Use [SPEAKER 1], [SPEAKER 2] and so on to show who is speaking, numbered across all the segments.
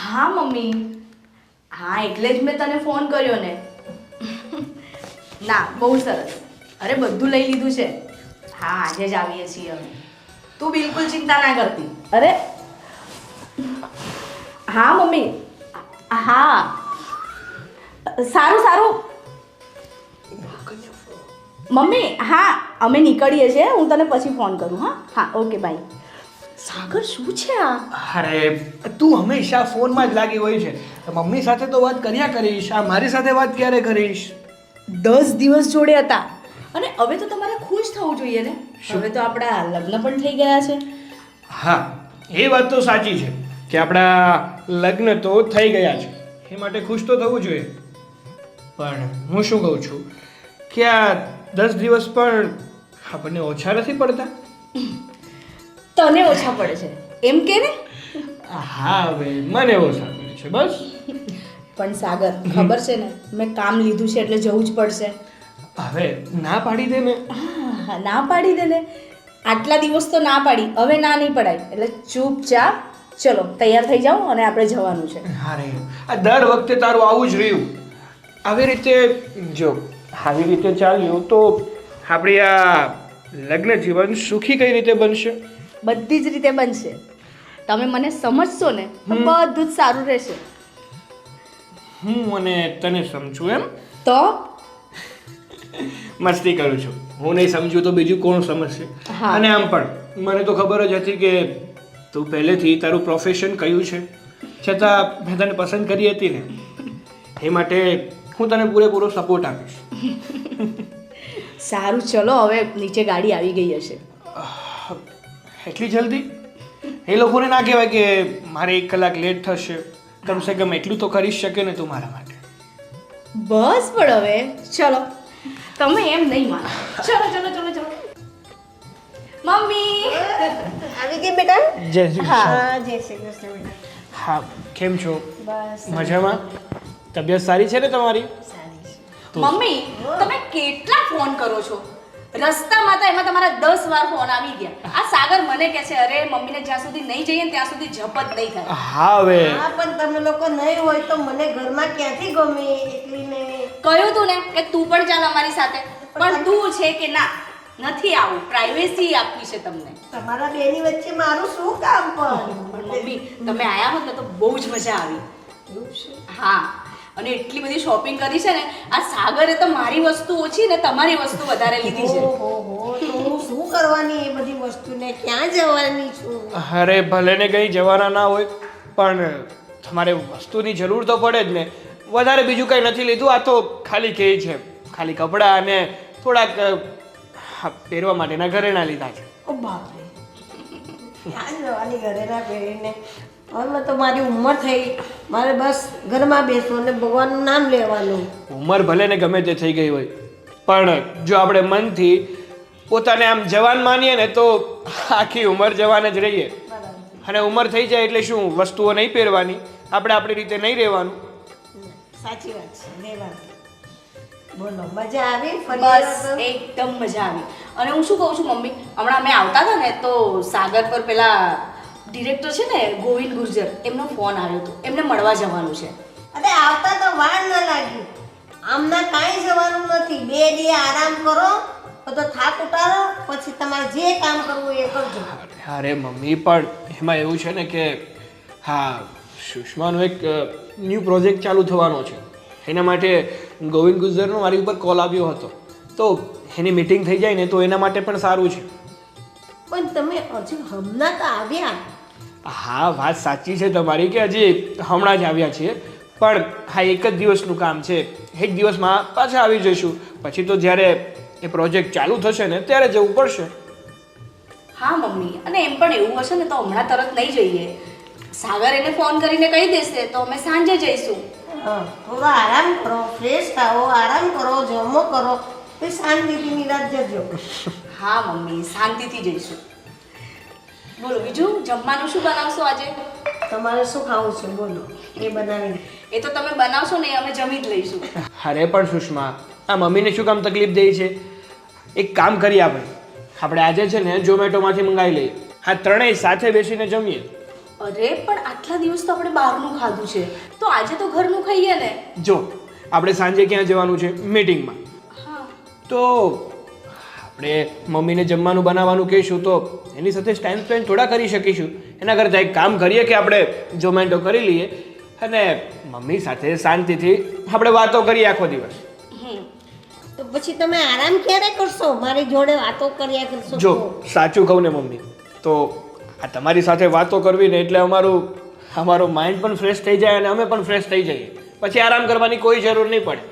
[SPEAKER 1] હા મમ્મી, હા એટલે જ મેં તને ફોન કર્યો ને. ના બહુ સરસ. અરે બધું લઈ લીધું છે. હા આજે જ આવીએ છીએ અમે. તું બિલકુલ ચિંતા ના કરતી. અરે હા મમ્મી, હા સારું સારું. મમ્મી હા અમે નીકળીએ છીએ. હું તને પછી ફોન કરું. હા હા ઓકે બાય. સાગર શું છે આ?
[SPEAKER 2] અરે તું હંમેશા ફોનમાં જ લાગી હોય છે. મમ્મી સાથે તો વાત કર્યા કરીશ, આ મારી સાથે વાત ક્યારે કરીશ?
[SPEAKER 1] 10 દિવસ જોડે હતા અને હવે તો તમારે ખુશ થવું જોઈએ ને. હવે તો આપણા લગ્ન પણ થઈ ગયા છે.
[SPEAKER 2] હા એ વાત તો સાચી છે કે આપણા લગ્ન તો થઈ ગયા છે, એ માટે ખુશ તો થવું જોઈએ. પણ હું શું કહું છું કે આ 10 દિવસ પણ આપણને ઓછા નથી પડતા?
[SPEAKER 1] તને ઓછા પડે છે એમ કે ને.
[SPEAKER 2] હા હવે મને ઓછા પડે છે બસ.
[SPEAKER 1] પણ સાગર ખબર છે ને મેં કામ લીધું છે એટલે જવું જ પડશે.
[SPEAKER 2] હવે ના પાડી દે ને.
[SPEAKER 1] હા ના પાડી દે ને. આટલા દિવસ તો ના પાડી, હવે ના નહીં પડાય. એટલે ચૂપચાપ ચલો તૈયાર થઈ જાઓ અને આપણે જવાનું છે.
[SPEAKER 2] હા રે આ દર વખતે તારું આવું જ રહ્યું. આવી રીતે જો આવી રીતે ચાલ્યું તો આપણી આ લગ્ન જીવન સુખી કઈ રીતે બનશે?
[SPEAKER 1] બધી જ રીતે બનશે. તમે મને સમજશો ને તો બધું જ સારું રહેશે.
[SPEAKER 2] હું અને તને સમજું એમ?
[SPEAKER 1] તો
[SPEAKER 2] મસ્તી કરું છું. હું નહીં સમજું તો બીજું કોણ સમજશે?
[SPEAKER 1] હા.
[SPEAKER 2] અને આમ પણ મને તો ખબર જ હતી કે તું પહેલેથી તારું પ્રોફેશન કયું છે, છતાં મેં તને પસંદ કરી હતી ને, એ માટે હું તને પૂરેપૂરો સપોર્ટ આપીશ.
[SPEAKER 1] સારું ચલો હવે નીચે ગાડી આવી ગઈ હશે.
[SPEAKER 2] એટલી જલ્દી? એ લોકોને ના કહેવાય કે મારે 1 કલાક લેટ થશે. કમસે કમ એટલું તો કરી શકે ને તું મારા માટે.
[SPEAKER 1] બસ પણ હવે ચલો. તમે એમ નહીં માનો. ચલો ચલો ચલો ચલો. મમ્મી
[SPEAKER 3] આવી ગઈ બેટા?
[SPEAKER 2] જય શ્રી કૃષ્ણ.
[SPEAKER 3] હા જય શ્રી કૃષ્ણ બેટા.
[SPEAKER 2] હા કેમ છો?
[SPEAKER 3] બસ
[SPEAKER 2] મજામાં? તબિયત સારી છે ને તમારી?
[SPEAKER 3] સારી છે.
[SPEAKER 1] મમ્મી તમે કેટલા ફોન કરો છો? રસ્તામાં તો એમાં તમારા 10 વાર ફોન આવી ગયા. આ સાગર મને કહે છે અરે મમ્મીને જ્યાં સુધી નહીં જઈએ ને ત્યાં સુધી જપત નહીં થાય.
[SPEAKER 2] હા હવે
[SPEAKER 3] હા પણ તમે લોકો નહીં હોય તો મને ઘરમાં ક્યાંથી ગમે એકલીને?
[SPEAKER 1] કહ્યું તું ને કે તું પણ ચાલ અમારી સાથે, પણ તું છે કે ના નથી આવું. પ્રાઇવેસી આપવી છે તમને.
[SPEAKER 3] તમારા બેની વચ્ચે મારું શું કામ પણ?
[SPEAKER 1] પણ મમ્મી તમે આયા હોત ને તો બહુ જ મજા આવી.
[SPEAKER 3] એવું છે?
[SPEAKER 1] હા અને એટલી બધી શોપિંગ કરી છે ને. આ સાગરે તો મારી વસ્તુ ઓછી ને તમારી વસ્તુ વધારે લીધી છે.
[SPEAKER 3] ઓહો તો હું શું કરવાની એ બધી વસ્તુને? ક્યાં જવાની છું?
[SPEAKER 2] અરે ભલે ને કંઈ જવાના ના હોય પણ તમારે વસ્તુની જરૂર તો પડે જ ને. વધારે બીજું કંઈ નથી લીધું. આ તો ખાલી કહે છે, ખાલી કપડાં અને થોડાક પહેરવા માટેના ઘરેણાં લીધા છે.
[SPEAKER 3] ઓ બાપરે, ક્યાં જવાની ઘરેના પહેરીને? હવે તો મારી ઉંમર થઈ, મારે બસ ઘરમાં બેસવું અને ભગવાનનું નામ લેવાનું.
[SPEAKER 2] ઉંમર ભલે ને ગમે તે થઈ ગઈ હોય પણ જો આપણે મનથી પોતાને આમ જવાન માનીએ ને તો આખી ઉંમર જવાન જ રહીએ. અને ઉંમર થઈ જાય એટલે શું વસ્તુઓ નહીં પહેરવાની, આપણે આપણી રીતે નહીં રહેવાનું.
[SPEAKER 3] સાચી વાત છે. રહેવાનું. બોલો મજા આવી?
[SPEAKER 1] બસ એકદમ મજા આવી. અને હું શું કહું છું મમ્મી, હમણાં અમે આવતા હતા ને તો સાગર પર પેલા ડિરેક્ટર છે ને ગોવિંદ ગુર્જર, એમનો ફોન આવ્યો હતો. એમને મળવા જવાનું છે.
[SPEAKER 3] અરે આવતા તો વાર ન લાગ્યું. આમના કાંઈ જવાનું નથી. 2 દી આરામ કરો, બધો થાક ઉતારો, પછી તમારે જે કામ કરવું એ કરજો.
[SPEAKER 2] અરે મમ્મી પણ એમાં એવું છે ને કે હા સુષ્માનો એક ન્યૂ પ્રોજેક્ટ ચાલુ થવાનો છે. એના માટે ગોવિંદ ગુજરનો મારી ઉપર કોલ આવ્યો હતો, તો એની મીટિંગ થઈ જાય ને તો એના માટે પણ સારું છે.
[SPEAKER 3] પણ તમે હજુ હમણાં તો આવ્યા.
[SPEAKER 2] હા વાત સાચી છે તમારી કે હજી હમણાં જ આવ્યા છીએ, પણ હા 1 જ દિવસનું કામ છે. 1 દિવસમાં પાછા આવી જઈશું. પછી તો જ્યારે એ પ્રોજેક્ટ ચાલુ થશે ને ત્યારે જવું પડશે.
[SPEAKER 1] હા મમ્મી, અને એમ પણ એવું હશે ને તો હમણાં તરત નહીં જઈએ. સાગર એને ફોન કરીને કહી દેશે તો અમે સાંજે જઈશું.
[SPEAKER 3] હા થોડો આરામ કરો, ફ્રેશ થાઓ, આરામ કરો, જમો કરો, પછી શાંતિથી નિરાંત જજો.
[SPEAKER 1] હા મમ્મી શાંતિથી જઈશું. બોલો બીજું જમવાનું શું બનાવશો આજે?
[SPEAKER 3] તમારે શું ખાવું છે બોલો, એ બનાવી દે.
[SPEAKER 1] એ તો તમે બનાવશો ને અમે જમી જ લઈશું.
[SPEAKER 2] અરે પણ સુષ્મા આ મમ્મીને શું કામ તકલીફ દે છે? એક કામ કરીએ આપણે આજે છે ને ઝોમેટોમાંથી મંગાવી લઈએ. હા ત્રણેય સાથે બેસીને જમીએ.
[SPEAKER 1] અરે પણ આટલા દિવસ તો આપણે બહારનું ખાધું છે, તો આજે તો ઘરનું ખાઈએ ને.
[SPEAKER 2] જો આપણે સાંજે ક્યાં જવાનું છે? મીટિંગમાં.
[SPEAKER 1] હા.
[SPEAKER 2] તો આપણે મમ્મીને જમવાનું બનાવવાનું કહીશું તો એની સાથે ટાઈમ સ્પેન્ડ થોડા કરી શકીશું. એના કરતાં એક કામ કરીએ કે આપણે ઝોમેટો કરી લઈએ અને મમ્મી સાથે શાંતિથી આપણે વાતો કરીએ આખો દિવસ.
[SPEAKER 3] તો પછી તમે આરામ ક્યારે કરશો? મારી જોડે વાતો કર્યા કરશો
[SPEAKER 2] જો
[SPEAKER 3] તો?
[SPEAKER 2] સાચું કહું ને મમ્મી, તો આ તમારી સાથે વાતો કરવી ને એટલે અમારું માઇન્ડ પણ ફ્રેશ થઈ જાય અને અમે પણ ફ્રેશ થઈ જઈએ. પછી આરામ કરવાની કોઈ જરૂર નહીં પડે.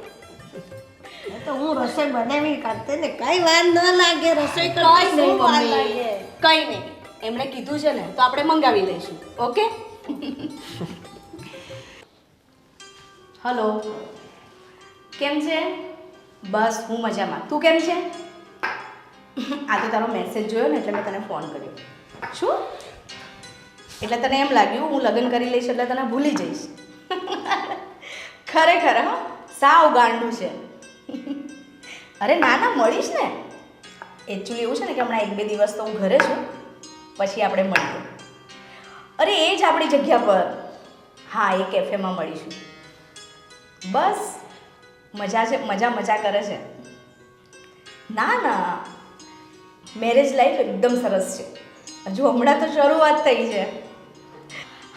[SPEAKER 3] તો હું રસોઈ બનાવી કાઢતે ને કઈ વાર ન લાગે. રસોઈ કરતા
[SPEAKER 1] કઈ નહીં
[SPEAKER 3] શું વાર
[SPEAKER 1] મમ્મી,
[SPEAKER 3] લાગે?
[SPEAKER 1] કઈ નહીં. એમણે કીધું છે ને તો આપણે મંગાવી લઈશું. ઓકે. હલો, કેમ છે? બસ હું મજામાં. તું કેમ છે? આ તો તારો મેસેજ જોયો ને એટલે મેં તને ફોન કર્યો. શું? એટલે તને એમ લાગ્યું હું લગ્ન કરી લઈશ એટલે તને ભૂલી જઈશ? ખરેખર હા, સાવ ગાંડું છે. અરે ના ના, મળીશ ને. એકચ્યુઅલી એવું છે ને કે હમણાં 1-2 દિવસ તો હું ઘરે છું, પછી આપણે મળીએ. અરે એ જ આપણી જગ્યા પર. હા, એ કેફેમાં મળીશું. બસ મજા છે, મજા કરે છે. ના ના, મેરેજ લાઈફ એકદમ સરસ છે. હજુ હમણાં તો શરૂઆત થઈ છે.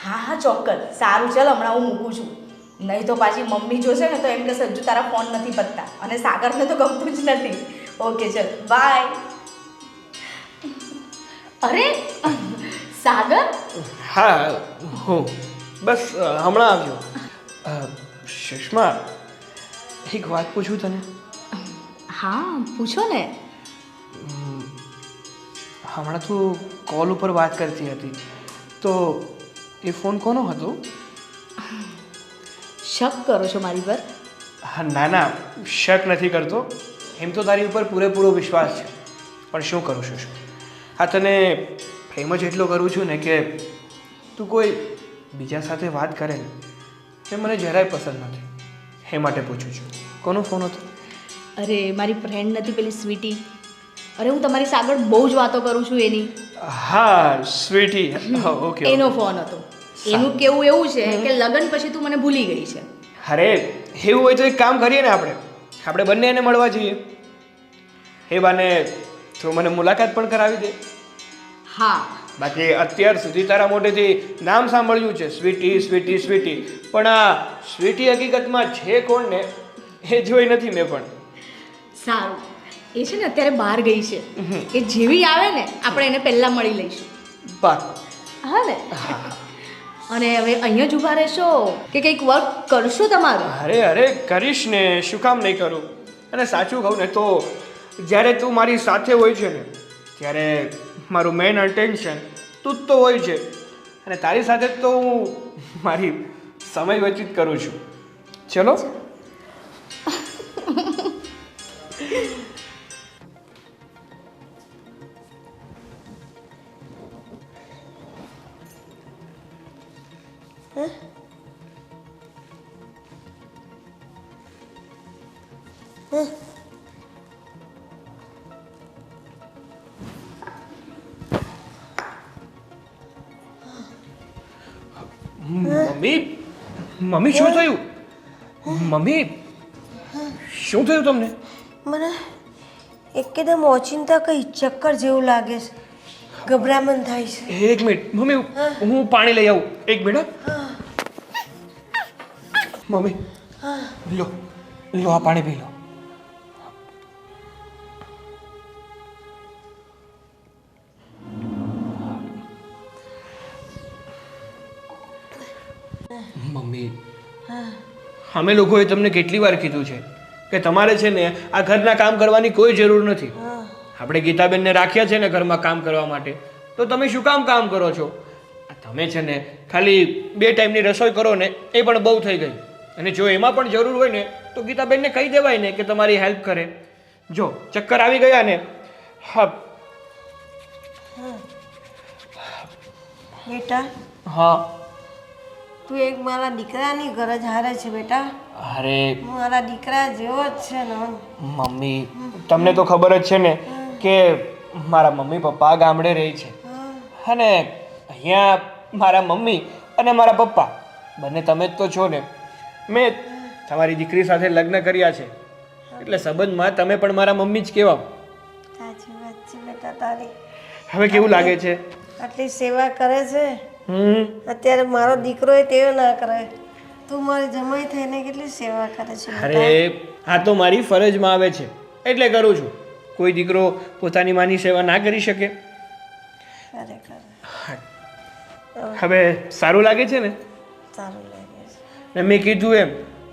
[SPEAKER 1] હા હા ચોક્કસ. સારું, ચાલ હમણાં હું મૂકું છું, નહીં તો પાછી મમ્મી જોશે ને તો એમ કહેશે હજુ તારા ફોન નથી પતતા, અને સાગરને તો ગમતું જ નથી. ઓકે ચાલ, બાય. અરે સાગર.
[SPEAKER 2] હા, હું બસ હમણાં આવ્યો. સુષ્મા, એક વાત પૂછું તને?
[SPEAKER 1] હા પૂછો ને.
[SPEAKER 2] હમણાં તું કોલ ઉપર વાત કરતી હતી, તો એ ફોન કોનો હતો?
[SPEAKER 1] શક કરો છો મારી પર?
[SPEAKER 2] હા, ના ના, શક નથી કરતો. એમ તો તારી ઉપર પૂરેપૂરો વિશ્વાસ છે, પણ શું કરું છું? હા, તને પ્રેમ જ એટલો કરું છું ને કે તું કોઈ બીજા સાથે વાત કરે ને એ મને જરાય પસંદ નથી. એ માટે પૂછું છું, કોનો ફોન હતો?
[SPEAKER 1] અરે મારી ફ્રેન્ડ નથી પેલી સ્વીટી? અરે હું તમારી સાગર બહુ જ વાતો કરું છું એની.
[SPEAKER 2] હા, સ્વીટી. ઓકે.
[SPEAKER 1] એનો ફોન હતો. એનું કેવું એવું છે કે લગ્ન પછી તું મને ભૂલી ગઈ છે.
[SPEAKER 2] અરે એવું હોય તો એક કામ કરીએ ને, આપણે બંને એને મળવા જઈએ. એ બાને તું મને મુલાકાત પણ કરાવી દે.
[SPEAKER 1] હા.
[SPEAKER 2] બાકી અત્યાર સુધી તારા મોઢેથી નામ સાંભળ્યું છે સ્વીટી સ્વીટી સ્વીટી, પણ આ સ્વીટી હકીકતમાં છે કોણ ને એ જોઈ નથી મેં પણ.
[SPEAKER 1] સારું, એ છે ને અત્યારે બહાર ગઈ છે. એ જેવી આવે ને આપણે એને પહેલા મળી લઈશું.
[SPEAKER 2] પાક્કું.
[SPEAKER 1] હા ને? અને હવે અહીંયા જ ઊભા રહેશો કે કંઈક વર્ક કરશો તમારું?
[SPEAKER 2] અરે કરીશ ને, શું કામ નહીં કરું. અને સાચું કહું ને તો જ્યારે તું મારી સાથે હોય છે ને ત્યારે મારું મેઇન અટેન્શન તું જ તો હોય છે, અને તારી સાથે તો હું મારી સમય વ્યતીત કરું છું. ચલો. મમ્મી શું થયું? મમ્મી શું થયું તમને?
[SPEAKER 3] મને એકદમ ઓચિંતા કઈ ચક્કર જેવું લાગે છે, ગભરામણ થાય છે.
[SPEAKER 2] એક મિનિટ મમ્મી, હું પાણી લઈ આવું. એક મિનિટ. મમ્મી લો આ પાણી પી લો. મમ્મી, અમે લોકોએ તમને કેટલી વાર કીધું છે કે તમારે છે ને આ ઘરના કામ કરવાની કોઈ જરૂર નથી. આપણે ગીતાબેનને રાખ્યા છે ને ઘરમાં કામ કરવા માટે, તો તમે શું કામ કરો છો? તમે છે ને ખાલી 2 ટાઈમની રસોઈ કરો ને એ પણ બહુ થઈ ગઈ. અને જો એમાં પણ જરૂર હોય ને તો ગીતાબેનને કહી દેવાય ને કે તમારી હેલ્પ કરે. જો ચક્કર આવી ગયા ને. હા
[SPEAKER 3] બેટા.
[SPEAKER 2] હા.
[SPEAKER 3] તું એક મારા દીકરાની ગરજ હારે છે બેટા.
[SPEAKER 2] અરે
[SPEAKER 3] મારા દીકરા જેવો જ છે ને.
[SPEAKER 2] મમ્મી, તમને તો ખબર જ છે ને કે મારા મમ્મી પપ્પા ગામડે રહે છે, અને અહીંયા મારા મમ્મી અને મારા પપ્પા બંને તમે જ તો છો ને. મેં તમારી દીકરી સાથે લગ્ન કર્યા છે એટલે સંબંધમાં તમે પણ મારા મમ્મી જ કહેવાઓ.
[SPEAKER 3] સાચી વાત છે બેટા તારી.
[SPEAKER 2] હવે કેવું લાગે છે?
[SPEAKER 3] આટલી સેવા કરે છે,
[SPEAKER 2] અત્યારે
[SPEAKER 3] મારો દીકરો એ તેવો ના કરે. તું મારી જમાઈ થઈને કેટલી સેવા કરે છે બેટા.
[SPEAKER 2] અરે આ તો મારી ફરજમાં આવે છે એટલે કરું છું. કોઈ દીકરો પોતાની માની સેવા ના કરી શકે?
[SPEAKER 3] ખરેખર
[SPEAKER 2] હવે સારું લાગે છે ને?
[SPEAKER 3] સારું લાગે છે.
[SPEAKER 2] ને મેં કીધું એમ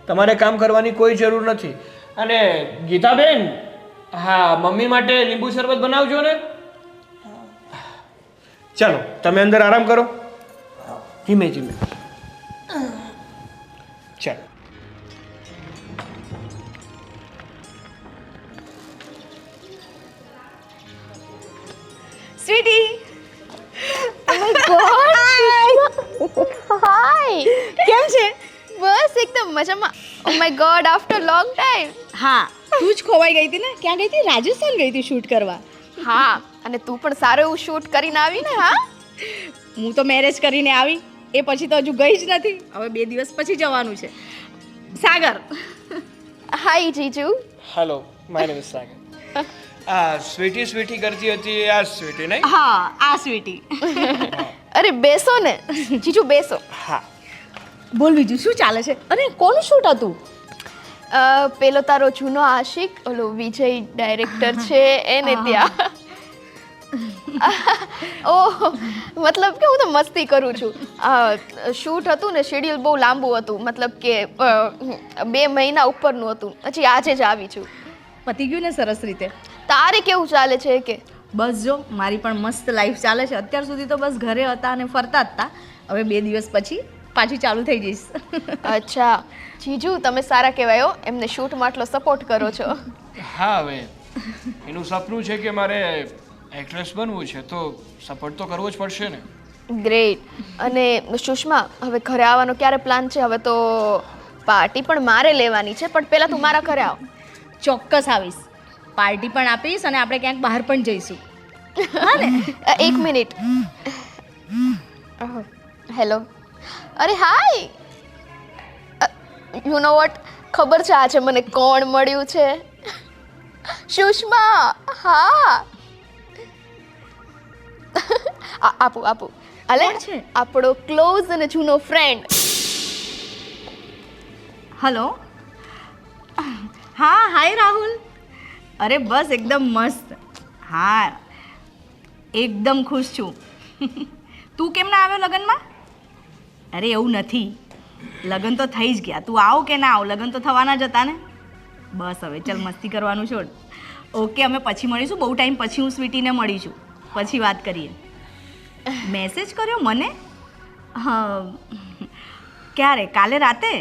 [SPEAKER 2] તમારે કામ કરવાની કોઈ જરૂર નથી. અને ગીતાબેન, હા મમ્મી માટે લીંબુ શરબત બનાવજો ને. ચાલો તમે અંદર આરામ કરો, ધીમે ધીમે. ચાલો.
[SPEAKER 1] સ્વીટી,
[SPEAKER 4] હાય,
[SPEAKER 1] કેમ છે?
[SPEAKER 4] બસ એકદમ મજામાં. Oh my God, after long time.
[SPEAKER 1] હા, તું જ ખોવાઈ ગઈ હતી ને. ક્યાં ગઈ હતી? રાજસ્થાન ગઈ હતી શૂટ કરવા.
[SPEAKER 4] હા, અને તું પણ સારું એવું શૂટ કરીને આવી ને. હા,
[SPEAKER 1] હું તો મેરેજ કરીને આવી, એ પછી તો હજુ ગઈ જ નથી. હવે 2 દિવસ પછી જવાનું છે. સાગર.
[SPEAKER 4] હાય જીજુ.
[SPEAKER 2] હેલો, માય નેમ ઇઝ સાગર. આ સ્વીટી સ્વીટી કરતી હતી, આ સ્વીટી નહીં?
[SPEAKER 1] હા, આ સ્વીટી.
[SPEAKER 4] અરે બેસો ને જીજુ, બેસો.
[SPEAKER 2] હા.
[SPEAKER 1] બોલ બીજું શું ચાલે છે? અરે કોનું શૂટ હતું?
[SPEAKER 4] પેલો તારો જૂનો આશિક, ઓલો વિજય ડાયરેક્ટર છે એને ત્યાં. ઓહ, મતલબ કે હું તો મસ્તી કરું છું. શૂટ હતું ને, શેડ્યુલ બહુ લાંબુ હતું, મતલબ કે 2 મહિના ઉપરનું હતું. હજી આજે જ આવી છું.
[SPEAKER 1] પતી ગયું ને સરસ રીતે?
[SPEAKER 4] તારે કેવું ચાલે છે કે?
[SPEAKER 1] બસ જો, મારી પણ મસ્ત લાઈફ ચાલે છે. અત્યાર સુધી તો બસ ઘરે હતા અને ફરતા જ હતા. હવે 2 દિવસ પછી પાછી ચાલુ થઈ જઈશ.
[SPEAKER 4] અચ્છા જીજુ, તમે સારા કહેવાય હો, એમને શૂટમાં આટલો સપોર્ટ કરો છો.
[SPEAKER 2] હા, હવે એનું સપનું છે કે મારે એક્ટ્રેસ બનવું છે તો સપોર્ટ તો કરવો જ પડશે ને.
[SPEAKER 4] ગ્રેટ. અને સુષ્મા, હવે ઘરે આવવાનો ક્યારે પ્લાન છે? હવે તો પાર્ટી પણ મારે લેવાની છે, પણ પહેલાં તું મારા ઘરે આવ.
[SPEAKER 1] ચોક્કસ આવીશ. પાર્ટી પણ આપીશ અને આપણે ક્યાંક બહાર પણ જઈશું.
[SPEAKER 4] એક મિનિટ. હેલો. અરે હાય. યુ નો વોટ, ખબર છે આજે મને કોણ મળ્યું છે? સુષ્મા. હા. આપું અલે,
[SPEAKER 1] કોણ છે?
[SPEAKER 4] આપણો ક્લોઝ અને જૂનો ફ્રેન્ડ.
[SPEAKER 1] હલો. હા, હાય રાહુલ. અરે બસ એકદમ મસ્ત. હા, એકદમ ખુશ છું. તું કેમ ના આવ્યો લગ્નમાં? અરે એવું નથી, લગ્ન તો થઈ જ ગયા. તું આવ કે ના આવ, લગ્ન તો થવાના જ હતા ને. બસ હવે ચાલ મસ્તી કરવાનું છોડ. ઓકે, અમે પછી મળીશું. બહુ ટાઈમ પછી હું સ્વીટીને મળી છું. પછી વાત કરીએ. મેસેજ કર્યો મને? હા. ક્યારે? કાલે રાતે?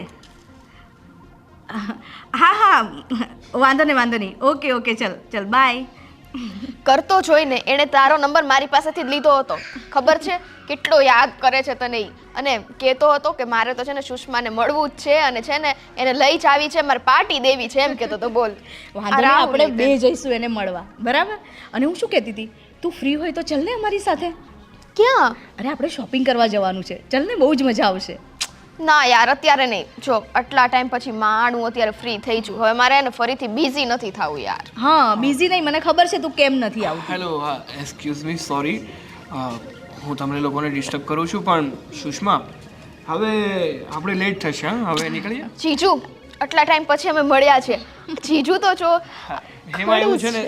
[SPEAKER 1] હા, વાંધો નહીં. ઓકે, ચલ બાય.
[SPEAKER 4] કરતો જોઈને એણે તારો નંબર મારી પાસેથી જ લીધો હતો. ખબર છે કેટલો યાદ કરે છે તને ઈ. અને કહેતો હતો કે મારે તો છે ને સુષ્માને મળવું જ છે અને છે ને એને લઈ જ આવી છે, મારે પાર્ટી દેવી છે એમ કહેતો તો. બોલ.
[SPEAKER 1] વાંધો નહીં, આપણે 2 જઈશું એને મળવા, બરાબર? અને હું શું કહેતી હતી, તું ફ્રી હોય તો ચલ ને અમારી સાથે.
[SPEAKER 4] ક્યાં?
[SPEAKER 1] અરે આપણે શોપિંગ કરવા જવાનું છે. ચલ ને, બહુ જ મજા આવશે.
[SPEAKER 4] ના યાર, અત્યારે નહીં. જો આટલા ટાઈમ પછી હું અત્યારે ફ્રી થઈ છું. હવે મારે એને ફરીથી બિઝી નથી થવું યાર.
[SPEAKER 1] હા, બિઝી નહીં, મને ખબર છે તું કેમ નથી આવતી.
[SPEAKER 2] હેલો, હા, એક્સક્યુઝ મી, સોરી. હું તમને લોકોને ડિસ્ટર્બ કરું છું, પણ સુષ્મા, હવે આપણે લેટ થશે. હા, હવે નીકળીએ.
[SPEAKER 4] જીજુ, આટલા ટાઈમ પછી અમે મળ્યા છે. જીજુ તો જો.
[SPEAKER 2] એમાં એવું છે ને,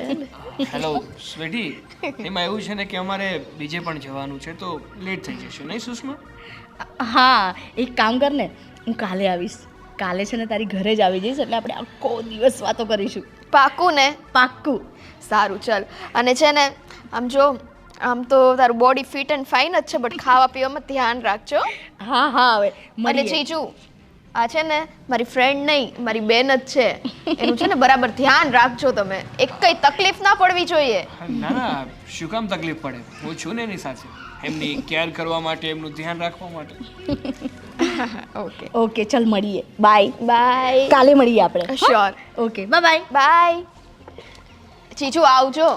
[SPEAKER 2] હેલો સ્વીટી, એમાં એવું છે ને કે અમારે બીજે પણ જવાનું છે તો લેટ થઈ જશે, નહીં સુષ્મા?
[SPEAKER 1] હા, એક કામ કર ને, હું કાલે આવીશ. કાલે છે ને તારી ઘરે જ આવી જઈશ, એટલે આપણે આખો દિવસ વાતો કરીશું.
[SPEAKER 4] પાક્કું ને?
[SPEAKER 1] પાક્કું.
[SPEAKER 4] સારું, ચાલ. અને છે ને આમ જો, આમ તો તારું બોડી ફિટ એન્ડ ફાઇન જ છે, બટ ખાવા પીવામાં ધ્યાન રાખજો.
[SPEAKER 1] હા, હવે
[SPEAKER 4] અને
[SPEAKER 1] મળીએ.
[SPEAKER 4] જીજુ, આ છે ને મારી ફ્રેન્ડ નહીં, મારી બેન જ છે. એનું છે ને બરાબર ધ્યાન રાખજો તમે. એક કઈ તકલીફ ના પડવી જોઈએ.
[SPEAKER 2] ના, શું કામ તકલીફ પડે? હું છું ને એની સાથે, એમની કેર કરવા માટે, એમનું ધ્યાન રાખવા માટે.
[SPEAKER 1] ઓકે, ચલ મળીએ. બાય.
[SPEAKER 4] બાય.
[SPEAKER 1] કાલે મળીએ આપણે.
[SPEAKER 4] શ્યોર.
[SPEAKER 1] Okay, bye.
[SPEAKER 4] બાય. જીજુ આવજો.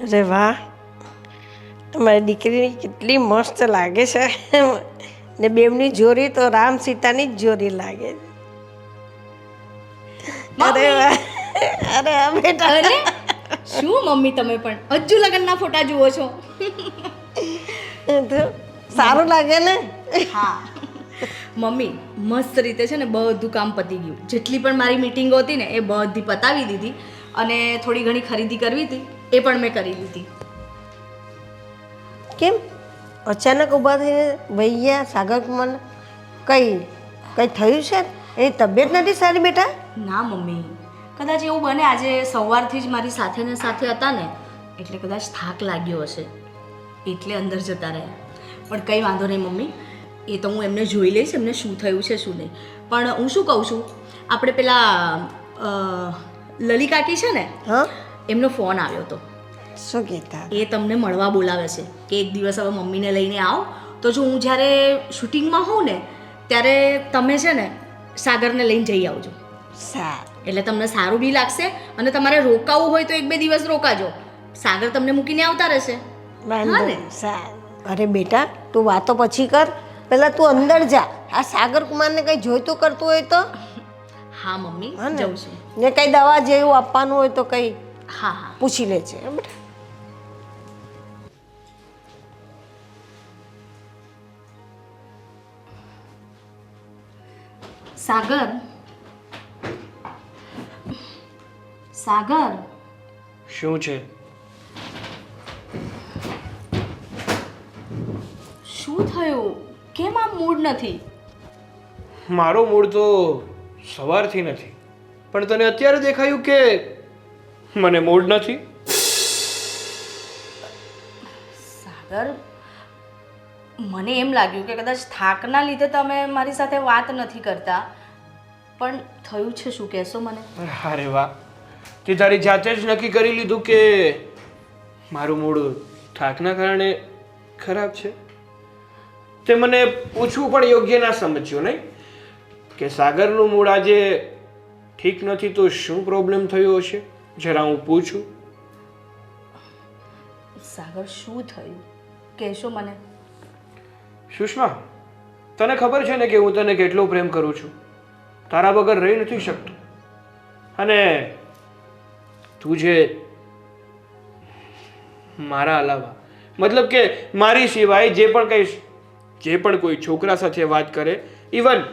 [SPEAKER 3] અરે વાહ, તમારી દીકરી કેટલી મસ્ત લાગે છે ને બેવની જોડી તો રામ સીતાની જ જોડી લાગે છે અરે વાહ અરે હા બેટા
[SPEAKER 1] અરે શું મમ્મી તમે પણ હજુ લગ્નના ફોટા જુઓ છો?
[SPEAKER 3] તો સારું લાગે ને
[SPEAKER 1] હા મમ્મી મસ્ત રીતે છે ને બધું કામ પતી ગયું. જેટલી પણ મારી મીટિંગો હતી ને એ બધી પતાવી દીધી અને થોડી ઘણી ખરીદી કરવી હતી એ પણ મેં કરી લીધી.
[SPEAKER 3] કેમ અચાનક ઊભા થઈને ભૈયા સાગર કુમાર કઈ થયું છે? એની તબિયત નથી સારી બેટા?
[SPEAKER 1] ના મમ્મી કદાચ એવું બને આજે સવારથી જ મારી સાથે ને સાથે હતા ને એટલે કદાચ થાક લાગ્યો હશે એટલે અંદર જતા રહ્યા. પણ કંઈ વાંધો નહીં મમ્મી, એ તો હું એમને જોઈ લઈશ એમને શું થયું છે શું નહીં. પણ હું શું કહું છું, આપણે પેલા લલી કાકી છે ને
[SPEAKER 3] હા
[SPEAKER 1] એમનો ફોન આવ્યો હતો.
[SPEAKER 3] શું કહેતા?
[SPEAKER 1] એ તમને મળવા બોલાવે છે કે એક દિવસ હવે મમ્મીને લઈને આવો તો જો હું જ્યારે શૂટિંગમાં હોઉં ને ત્યારે તમે છે ને સાગરને લઈને જઈ આવજો.
[SPEAKER 3] સારું
[SPEAKER 1] એટલે તમને સારું બી લાગશે અને તમારે રોકાવું હોય તો 1-2 દિવસ રોકાજો. સાગર તમને મૂકીને આવતા રહેશે.
[SPEAKER 3] વાંધો
[SPEAKER 1] હા ને?
[SPEAKER 3] નહીં. સારું. અરે બેટા તું વાતો પછી કર, પહેલા તું અંદર જા. આ સાગર કુમારને કઈ જોઈતું કરતું હોય તો
[SPEAKER 1] હા મમ્મી
[SPEAKER 3] હા ને?
[SPEAKER 1] જઉં છું.
[SPEAKER 3] ને કઈ દવા જેવું આપવાનું હોય તો કઈ
[SPEAKER 1] હા હા
[SPEAKER 3] પૂછી લેજે હો બેટા.
[SPEAKER 1] સાગર સાગર
[SPEAKER 2] શું છે?
[SPEAKER 1] શું થયું? કેમ આમ મૂડ નથી?
[SPEAKER 2] મારો મૂડ તો સવારથી નથી, પણ તને અત્યારે દેખાયું કે મને મૂડ નથી?
[SPEAKER 1] સાગર મને એમ લાગ્યું કે કદાચ થાકના લીધે તમે મારી સાથે વાત નથી કરતા, પણ થયું છે શું કહેશો મને?
[SPEAKER 2] અરે વાહ, તે તારી જાતે જ નક્કી કરી લીધું કે મારું મૂડ થાકના કારણે ખરાબ છે. તે મને પૂછવું પણ યોગ્ય ના સમજ્યો નહીં કે સાગરનું મૂડ આજે ઠીક નથી તો શું પ્રોબ્લેમ થયો હશે? જરા હું પૂછું.
[SPEAKER 1] સાગર શું થયું કહેશો મને?
[SPEAKER 2] સુષ્મા, તને ખબર છે ને કે હું તને કેટલો પ્રેમ કરું છું. તારા વગર રહી નથી શકતો. અને તું જે મારા અલાવા મતલબ કે મારી સિવાય જે પણ કોઈ છોકરા સાથે વાત કરે, ઇવન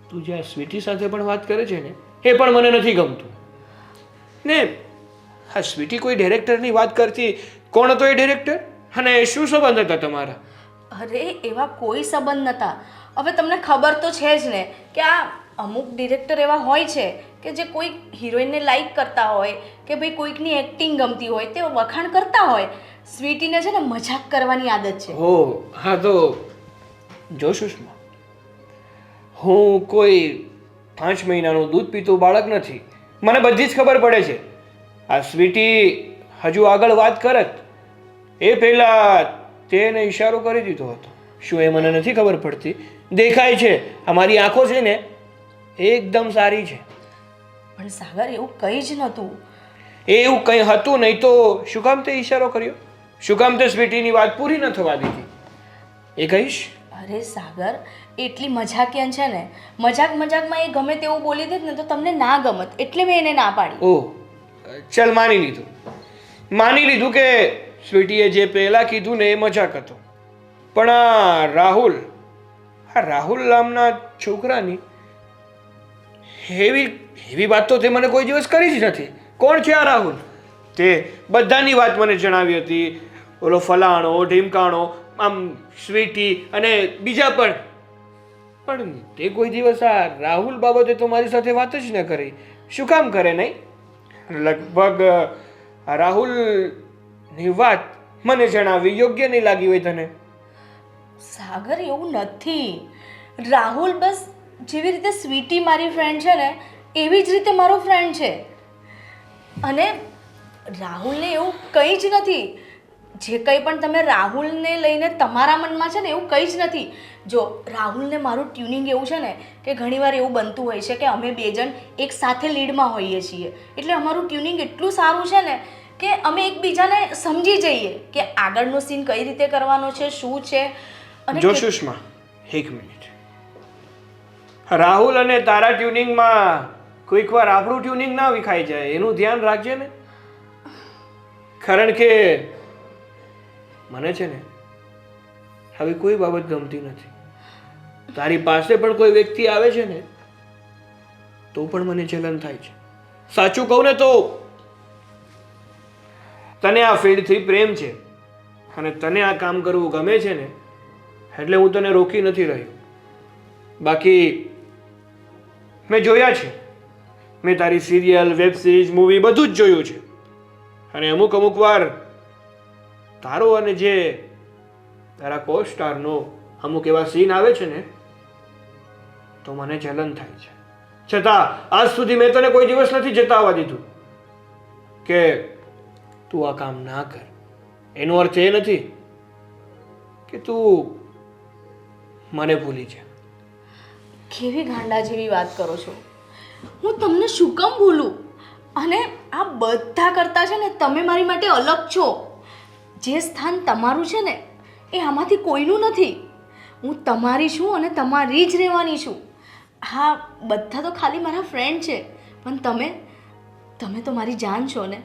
[SPEAKER 2] તું જે સ્વીટી સાથે પણ વાત કરે છે ને એ પણ મને નથી ગમતું. ને હા, સ્વીટી કોઈ ડિરેક્ટરની વાત કરતી, કોણ હતો એ ડિરેક્ટર અને શું સંબંધ હતા તમારા?
[SPEAKER 1] અરે એવા કોઈ સંબંધ નહોતા. હવે તમને ખબર તો છે જ ને કે આ અમુક ડિરેક્ટર એવા હોય છે કે જે કોઈ હિરોઈનને લાઈક કરતા હોય કે ભાઈ કોઈકની એક્ટિંગ ગમતી હોય તે વખાણ કરતા હોય. સ્વીટીને છે ને મજાક કરવાની આદત છે.
[SPEAKER 2] હો હા, તો જો સુષ્મા, હું કોઈ 5 મહિનાનું દૂધ પીતું બાળક નથી. મને બધી જ ખબર પડે છે. આ સ્વીટી હજુ આગળ વાત કરત એ પહેલાં તેને ઈશારો કરી દીધો હતો. શું એ મને નથી ખબર પડતી? દેખાય છે, અમારી આંખો છે ને એકદમ સારી છે.
[SPEAKER 1] પણ સાગર એવું કંઈ જ નહોતું.
[SPEAKER 2] એવું કંઈ હતું નહીં તો શું કામ તે ઈશારો કર્યો? શું કામ તે સ્વીટીની વાત પૂરી ન થવા દીધી? એ કહીશ?
[SPEAKER 1] અરે સાગર એટલી મજાકિયન છે ને, મજાકમાં એ ગમે તેવું બોલી દે ને તો તમને ના ગમત એટલે મેં એને ના પાડી.
[SPEAKER 2] ઓહ, ચાલ માની લીધું કે સ્વીટીએ જે પહેલાં કીધું ને એ મજાક હતો. પણ આ રાહુલ નામના છોકરાની એવી વાત તો તે મને કોઈ દિવસ કરી જ નથી. કોણ છે આ રાહુલ? તે બધાની વાત મને જણાવી હતી. ઓલો ફલાણો ઢીમકાણો, આમ સ્વીટી અને બીજા પણ તે કોઈ દિવસ આ રાહુલ બાબતે તો મારી સાથે વાત જ ન કરી. શું કામ કરે નહીં? લગભગ આ રાહુલની વાત મને જણાવી યોગ્ય નહીં લાગી હોય તને?
[SPEAKER 1] સાગર એવું નથી. રાહુલ બસ જેવી રીતે સ્વીટી મારી ફ્રેન્ડ છે ને એવી જ રીતે મારો ફ્રેન્ડ છે. અને રાહુલને એવું કંઈ જ નથી. જે કંઈ પણ તમે રાહુલને લઈને તમારા મનમાં છે ને એવું કંઈ જ નથી. જો રાહુલને મારું ટ્યુનિંગ એવું છે ને કે ઘણીવાર એવું બનતું હોય છે કે અમે બે જણ એક સાથે લીડમાં હોઈએ છીએ એટલે અમારું ટ્યુનિંગ એટલું સારું છે ને કે અમે એકબીજાને સમજી જઈએ કે આગળનો સીન કઈ રીતે કરવાનો છે, શું છે. અને
[SPEAKER 2] જો સુષ્મા, એક મિનિટ. રાહુલ અને તારા ટ્યુનિંગમાં કોઈક વાર આપણું ટ્યુનિંગ ના વિખાઈ જાય એનું ધ્યાન રાખજે ને. કારણ કે મને છે ને હવે કોઈ બાબત ગમતી નથી. તારી પાસે પણ કોઈ વ્યક્તિ આવે છે ને તો પણ મને જલન થાય છે. સાચું કહું ને તો તને આ ફિલ્ડથી પ્રેમ છે અને તને આ કામ કરવું ગમે છે ને એટલે હું તને રોકી નથી રહ્યો. બાકી મેં જોયા છે, મેં તારી સિરિયલ, વેબ સિરીઝ, મૂવી બધું જ જોયું છે. અને અમુક વાર તારો અને જે તારા કો સ્ટારનો અમુક એવા સીન આવે છે ને તો મને જલન થાય છે. છતાં આજ સુધી મેં તને કોઈ દિવસ નથી જતાવવા દીધું કે તું આ કામ ના કર. એનો અર્થ એ નથી કે તું મને ભૂલી જા.
[SPEAKER 1] કેવી ગાંડા જેવી વાત કરો છો. હું તમને શું કામ ભૂલું? અને આ બધા કરતા છે ને તમે મારી માટે અલગ છો. જે સ્થાન તમારું છે ને એ આમાંથી કોઈનું નથી. હું તમારી છું અને તમારી જ રહેવાની છું. હા, બધા તો ખાલી મારા ફ્રેન્ડ છે, પણ તમે તો મારી જાન છો ને.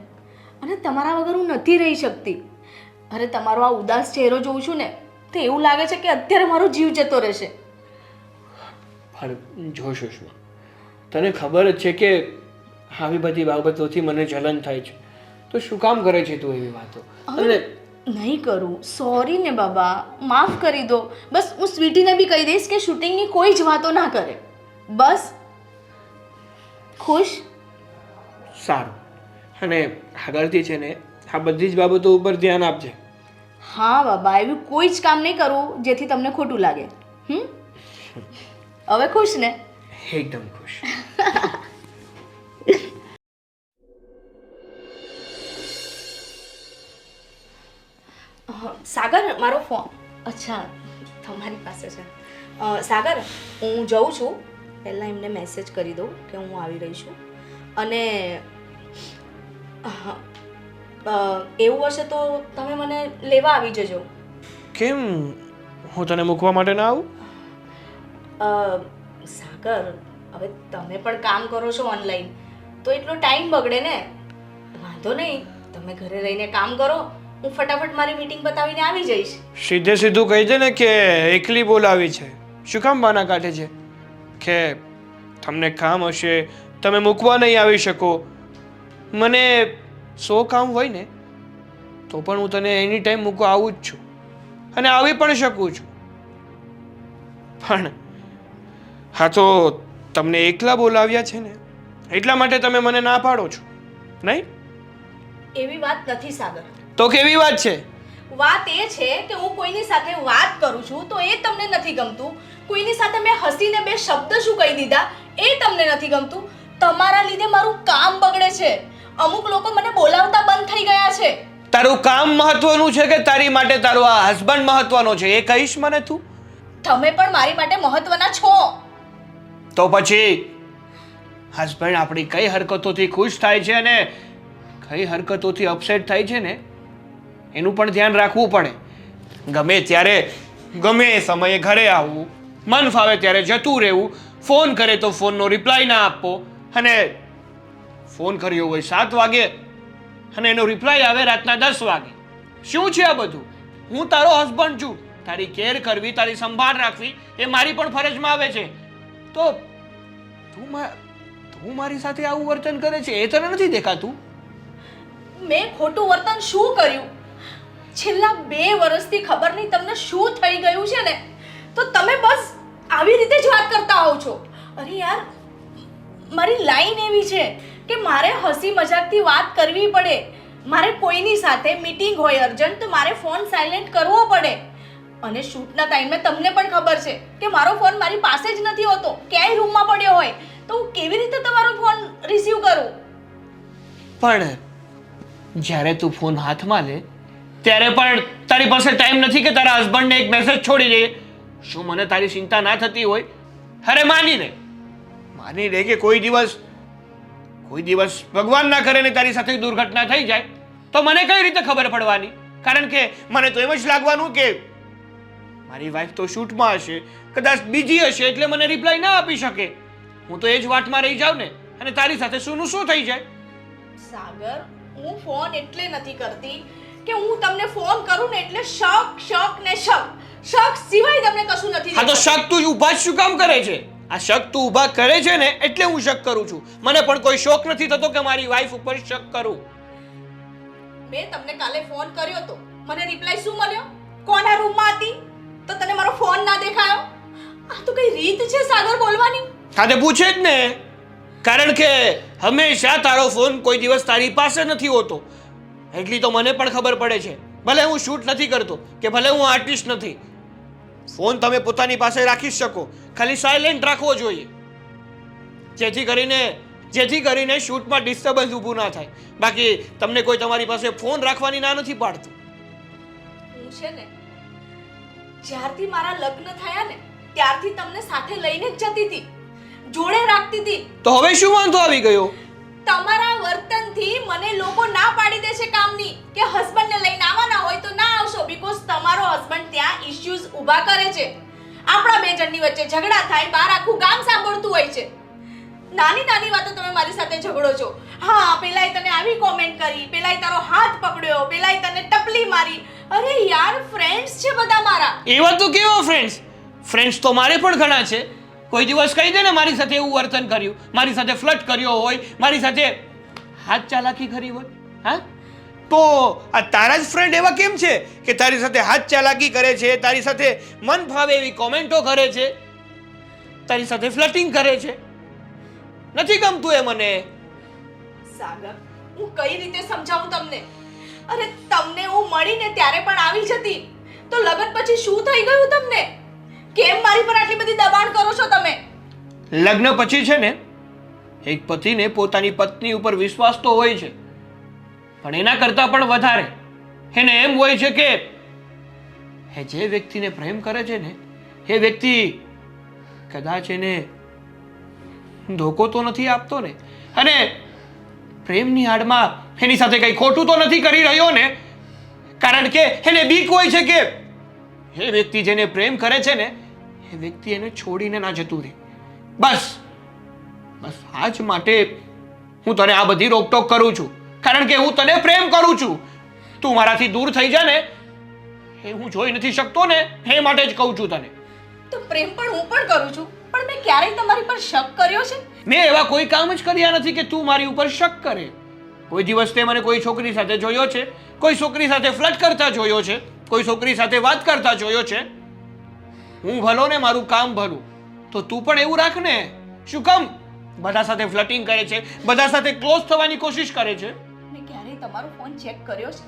[SPEAKER 1] અને તમારા વગર હું નથી રહી શકતી. અરે તમારો આ ઉદાસ ચહેરો જોઉં છું ને તો એવું લાગે છે કે અત્યારે મારો જીવ જતો રહેશે.
[SPEAKER 2] પણ જો સુષ્મા, તને ખબર જ છે કે આવી બધી બાબતોથી મને જલન થાય છે તો શું કામ કરે છે તું એવી વાતો? અને
[SPEAKER 1] નહીં કરું. સોરી ને બાબા, માફ કરી દો. બસ હું સ્વીટીને બી કહી દઈશ કે શૂટિંગની કોઈ જ વાતો ના કરે. બસ. ખુશ?
[SPEAKER 2] સારું. અને આગળથી છે ને આ બધી જ બાબતો ઉપર ધ્યાન આપજે.
[SPEAKER 1] હા બાબા, એવું કોઈ જ કામ નહીં કરું જેથી તમને ખોટું લાગે. હવે ખુશ ને?
[SPEAKER 2] એકદમ ખુશ.
[SPEAKER 1] સાગર, મારો ફોન. અચ્છા, તમારી પાસે છે. સાગર, હું જઉં છું. પહેલાં એમને મેસેજ કરી દઉં કે હું આવી રહી છું. અને એવું હશે તો તમે મને લેવા આવી જજો.
[SPEAKER 2] કેમ હું તને મૂકવા માટે ના આવું?
[SPEAKER 1] સાગર, હવે તમે પણ કામ કરો છો ઓનલાઈન તો એટલો ટાઈમ બગડે ને. વાંધો નહીં, તમે ઘરે રહીને કામ કરો. હું ફટાફટ મારી મીટિંગ બતાવીને આવી જઈશ.
[SPEAKER 2] સીધે સીધું કહી દે ને કે એકલી બોલાવી છે. શું કામ બાના કાઢે છે કે તમને કામ હશે, તમે મૂકવા નહીં આવી શકો? મને 100 કામ હોય ને તો પણ હું તને એની ટાઈમ મૂકવા આવું જ છું અને આવી પણ શકું છું. પણ હા, તો તમને એકલા બોલાવ્યા છે ને એટલા માટે તમે મને ના પાડો છો, નહીં?
[SPEAKER 1] એવી વાત નથી સાગર.
[SPEAKER 2] તો કેવી વાત છે?
[SPEAKER 1] વાત એ છે કે હું કોઈની સાથે વાત કરું છું તો એ તમને નથી ગમતું. કોઈની સાથે મેં હસીને 2 શબ્દ શું કહી દીધા એ તમને નથી ગમતું. તમારા લીધે મારું કામ બગડે છે. અમુક લોકો મને બોલાવતા બંધ થઈ ગયા છે.
[SPEAKER 2] તારું કામ મહત્વનું છે કે તારી માટે તારો આ હસબન્ડ મહત્વનો છે એ કહીશ મને તું?
[SPEAKER 1] તમે પણ મારી માટે મહત્વના છો.
[SPEAKER 2] તો પછી હસબન્ડ આપણી કઈ હરકતોથી ખુશ થાય છે અને કઈ હરકતોથી અપસેટ થાય છે ને એનું પણ ધ્યાન રાખવું પડે. ગમે ત્યારે ગમે એ સમયે ઘરે આવવું, મન ફાવે ત્યારે જતું રહેવું, ફોન કરે તો ફોનનો રિપ્લાય ના આપવો, અને ફોન કર્યો હોય 7 વાગે અને એનો રિપ્લાય આવે રાતના 10 વાગે. શું છે આ બધું? હું તારો હસબન્ડ છું. તારી કેર કરવી, તારી સંભાળ રાખવી એ મારી પણ ફરજમાં આવે છે. તો તું મારી સાથે આવું વર્તન કરે છે એ તને નથી દેખાતું?
[SPEAKER 1] મેં ખોટું વર્તન શું કર્યું? છેલ્લા 2 વર્ષથી ખબર નહીં તમને શું થઈ ગયું છે ને તો તમે બસ આવી રીતે જ વાત કરતા હોવ છો. અરે યાર, મારી લાઈન એવી છે કે મારે હસી મજાકથી વાત કરવી પડે. મારે કોઈની સાથે મીટિંગ હોય અર્જન્ટ તો મારે ફોન સાયલેન્ટ કરવો પડે. અને શૂટના ટાઈમે તમને પણ ખબર છે કે મારો ફોન મારી પાસે જ નથી હોતો, ક્યાંય રૂમમાં પડ્યો હોય તો હું કેવી રીતે તમારો ફોન રિસીવ કરું?
[SPEAKER 2] પણ જ્યારે તું ફોન હાથમાં લે ત્યારે પણ તારી પાસે ટાઈમ નથી કે તારા હસબન્ડને એક મેસેજ છોડી દે. શું મને તારી ચિંતા ના થતી હોય? અરે માની લે કે કોઈ દિવસ ભગવાન ના કરે ને તારી સાથે દુર્ઘટના થઈ જાય તો મને કઈ રીતે ખબર પડવાની? કારણ કે મને તો એમ જ લાગવાનું કે મારી વાઈફ તો શૂટમાં હશે, કદાચ બીજી હશે, એટલે મને રિપ્લાય ના આપી શકે. હું તો એ જ વાતમાં રહી જાઉં ને, અને તારી સાથે શું થઈ જાય.
[SPEAKER 1] સાગર, હું ફોન એટલે નથી કરતી કે હું તમને ફોન કરું ને એટલે શક સિવાય તમને કશું નથી
[SPEAKER 2] હા તો
[SPEAKER 1] દેખાતું.
[SPEAKER 2] શક તું ઊભા જ શું કામ કરે છે? આ શક તું ઊભા કરે છે ને એટલે હું શક કરું છું. મને પણ કોઈ શોખ નથી થતો કે મારી વાઈફ ઉપર શક કરું.
[SPEAKER 1] મેં તમને કાલે ફોન કર્યો તો, મને રિપ્લાય શું મળ્યો? કોના રૂમમાં હતી તો તને મારો ફોન ના દેખાયો? આ તો કઈ રીત છે સાગર બોલવાની?
[SPEAKER 2] હા તે પૂછે જ ને, કારણ કે હંમેશા તારો ફોન કોઈ દિવસ તારી પાસે નથી હોતો. એટલી તો મને પણ ખબર પડે છે. ભલે હું શૂટ નથી કરતો કે ભલે હું આર્ટિસ્ટ નથી, ફોન તમે પોતાની પાસે રાખી શકો, ખાલી સાયલેન્ટ રાખવો જોઈએ, જેથી કરીને શૂટમાં ડિસ્ટર્બન્સ ઊભું ના થાય. બાકી તમને કોઈ તમારી પાસે ફોન રાખવાની ના નથી પાડતું.
[SPEAKER 1] હું છે ને જ્યારથી મારા લગ્ન થયા ને ત્યારથી તમને સાથે લઈને જ જતી હતી, જોડે રાખતી હતી.
[SPEAKER 2] તો હવે શું વાંધો આવી ગયો?
[SPEAKER 1] તમારા વર્તનથી મને લોકો ના પાડી દે છે કામની કે હસબન્ડને લઈને આવવાના હોય તો ના આવશો, બીકોઝ તમારો હસબન્ડ ત્યાં ઇશ્યુઝ ઊભા કરે છે. આપણા બે જણની વચ્ચે ઝઘડા થાય, બહાર આખું ગામ સાંભળતું હોય છે. નાની નાની વાતો તમે મારી સાથે ઝઘડો છો. હા, પેલાય તને આવી કોમેન્ટ કરી, પેલાય તારો હાથ પકડ્યો, પેલાય તને ટપલી મારી. અરે યાર, ફ્રેન્ડ્સ છે બધા મારા.
[SPEAKER 2] એવા તો કેવા ફ્રેન્ડ્સ તો મારે પણ ઘણા છે. કોઈ દિવસ કહી દે ને મારી સાથે એવું વર્તન કર્યું, મારી સાથે ફ્લર્ટ કર્યો હોય, મારી સાથે હાથ ચાલાકી કરી હોય. હા, તો આ તારા જ ફ્રેન્ડ એવા કેમ છે કે તારી સાથે હાથ ચાલાકી કરે છે, તારી સાથે મન ફાવે એવી કોમેન્ટો કરે છે, તારી સાથે ફ્લર્ટિંગ કરે છે? નથી ગમતું એ મને.
[SPEAKER 1] સાગર, હું કઈ રીતે સમજાવું તમને? અરે તમને હું મળીને ત્યારે પણ આવી જતી, તો લગ્ન પછી શું થઈ ગયું તમને? કેમ મારી પર આટલી બધી દબાણ કરો છો તમે?
[SPEAKER 2] લગ્ન પછી છે ને એક પતિને પોતાની પત્ની ઉપર વિશ્વાસ તો હોય છે, પણ એના કરતાં પણ વધારે એને એમ હોય છે કે એ જે વ્યક્તિને પ્રેમ કરે છે ને એ વ્યક્તિ કદાચ એને ધોકો તો નથી આપતો ને, અને પ્રેમની આડમાં એની સાથે કંઈ ખોટું તો નથી કરી રહ્યો ને, કારણ કે એને બીક હોય છે કે એ વ્યક્તિ જેને પ્રેમ કરે છે ને એ વ્યક્તિ એને છોડીને ના જતું રહે. બસ આ જ માટે હું તને આ બધી રોકટોક કરું છું, કારણ કે હું તને પ્રેમ કરું છું. તું મારાથી દૂર થઈ જા ને એ હું જોઈ નથી શકતો ને, એ માટે જ કહું છું તને.
[SPEAKER 1] તો પ્રેમ પણ હું પણ કરું છું, પણ મેં ક્યારેય તમારી પર શક કર્યો છે?
[SPEAKER 2] મેં એવા કોઈ કામ જ કર્યા નથી કે તું મારી ઉપર શક કરે. કોઈ દિવસ તે મને કોઈ છોકરી સાથે જોયો છે, કોઈ છોકરી સાથે ફ્લર્ટ કરતા જોયો છે, કોઈ છોકરી સાથે વાત કરતા જોયો છે? હું ભલો ને મારું કામ ભલું, તો તું પણ એવું રાખ ને. શું કામ બધા સાથે ફ્લર્ટિંગ કરે છે, બધા સાથે ક્લોઝ થવાની કોશિશ કરે છે?
[SPEAKER 1] મેં ક્યારેય તમારો ફોન ચેક કર્યો છે?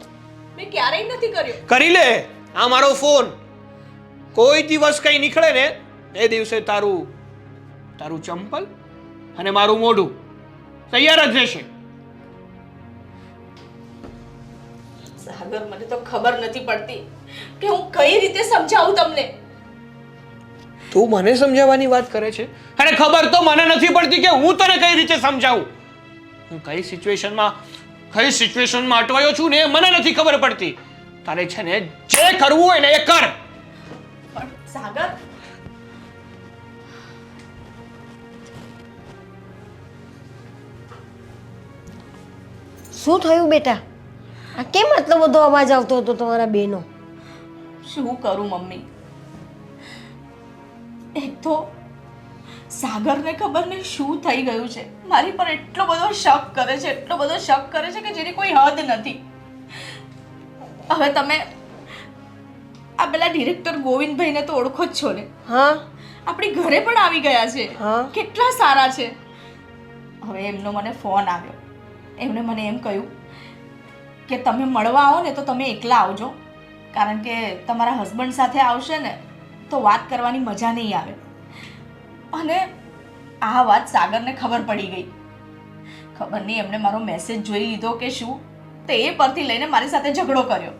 [SPEAKER 1] મેં ક્યારેય નથી કર્યો.
[SPEAKER 2] કરી લે આ મારો ફોન. કોઈ દિવસ કઈ નીકળે ને એ દિવસે તારું ચંપલ અને મારું મોઢું તૈયાર જ રહેશે.
[SPEAKER 1] સાગર, મને તો ખબર નથી પડતી કે હું કઈ રીતે સમજાવું તમને.
[SPEAKER 2] તું મને સમજાવવાની વાત કરે છે, અને ખબર તો મને નથી પડતી કે હું તને કઈ રીતે સમજાવું. હું કઈ સિચ્યુએશનમાં અટવાયો છું ને એ મને નથી ખબર પડતી. તારે છે ને જે કરવું હોય ને એ કર.
[SPEAKER 1] પણ સાગર,
[SPEAKER 3] શું થયું બેટા? આ કેમ આટલો બધો અવાજ આવતો હતો તમારા બેનો?
[SPEAKER 1] શું કરું મમ્મી? એક તો સાગરને ખબર નહીં શું થઈ ગયું છે, મારી પર એટલો બધો શક કરે છે કે જેની કોઈ હદ નથી. હવે તમે આ પેલા ડિરેક્ટર ગોવિંદભાઈને તો ઓળખો જ છો ને?
[SPEAKER 3] હા,
[SPEAKER 1] આપણી ઘરે પણ આવી ગયા છે.
[SPEAKER 3] હા.
[SPEAKER 1] કેટલા સારા છે. હવે એમનો મને ફોન આવ્યો. એમણે મને એમ કહ્યું કે તમે મળવા આવો ને તો તમે એકલા આવજો, કારણ કે તમારા હસબન્ડ સાથે આવશે ને તો વાત કરવાની મજા નહીં આવે. અને આ વાત સાગરને ખબર પડી ગઈ. ખબર નહીં એમણે મારો મેસેજ જોઈ લીધો કે શું, તો એ પરથી લઈને મારી સાથે ઝઘડો કર્યો.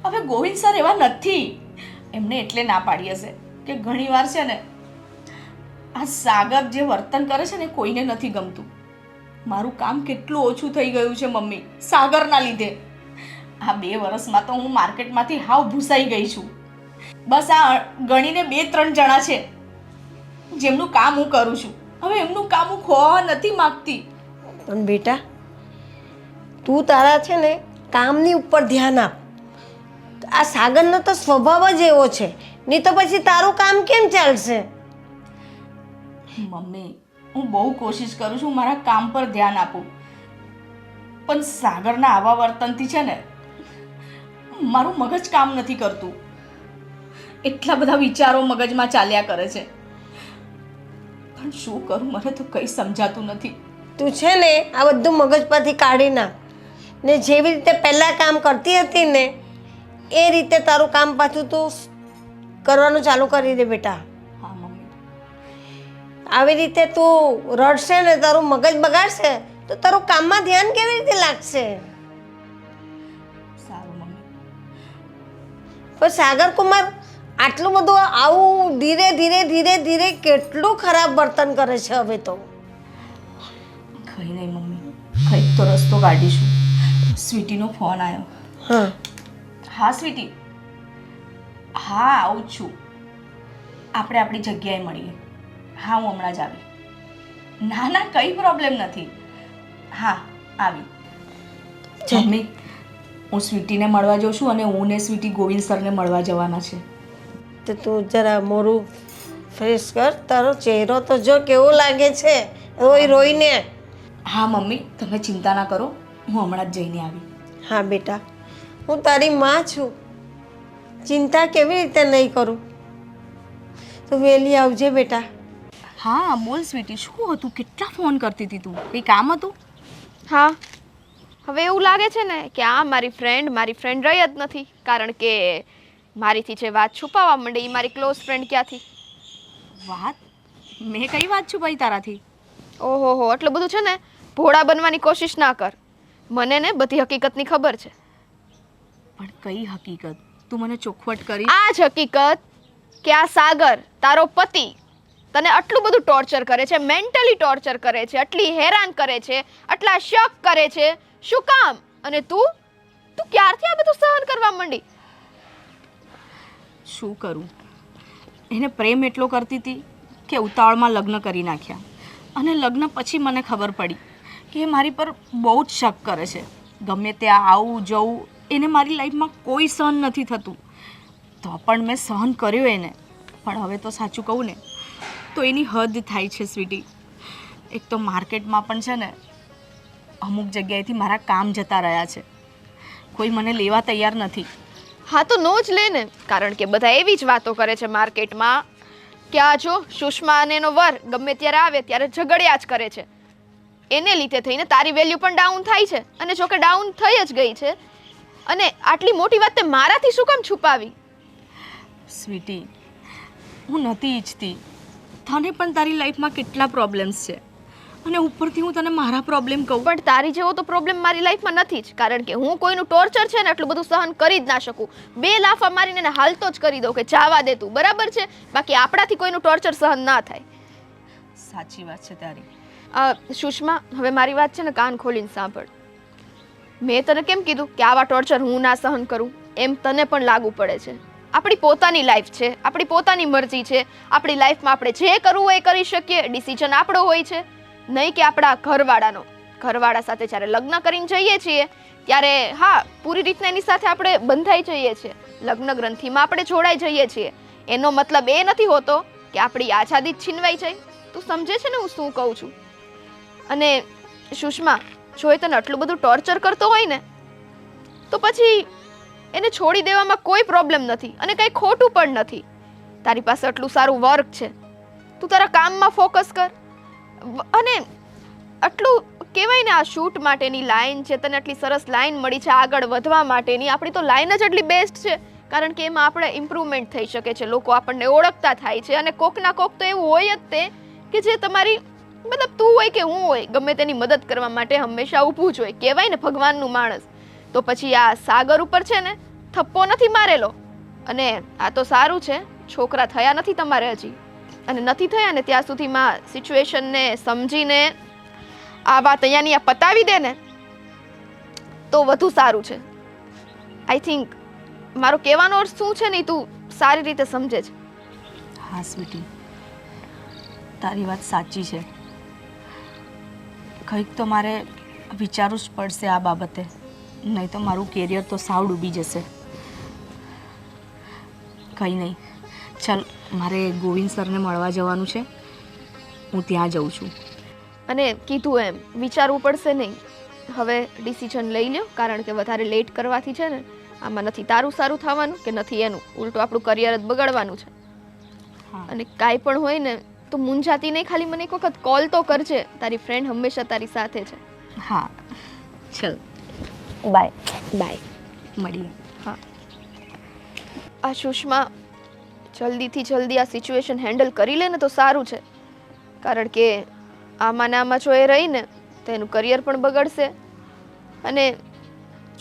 [SPEAKER 1] હવે ગોવિંદ સર એવા નથી, એમને એટલે ના પાડી હશે કે ઘણીવાર છે ને આ સાગર જે વર્તન કરે છે ને કોઈને નથી ગમતું. મારું કામ કેટલું ઓછું થઈ ગયું છે મમ્મી સાગરના લીધે. આ 2 વર્ષમાં તો હું માર્કેટમાંથી હાવ ભૂસાઈ ગઈ છું. બસ આ ગણીને 2-3 જણા છે જેમનું કામ હું કરું છું. હવે એમનું કામ હું ખોવા નથી માંગતી.
[SPEAKER 3] પણ બેટા તું તારા છે ને કામની ઉપર ધ્યાન આપ. આ સાગરનો તો સ્વભાવ જ એવો છે, નહીં તો પછી તારું કામ કેમ ચાલશે?
[SPEAKER 1] મમ્મી, હું બહુ કોશિશ કરું છું મારા કામ પર ધ્યાન આપું, પણ સાગરના આવા વર્તનથી છે ને મારું મગજ કામ નથી કરતું. એટલા બધા વિચારો મગજમાં ચાલ્યા કરે છે, પણ શું કરું મને તો કંઈ સમજાતું નથી.
[SPEAKER 3] તું છે ને આ બધું મગજ પરથી કાઢી નાખ ને જેવી રીતે પહેલાં કામ કરતી હતી ને એ રીતે તારું કામ પાછું તું કરવાનું ચાલુ કરી દે બેટા.
[SPEAKER 1] હા મમ્મી.
[SPEAKER 3] આવી રીતે તું રડશે ને તારું મગજ બગાડશે તો તારું કામમાં ધ્યાન કેવી રીતે લાગશે?
[SPEAKER 1] સારું મમ્મી.
[SPEAKER 3] પણ સાગર કુમાર આટલું બધું આવું ધીરે ધીરે ધીરે ધીરે કેટલું ખરાબ વર્તન કરે છે હવે તો.
[SPEAKER 1] કંઈ નહીં મમ્મી, કંઈક તો રસ્તો કાઢીશું. સ્વીટીનો ફોન આવ્યો.
[SPEAKER 3] હા
[SPEAKER 1] હા સ્વીટી, હા આવું જ છું. આપણે આપણી જગ્યાએ મળીએ. હા હું હમણાં જ આવી. ના ના કંઈ પ્રોબ્લેમ નથી. હા આવી. મમ્મી, હું સ્વીટીને મળવા જાઉં છું અને હું ને સ્વીટી ગોવિંદ સરને મળવા જવાના છે.
[SPEAKER 3] તો તું જરા મોરું ફ્રેશ કર, તારો ચહેરો તો જો કેવો લાગે છે રોઈ રોઈને.
[SPEAKER 1] હા મમ્મી, તમે ચિંતા ના કરો, હું હમણાં જ જઈને આવી.
[SPEAKER 3] હા બેટા, હું તારી માં છું, ચિંતા કેવી રીતે નહીં કરું. તો વહેલી આવજે બેટા.
[SPEAKER 1] હા બોલ સ્વીટી, શું હતું? કેટલા ફોન કરતી હતી તું? કંઈ કામ હતું?
[SPEAKER 4] હા, હવે એવું લાગે છે ને કે આ મારી ફ્રેન્ડ રહી જ નથી, કારણ કે મારીથી જે વાત છુપાવવા માંડે એ મારી ક્લોઝ ફ્રેન્ડ ક્યાંથી?
[SPEAKER 1] વાત? મેં કઈ વાત છું ભાઈ તારાથી?
[SPEAKER 4] ઓહો હો, એટલું બધું છે ને ભોળા બનવાની કોશિશ ના કર. મને ને બધી હકીકતની ખબર છે.
[SPEAKER 1] પણ કઈ હકીકત? તું મને ચોખવટ કરી.
[SPEAKER 4] આ જ હકીકત કે આ સાગર તારો પતિ તને આટલું બધું ટોર્ચર કરે છે, મેન્ટલી ટોર્ચર કરે છે, આટલી હેરાન કરે છે, આટલા શક કરે છે. શું કામ? અને તું ક્યારથી આ બધું સહન કરવા માંડી?
[SPEAKER 1] શું કરું? એને પ્રેમ એટલો કરતી હતી કે ઉતાવળમાં લગ્ન કરી નાખ્યા, અને લગ્ન પછી મને ખબર પડી કે એ મારી પર બહુ જ શક કરે છે. ગમે ત્યાં આવું જવું એને મારી લાઈફમાં કોઈ સહન નથી થતું. તો પણ મેં સહન કર્યો એને. પણ હવે તો સાચું કહું ને તો એની હદ થાય છે સ્વીટી. એક તો માર્કેટમાં પણ છે ને અમુક જગ્યાએથી મારા કામ જતા રહ્યા છે, કોઈ મને લેવા તૈયાર નથી.
[SPEAKER 4] હા તો નો જ લે ને, કારણ કે બધા એવી જ વાતો કરે છે માર્કેટમાં કે આ જો સુષ્મા અને એનો વર ગમે ત્યારે આવે ત્યારે ઝઘડ્યા જ કરે છે. એને લીધે થઈને તારી વેલ્યુ પણ ડાઉન થાય છે, અને જો કે ડાઉન થઈ જ ગઈ છે. અને આટલી મોટી વાત તે મારાથી શું કામ છુપાવી?
[SPEAKER 1] સ્વીટી, હું નથી ઈચ્છતી. તને પણ તારી લાઈફમાં કેટલા પ્રોબ્લેમ્સ છે, અને ઉપરથી હું તને મારા પ્રોબ્લેમ કહું.
[SPEAKER 4] પણ તારી જેવો તો પ્રોબ્લેમ મારી લાઈફમાં નથી જ, કારણ કે હું કોઈનું ટોર્ચર છે ને એટલું બધું સહન કરી જ ના શકું. 2 લાફા મારીને એને હાલતો જ કરી દઉં કે જાવા દે તું, બરાબર છે? બાકી આપણાથી કોઈનું ટોર્ચર સહન ના થાય.
[SPEAKER 1] સાચી વાત છે તારી.
[SPEAKER 4] સુષ્મા, હવે મારી વાત છે ને કાન ખોલીને સાંભળ. મેં તને કેમ કીધું કે આવા ટોર્ચર હું ના સહન કરું, એમ તને પણ લાગુ પડે છે. આપણી પોતાની લાઈફ છે, આપણી પોતાની મરજી છે. આપણી લાઈફમાં આપણે જે કરવું હોય એ કરી શકીએ, ડિસિઝન આપણો હોય છે, નહીં કે આપણા ઘરવાળાનો. ઘરવાળા સાથે જ્યારે લગ્ન કરીને જઈએ છીએ ત્યારે હા પૂરી રીતના એની સાથે આપણે બંધાઈ જઈએ છીએ, લગ્ન ગ્રંથિમાં આપણે જોડાઈ જઈએ છીએ. એનો મતલબ એ નથી હોતો કે આપણી આઝાદી જ છીનવાઈ જાય. તું સમજે છે ને હું શું કહું છું? અને સુષ્મા, જો એ તને આટલું બધું ટોર્ચર કરતો હોય ને તો પછી એને છોડી દેવામાં કોઈ પ્રોબ્લેમ નથી, અને કંઈ ખોટું પણ નથી. તારી પાસે આટલું સારું વર્ક છે, તું તારા કામમાં ફોકસ કર. અને આટલું કહેવાય ને આ શૂટ માટેની લાઈન છે, તને આટલી સરસ લાઈન મળી છે આગળ વધવા માટેની. આપણી તો લાઈન જ એટલી બેસ્ટ છે, કારણ કે એમાં આપણે ઇમ્પ્રુવમેન્ટ થઈ શકે છે, લોકો આપણને ઓળખતા થાય છે. અને કોક ના કોક તો એવું હોય જ તે કે જે તમારી મતલબ તું હોય કે હું હોય ગમે તેની મદદ કરવા માટે હંમેશા ઊભું જ હોય. કહેવાય ને ભગવાનનું માણસ. તો પછી આ સાગર ઉપર છે ને થપ્પો નથી મારેલો. અને આ તો સારું છે છોકરા થયા નથી તમારે હજી, અને નથી થયા ને ત્યાં સુધીમાં સિચ્યુએશનને સમજીને આ વાત અહીંયાની પતાવી દે ને તો વધુ સારું છે. આઈ થિંક મારો કહેવાનો અર્થ શું છે ને ઈ તું સારી રીતે સમજે છે.
[SPEAKER 1] હા સ્વીટી, તારી વાત સાચી છે. કંઈક તો મારે વિચારવું જ પડશે આ બાબતે, નહીં તો મારું કેરિયર તો સાવ ડૂબી જશે. કંઈ નહીં, ચાલ મારે ગોવિંદ સરને મળવા જવાનું છે, હું ત્યાં જઉં છું.
[SPEAKER 4] અને કીધું એમ વિચારવું પડશે નહીં. હવે ડિસિઝન લઈ લ્યો, કારણ કે વધારે લેટ કરવાથી છે ને આમાં નથી તારું સારું થવાનું કે નથી એનું, ઉલટું આપણું કરિયર જ બગાડવાનું છે.
[SPEAKER 1] હા.
[SPEAKER 4] અને કાંઈ પણ હોય ને તો મૂંઝાતી નહીં, ખાલી મને એક વખત કોલ તો કરજે. તારી ફ્રેન્ડ હંમેશા તારી સાથે છે.
[SPEAKER 1] હા ચલ,
[SPEAKER 4] બાય બાય.
[SPEAKER 1] મળીએ.
[SPEAKER 4] હા. આ સુષ્મા જલ્દીથી જલ્દી આ સિચ્યુએશન હેન્ડલ કરી લે ને તો સારું છે, કારણ કે આમાં ને આમાં જો એ રહીને તો એનું કરિયર પણ બગડશે. અને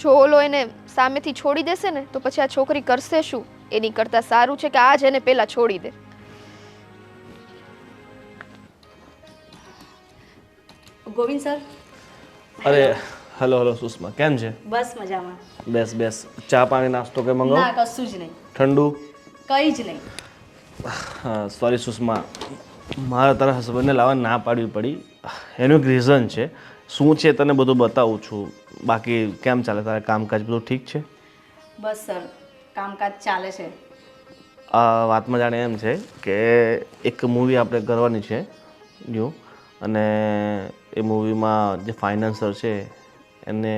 [SPEAKER 4] જો ઓલો એને સામેથી છોડી દેશે ને તો પછી આ છોકરી કરશે શું? એની કરતાં સારું છે કે આજ એને પહેલાં છોડી દે.
[SPEAKER 1] ગોવિંદ સર.
[SPEAKER 5] અરે હેલો હેલો સુષ્મા, કેમ છે?
[SPEAKER 1] બસ મજામાં.
[SPEAKER 5] બેસ બેસ. ચા પાણી નાસ્તો કે મંગાવો?
[SPEAKER 1] ના, કશું જ નહીં,
[SPEAKER 5] ઠંડુ?
[SPEAKER 1] કંઈ જ નહીં.
[SPEAKER 5] હા સોરી સુષ્મા, મારે તારા હસબન્ડને લાવવા ના પાડવી પડી. એનું એક રીઝન છે. શું છે તને બધું બતાવું છું. બાકી કેમ ચાલે તારે કામકાજ બધું ઠીક છે?
[SPEAKER 1] બસ સર, કામકાજ ચાલે છે.
[SPEAKER 5] આ વાતમાં જાણે એમ છે કે એક મૂવી આપણે કરવાની છે ન્યૂ, અને એ મૂવીમાં જે ફાઇનાન્સર છે એને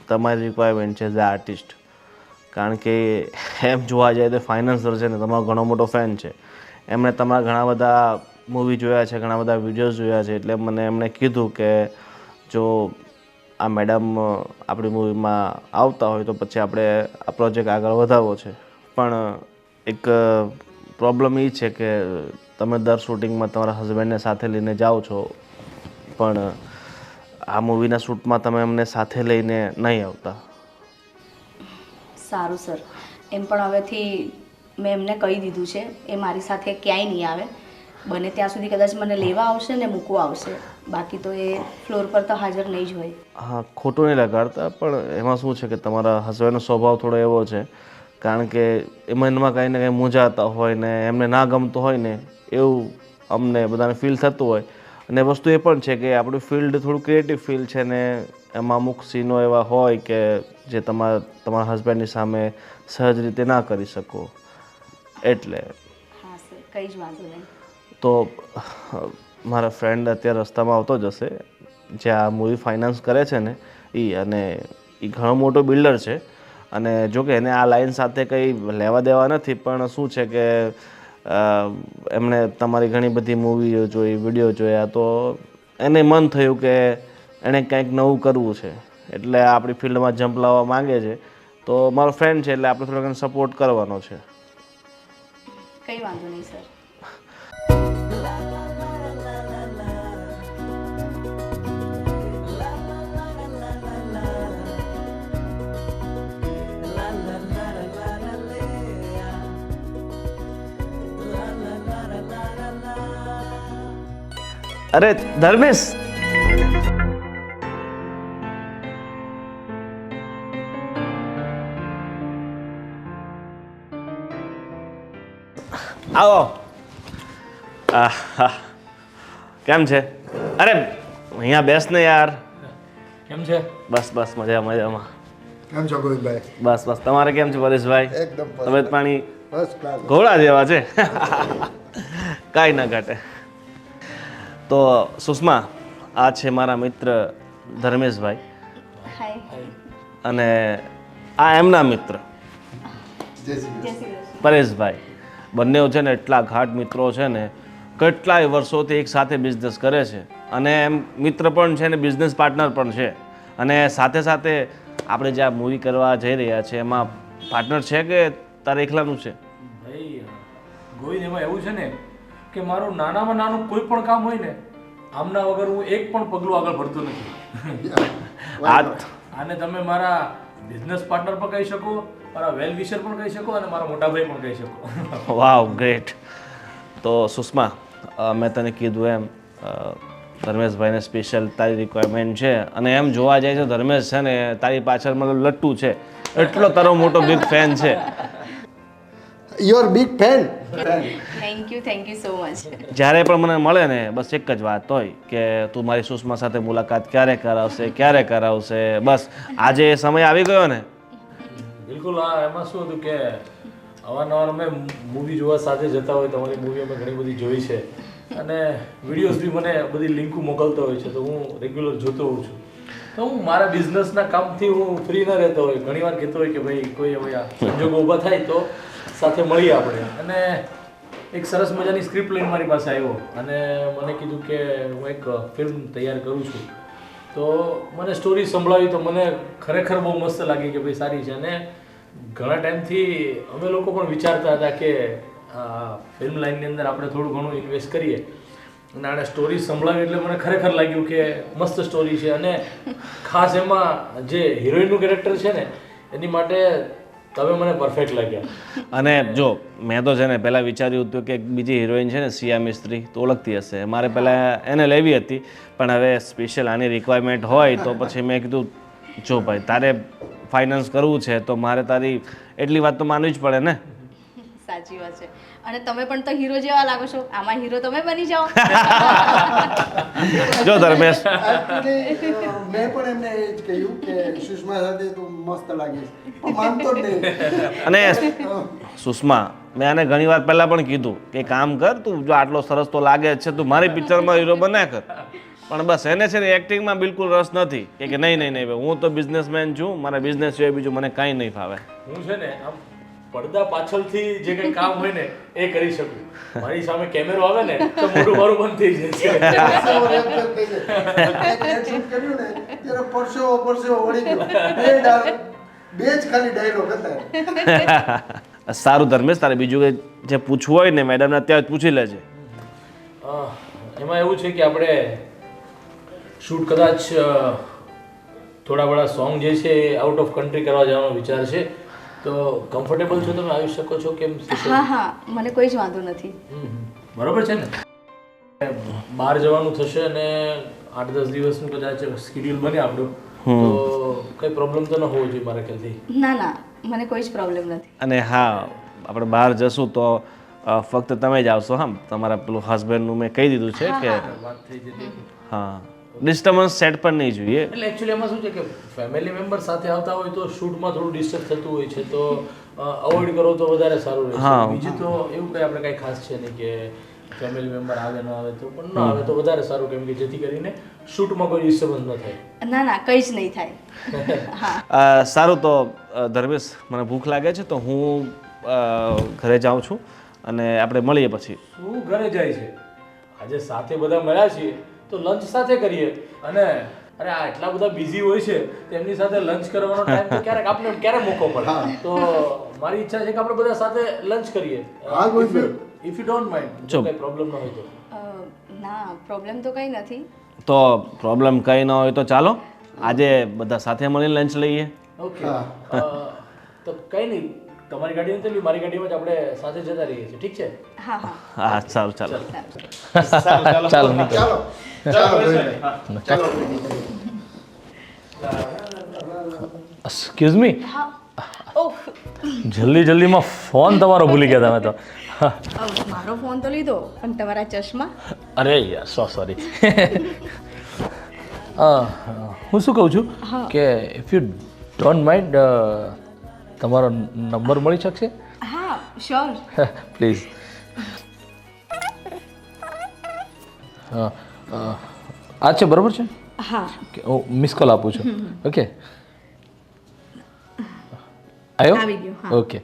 [SPEAKER 5] તમારી રિક્વાયરમેન્ટ છે એઝ અ આર્ટિસ્ટ. કારણ કે એમ જોવા જાય તો ફાઇનાન્સર છે ને તમારો ઘણો મોટો ફેન છે. એમણે તમારા ઘણા બધા મૂવી જોયા છે, ઘણા બધા વિડીયોઝ જોયા છે, એટલે મને એમણે કીધું કે જો આ મેડમ આપણી મૂવીમાં આવતા હોય તો પછી આપણે આ પ્રોજેક્ટ આગળ વધારવો છે. પણ એક પ્રોબ્લેમ એ છે કે તમે દર શૂટિંગમાં તમારા હસબન્ડને સાથે લઈને જાઓ છો, પણ આ મૂવીના શૂટમાં તમે એમને સાથે લઈને નહીં આવતા.
[SPEAKER 1] સારું સર, એમ પણ હવેથી મેં એમને કહી દીધું છે એ મારી સાથે ક્યાંય નહીં આવે. બને ત્યાં સુધી કદાચ મને લેવા આવશે ને મૂકવા આવશે, બાકી તો એ ફ્લોર પર તો હાજર નહીં જ હોય.
[SPEAKER 5] હા ખોટું નહીં લગાડતા, પણ એમાં શું છે કે તમારા હસબન્ડનો સ્વભાવ થોડો એવો છે, કારણ કે એમાં કંઈ ને કંઈ મૂંઝાતા હોય ને એમને ના ગમતું હોય ને એવું અમને બધાને ફીલ થતું હોય. અને વસ્તુ એ પણ છે કે આપણું ફિલ્ડ થોડું ક્રિએટિવ ફિલ્ડ છે ને એમાં અમુક સીનો એવા હોય કે જે તમારા હસબન્ડની સામે સહજ રીતે ના કરી શકો. એટલે
[SPEAKER 1] હા સર, કંઈ જ વાંધો નહીં.
[SPEAKER 5] તો મારા ફ્રેન્ડ અત્યારે રસ્તામાં આવતો જ હશે, જે આ મૂવી ફાઇનાન્સ કરે છે ને અને એ ઘણો મોટો બિલ્ડર છે. અને જો કે એને આ લાઈન સાથે કંઈ લેવા દેવા નથી, પણ શું છે કે એમણે તમારી ઘણી બધી મૂવીઓ જોઈ, વિડીયો જોયા, તો એને મન થયું કે એણે કંઈક નવું કરવું છે, એટલે આપણી ફિલ્ડમાં જમ્પ લાવવા માંગે છે. તો મારો ફ્રેન્ડ છે એટલે આપણે થોડોક સપોર્ટ કરવાનો છે.
[SPEAKER 1] કંઈ વાંધો નહીં સર.
[SPEAKER 5] અરે ધર્મેશ, આવો. કેમ છે? અરે અહીંયા બેસ ને યાર.
[SPEAKER 2] કેમ છે?
[SPEAKER 5] બસ બસ મજા મજામાં.
[SPEAKER 6] કેમ છો ગોવિંદભાઈ?
[SPEAKER 5] બસ બસ. તમારે કેમ છે પરેશભાઈ?
[SPEAKER 6] એકદમ
[SPEAKER 5] તબિયત પાણી
[SPEAKER 6] ફર્સ્ટ ક્લાસ.
[SPEAKER 5] ઘોડા જેવા છે. કાંઈ ના ઘટે. તો સુષ્મા, આ છે મારા મિત્ર ધર્મેશભાઈ,
[SPEAKER 1] હાય.
[SPEAKER 5] અને આ એમના મિત્ર
[SPEAKER 6] જય શ્રી કૃષ્ણ.
[SPEAKER 5] પરેશભાઈ. બંને છે ને એટલા ઘાટ મિત્રો છે ને, કેટલાય વર્ષોથી એક સાથે બિઝનેસ કરે છે, અને એમ મિત્ર પણ છે ને બિઝનેસ પાર્ટનર પણ છે. અને સાથે સાથે આપણે જે આ મૂવી કરવા જઈ રહ્યા છે એમાં પાર્ટનર છે કે તારે એકલાનું છે?
[SPEAKER 7] ભાઈ ગોવિંદ, એમાં એવું છે ને કે મારું નાનામાં નાનું કોઈ પણ કામ હોય ને, આમના વગર હું એક પણ પગલું આગળ ભરતો નથી. આને તમે મારા બિઝનેસ પાર્ટનર પણ કહી શકો, મારા વેલ વિશર પણ કહી શકો, અને મારા મોટા ભાઈ પણ કહી શકો.
[SPEAKER 5] વાવ ગ્રેટ. તો સુષ્મા, મેં તને કીધું એમ ધર્મેશભાઈને સ્પેશિયલ તારી રિક્વાયરમેન્ટ છે અને એમ જોવા જાય છે ધર્મેશ છે ને તારી પાછળ મતલબ લટ્ટુ છે એટલો તારો મોટો બિગ ફેન છે.
[SPEAKER 6] Your big fan.
[SPEAKER 1] Thank you so much.
[SPEAKER 5] જ્યારે પણ મને મળે ને બસ એક જ વાત હોય કે તું મારી સુષ્મા સાથે મુલાકાત ક્યારે કરાવશે. બસ આજે એ સમય આવી ગયો ને.
[SPEAKER 7] બિલકુલ. હા, એમાં શું હતું કે અવારનવાર અમે મૂવી જોવા સાથે જતા હોય, તમારી મૂવી અમે ઘણી બધી જોઈ છે અને વિડીયોઝ બી મને બધી લિંકો મોકલતો હોય છે, તો હું રેગ્યુલર જોતો હોઉં છું. તો હું મારા બિઝનેસના કામથી હું ફ્રી ન રહેતો હોય, ઘણીવાર કહેતો હોય કે ભાઈ કોઈ હવે આ સંજોગો ઊભા થાય તો સાથે મળીએ આપણે. અને એક સરસ મજાની સ્ક્રિપ્ટ લઈને મારી પાસે આવ્યો અને મને કીધું કે હું એક ફિલ્મ તૈયાર કરું છું. તો મને સ્ટોરી સંભળાવી તો મને ખરેખર બહુ મસ્ત લાગી કે ભાઈ સારી છે. અને ઘણા ટાઈમથી અમે લોકો પણ વિચારતા હતા કે ફિલ્મ લાઇનની અંદર આપણે થોડું ઘણું ઇન્વેસ્ટ કરીએ અને આને સ્ટોરી સંભળાવી એટલે મને ખરેખર લાગ્યું કે મસ્ત સ્ટોરી છે. અને ખાસ એમાં જે હિરોઈનનું કેરેક્ટર છે ને એની માટે તમે મને પરફેક્ટ લાગ્યા.
[SPEAKER 5] અને જો મેં તો છે ને પહેલાં વિચાર્યું હતું કે બીજી હિરોઈન છે ને સિયા મિસ્ત્રી તો ઓળખતી હશે, મારે પહેલાં એને લેવી હતી પણ હવે સ્પેશિયલ આની રિક્વાયરમેન્ટ હોય તો પછી મેં કીધું જો ભાઈ તારે ફાઇનાન્સ કરવું છે તો મારે તારી એટલી વાત તો માનવી જ પડે ને.
[SPEAKER 1] સાચી વાત છે. અને તમે પણ તો હીરો જેવા લાગો છો, આમાં હીરો તમે બની જાઓ.
[SPEAKER 5] જો ધર્મેશ
[SPEAKER 6] મેં પણ એમને એ જ કહ્યું કે સુષ્મા સાથે તું મસ્ત લાગીશ, પણ માનતો જ નહીં.
[SPEAKER 5] અને સુષ્મા મેં આને ઘણી વાર પહેલાં પણ કીધું કે કામ કર તું, જો આટલો સરસ તો લાગે જ છે તું મારી પિક્ચરમાં હીરો બન્યા કર. પણ બસ એને છે ને એક્ટિંગમાં બિલકુલ રસ નથી કે નહીં હું તો બિઝનેસમેન છું, મારા બિઝનેસ સિવાય બીજું મને કાંઈ નહીં ફાવે.
[SPEAKER 7] હું છે ને આમ પડદા પાછળથી જે કંઈ કામ હોય ને એ કરી શકું. મારી સામે કેમેરો આવે ને તો મોઢું મારું બંધ થઈ જાય છે.
[SPEAKER 6] શૂટ કર્યું ને ત્યારે પરસેવો વળી ગયો. બે જ ખાલી ડાયલોગ હતા.
[SPEAKER 5] સારું ધર્મેશ, તારે બીજું કંઈ જે પૂછવું હોય ને મેડમને અત્યારે પૂછી લેજે.
[SPEAKER 7] એમાં એવું છે કે આપણે શૂટ કદાચ થોડા બડા સોંગ જે છે એ આઉટ ઓફ કન્ટ્રી કરવા જવાનો વિચાર છે. તો કમ્ફર્ટેબલ છો તમે, આવી શકો છો? કેમ?
[SPEAKER 1] હા, મને કોઈ જ વાંધો નથી.
[SPEAKER 7] બરોબર છે ને? બહાર જવાનું થશે અને 8-10 દિવસનું કદાચ સ્કેડ્યુલ બને આપણું તો કઈ પ્રોબ્લેમ તો ન હોવો જોઈએ મારા ખ્યાલથી.
[SPEAKER 1] ના, મને કોઈ જ પ્રોબ્લેમ નથી.
[SPEAKER 5] અને હા, આપણે બહાર જશું તો ફક્ત તમે જ આવશો. હા, તમારા પેલું હસબન્ડનું મેં કહી દીધું છે કે
[SPEAKER 7] વાત થઈ જતી.
[SPEAKER 5] હા, ડિસ્ટર્બન્સ સેટ પણ નહીં જોઈએ.
[SPEAKER 7] એટલે એકચ્યુઅલી એમાં શું છે કે ફેમિલી મેમ્બર સાથે આવતા હોય તો શૂટમાં થોડું ડિસ્ટર્બ થતું હોય છે, તો અવોઇડ કરો તો વધારે સારું રહેશે. બીજું તો એવું કંઈ આપણે કાંઈ ખાસ છે નહીં કે ફેમિલી મેમ્બર આવે ન આવે તો પણ ન આવે તો વધારે સારું, કેમ કે જેથી કરીને શૂટમાં કોઈ ડિસ્ટર્બન્સ ન થાય.
[SPEAKER 1] ના, કંઈ જ નહીં થાય.
[SPEAKER 5] સારું, તો ધર્મેશ મને ભૂખ લાગે છે તો હું ઘરે જાઉં છું અને આપણે મળીએ પછી.
[SPEAKER 7] શું ઘરે જાય છે? આજે સાથે બધા મળ્યા છીએ તો લંચ સાથે કરીએ. અને અરે આ એટલા બધા બિઝી હોય છે તેમની સાથે લંચ કરવાનો ટાઈમ તો ક્યારેક મોકો મળે. તો મારી ઈચ્છા છે કે આપણે બધા સાથે લંચ કરીએ. ઇફ યુ ડોન્ટ માઇન્ડ, જો કંઈ પ્રોબ્લેમ ન હોય તો.
[SPEAKER 1] ના, પ્રોબ્લેમ તો કંઈ નથી.
[SPEAKER 5] તો પ્રોબ્લેમ કંઈ ન હોય તો ચાલો આજે બધા સાથે મળીને લંચ લઈએ.
[SPEAKER 7] ઓકે, તો કંઈ નહીં, તમારી ગાડી નથી, મારી ગાડીમાં જ આપણે સાથે જતા રહીએ છીએ. ઠીક છે?
[SPEAKER 5] હા, સારું, ચાલો.
[SPEAKER 7] એક્સક્યુઝ મી, જલ્દીમાં ફોન તમારો ભૂલી ગયા તમે તો.
[SPEAKER 1] મારો ફોન તો લીધો પણ તમારા ચશ્મા.
[SPEAKER 7] અરે યાર, સોરી. હું શું કહું છું કે ઇફ યુ ડોન્ટ માઇન્ડ તમારો નંબર મળી શકશે?
[SPEAKER 1] હા, શ્યોર.
[SPEAKER 7] પ્લીઝ. આ છે, બરાબર છે?
[SPEAKER 1] હા.
[SPEAKER 7] હું મિસ કોલ આપું છું. ઓકે,
[SPEAKER 1] આવી ગયો. હા.
[SPEAKER 7] Okay,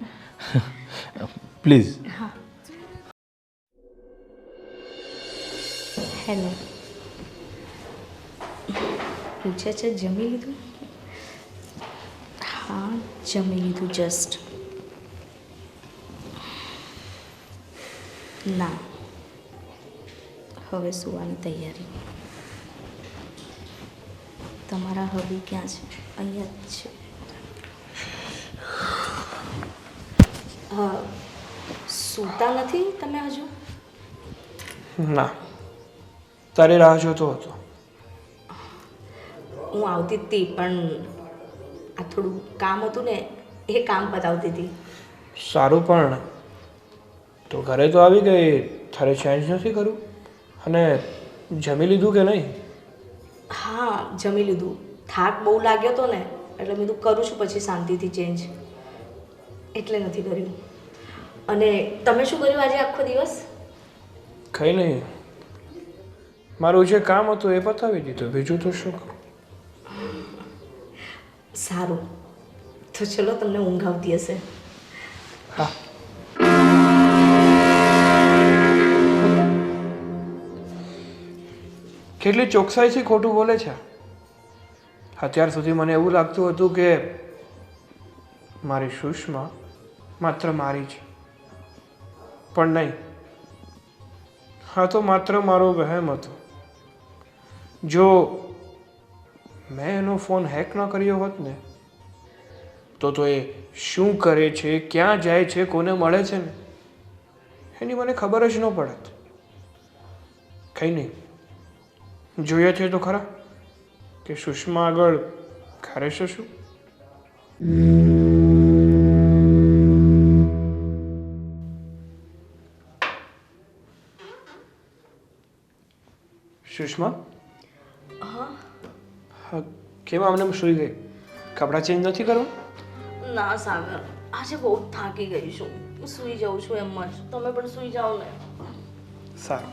[SPEAKER 7] please.
[SPEAKER 1] હેલો. પૂછે છે જમી લીધું? હા, જમી લીધું જસ્ટ. ના, હવે સુવાની તૈયારી. તમારા હબી ક્યાં છે? અહીંયા જ છે. સૂતા નથી તમે હજુ?
[SPEAKER 2] ના, તારી રાહ જોતો હતો.
[SPEAKER 1] હું આવતી જ હતી પણ આ થોડું કામ હતું ને એ કામ પતાવતી હતી.
[SPEAKER 2] સારું, પણ તો ઘરે તો આવી ગઈ, તારે ચેન્જ નથી કરવું? અને જમી લીધું કે નહીં?
[SPEAKER 1] હા, જમી લીધું. થાક બહુ લાગ્યો હતો ને એટલે મેં કીધું કરું છું પછી શાંતિથી ચેન્જ, એટલે નથી કર્યું. અને તમે શું કર્યું આજે આખો દિવસ?
[SPEAKER 2] કંઈ નહીં, મારું જે કામ હતું એ પતાવી દીધું, બીજું તો શું.
[SPEAKER 1] સારું, તો ચલો તમને ઊંઘ આવતી હશે.
[SPEAKER 2] હા. કેટલી ચોકસાઈથી ખોટું બોલે છે. અત્યાર સુધી મને એવું લાગતું હતું કે મારી સુષ્મા માત્ર મારી છે, પણ નહીં, હા તો માત્ર મારો વહેમ હતો. જો મેં એનો ફોન હેક ન કર્યો હોત ને તો એ શું કરે છે, ક્યાં જાય છે, કોને મળે છે ને એની મને ખબર જ ન પડત. કંઈ નહીં, જોઈએ છે તો ખરા કે સુષ્મા આગળ કરે છે શું. સુષ્મા, હા, કેમ આમને સૂઈ ગઈ? કપડાં ચેન્જ નથી કરવા?
[SPEAKER 1] ના સાગર, આજે બહુ થાકી ગઈ છું, સૂઈ જાઉં છું એમ જ. તમે પણ સૂઈ જાઓ ને.
[SPEAKER 2] સારું.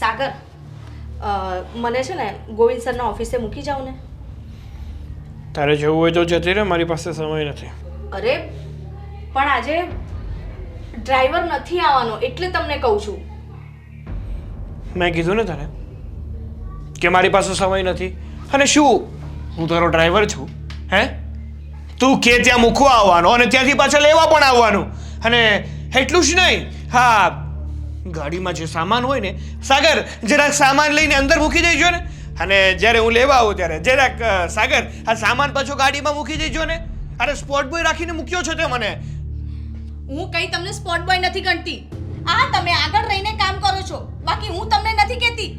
[SPEAKER 1] સાગર, મને છે ને ગોવિંદ સરના ઓફિસે મૂકી જાઓ ને.
[SPEAKER 2] તારે જવું હોય તો જતી રહે, મારી પાસે સમય નથી.
[SPEAKER 1] અરે પણ આજે ડ્રાઈવર નથી આવવાનો એટલે તમને કહું છું.
[SPEAKER 2] મેં કીધું ને તને કે મારી પાસે સમય નથી. અને શું હું તારો ડ્રાઈવર છું? હે, તું કે ત્યાં મૂકવા આવવાનો અને ત્યાંથી પાછા લેવા પણ આવવાનું. અને એટલું જ નહીં, હા, ગાડીમાં જે સામાન હોય ને સાગર, જરાક સામાન લઈને અંદર મૂકી દેજો ને. અને જ્યારે હું લેવા આવું ત્યારે જરાક સાગર આ સામાન પાછો ગાડીમાં મૂકી દેજો ને. અરે સ્પોટ બોય રાખીને મૂક્યો છો તે મને.
[SPEAKER 1] હું કઈ તમને સ્પોટ બોય નથી ગણતી. આ તમે આગળ રહીને કામ કરો છો, બાકી હું તમને નથી કહેતી.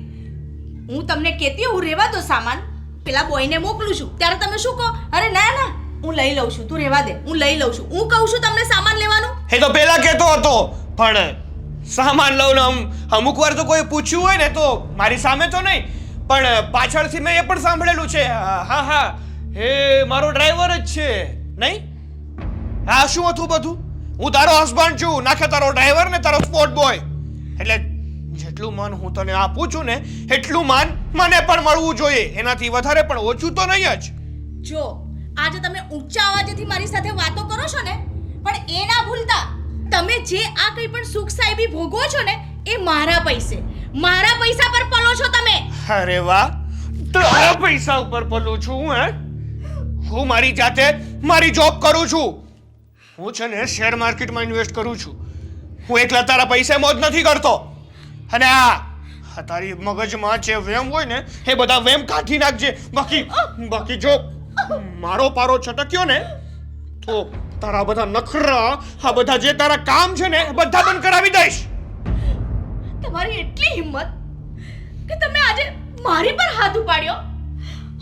[SPEAKER 1] હું તમને કહેતી હું રહેવા દો સામાન, પેલા બોયને મોકલું છું ત્યારે તમે શું કહો? અરે ના ના, હું લઈ લઉં છું, તું રહેવા દે, હું લઈ લઉં છું. હું કહું છું તમને સામાન લેવાનું.
[SPEAKER 2] એ તો પેલા કહેતો હતો, પણ સામાન લઉં ને અમુક વાર તો કોઈ પૂછ્યું હોય ને તો મારી સામે તો નહીં, પણ પાછળથી મેં એ પણ સાંભળેલું છે. હા હા, એ મારો ડ્રાઈવર જ છે નહીં. હા, શું હતું બધું? હું તારો હસબન્ડ છું, નાખે તારો ડ્રાઈવર ને તારો સ્પોટ બોય. એટલે જેટલું માન હું તને આપું છું ને એટલું માન મને પણ મળવું જોઈએ, એનાથી વધારે પણ ઓછું તો નહીં જ.
[SPEAKER 1] જો આજે તમે ઊંચા અવાજેથી મારી સાથે વાતો કરો છો ને, પણ એ ના ભૂલતા તમે જે આ કંઈ પણ સુખ સાહેબી ભોગવો છો ને એ મારા પૈસા પર પલો છો તમે.
[SPEAKER 2] અરે વાહ, તારા પૈસા ઉપર પલું છું? હે, હું મારી જાતે મારી જોબ કરું છું. હું છે ને શેર માર્કેટમાં ઇન્વેસ્ટ કરું છું. હું એકલા તારા પૈસા મોજ નથી કરતો. અને આ તારી મગજમાં જે વેમ હોય ને એ બધા વેમ કાઢી નાખજે. બાકી જો મારો પારો છટક્યો ને તો તારા બધા નખરા, આ બધા જે તારા કામ છે ને બધા બંધ કરાવી દઈશ.
[SPEAKER 1] તમારી એટલી હિંમત કે તમે આજે મારી પર હાથ ઉપાડ્યો.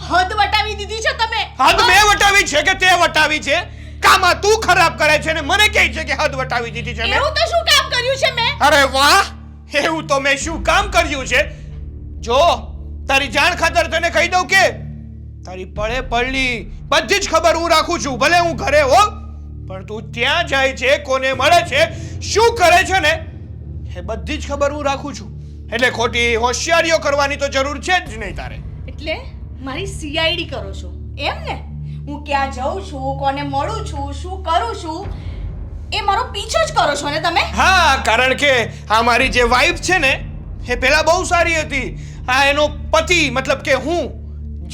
[SPEAKER 1] હદ વટાવી દીધી છે તમે.
[SPEAKER 2] હદ મેં વટાવી છે કે તે વટાવી છે? કામમાં તું ખરાબ કરે છે ને મને કહે છે કે હદ વટાવી દીધી છે મેં.
[SPEAKER 1] એવું તો શું કામ કર્યું છે મેં?
[SPEAKER 2] અરે વાહ, એવું તો મેં શું કામ કર્યું છે? જો તારી જાણ ખાતર તને કહી દઉં કે તારી પડે પડલી બધી જ ખબર હું રાખું છું. ભલે હું ઘરે હો, પણ તું ત્યાં જાય છે, કોને મળે છે, શું કરે છે ને એ બધી જ ખબર હું રાખું છું. એટલે ખોટી હોશિયારીઓ કરવાની તો જરૂર છે જ નહીં તારે.
[SPEAKER 1] એટલે મારી સીઆઈડી કરો છો એમ ને? હું ક્યાં જાઉં છું, કોને મળું છું, શું કરું છું, એ મારો પીછો જ કરો છો ને તમે?
[SPEAKER 2] હા, કારણ કે આ મારી જે વાઈફ છે ને એ પહેલા બહુ સારી હતી. આ એનો પતિ મતલબ કે હું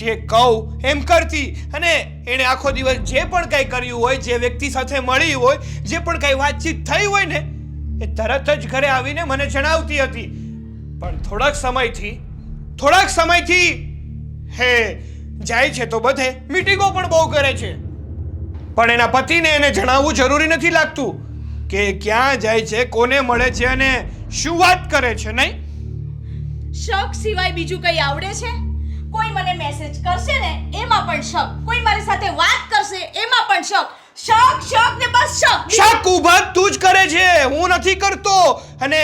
[SPEAKER 2] જે કહું એમ કરતી, અને એણે આખો દિવસ જે પણ કંઈ કર્યું હોય, જે વ્યક્તિ સાથે મળી હોય, જે પણ કંઈ વાતચીત થઈ હોય ને એ તરત જ ઘરે આવીને મને જણાવતી હતી. પણ થોડાક સમયથી હે જાય છે તો બધે મીટિંગો પણ બહુ કરે છે, પણ એના પતિને એને જણાવવું જરૂરી નથી લાગતું કે ક્યાં જાય છે, કોને મળે છે અને શું વાત કરે છે. નહીં,
[SPEAKER 1] શક સિવાય બીજું કંઈ આવડે છે? કોઈ મને મેસેજ કરશે ને એમાં પણ શક, કોઈ મારી સાથે વાત કરશે એમાં પણ શક ને બસ શક.
[SPEAKER 2] શક ઊભા તું જ કરે છે, હું નથી કરતો. અને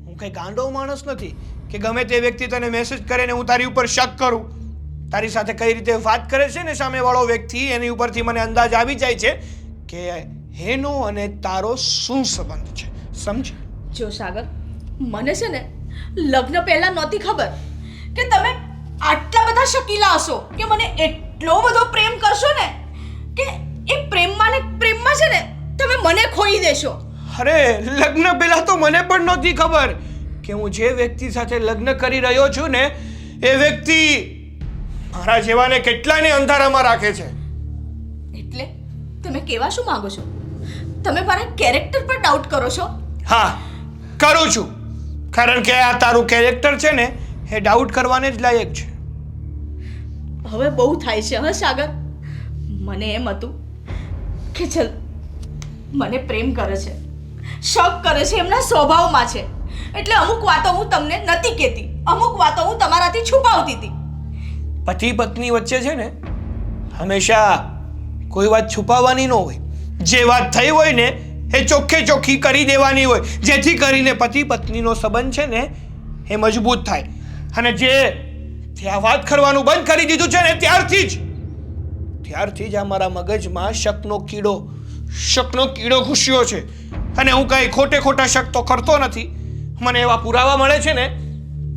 [SPEAKER 2] હું કઈ ગાંડો માણસ નથી કે ગમે તે વ્યક્તિ તને મેસેજ કરે ને હું તારી ઉપર શક કરું. તારી સાથે કઈ રીતે વાત કરે છે ને સામેવાળો વ્યક્તિ, એની ઉપરથી મને અંદાજ આવી જાય છે કે એનો અને તારો શું સંબંધ છે. સમજ?
[SPEAKER 1] જો સાગર, મને છે ને લગ્ન પહેલા નહોતી ખબર કે તમે આટલા બધા શકીલા હશો, કે મને એટલો બધો પ્રેમ કરશો ને કે એ પ્રેમમાં છે ને તમે મને ખોઈ દેશો.
[SPEAKER 2] અરે લગ્ન પહેલા તો મને પણ નહોતી ખબર કે હું જે વ્યક્તિ સાથે લગ્ન કરી રહ્યો છું ને એ વ્યક્તિ મારા જેવાને કેટલાને અંધારામાં રાખે છે.
[SPEAKER 1] એટલે તમે કેવા શું માંગો છો? તમે મારા કેરેક્ટર પર ડાઉટ કરો છો?
[SPEAKER 2] હા, કરું છું, કારણ કે આ તારું કેરેક્ટર છે ને એ ડાઉટ કરવાને જ લાયક છે.
[SPEAKER 1] હવે બહુ થાય છે હા સાગર. મને એમ હતું કે ચલ મને પ્રેમ કરે છે, શક કરે છે, એમના સ્વભાવમાં છે, એટલે અમુક વાતો હું તમને નથી કહેતી, અમુક વાતો હું તમારાથી છુપાવતી હતી.
[SPEAKER 2] પતિ પત્ની વચ્ચે છે ને હંમેશા કોઈ વાત છુપાવવાની ન હોય. જે વાત થઈ હોય ને એ ચોખ્ખે ચોખ્ખી કરી દેવાની હોય, જેથી કરીને પતિ પત્નીનો સંબંધ છે ને એ મજબૂત થાય. અને જે આ વાત કરવાનું બંધ કરી દીધું છે ને ત્યારથી જ આ મારા મગજમાં શકનો કીડો ઘૂસ્યો છે. અને હું કઈ ખોટા શક તો કરતો નથી. મને એવા પુરાવા મળે છે ને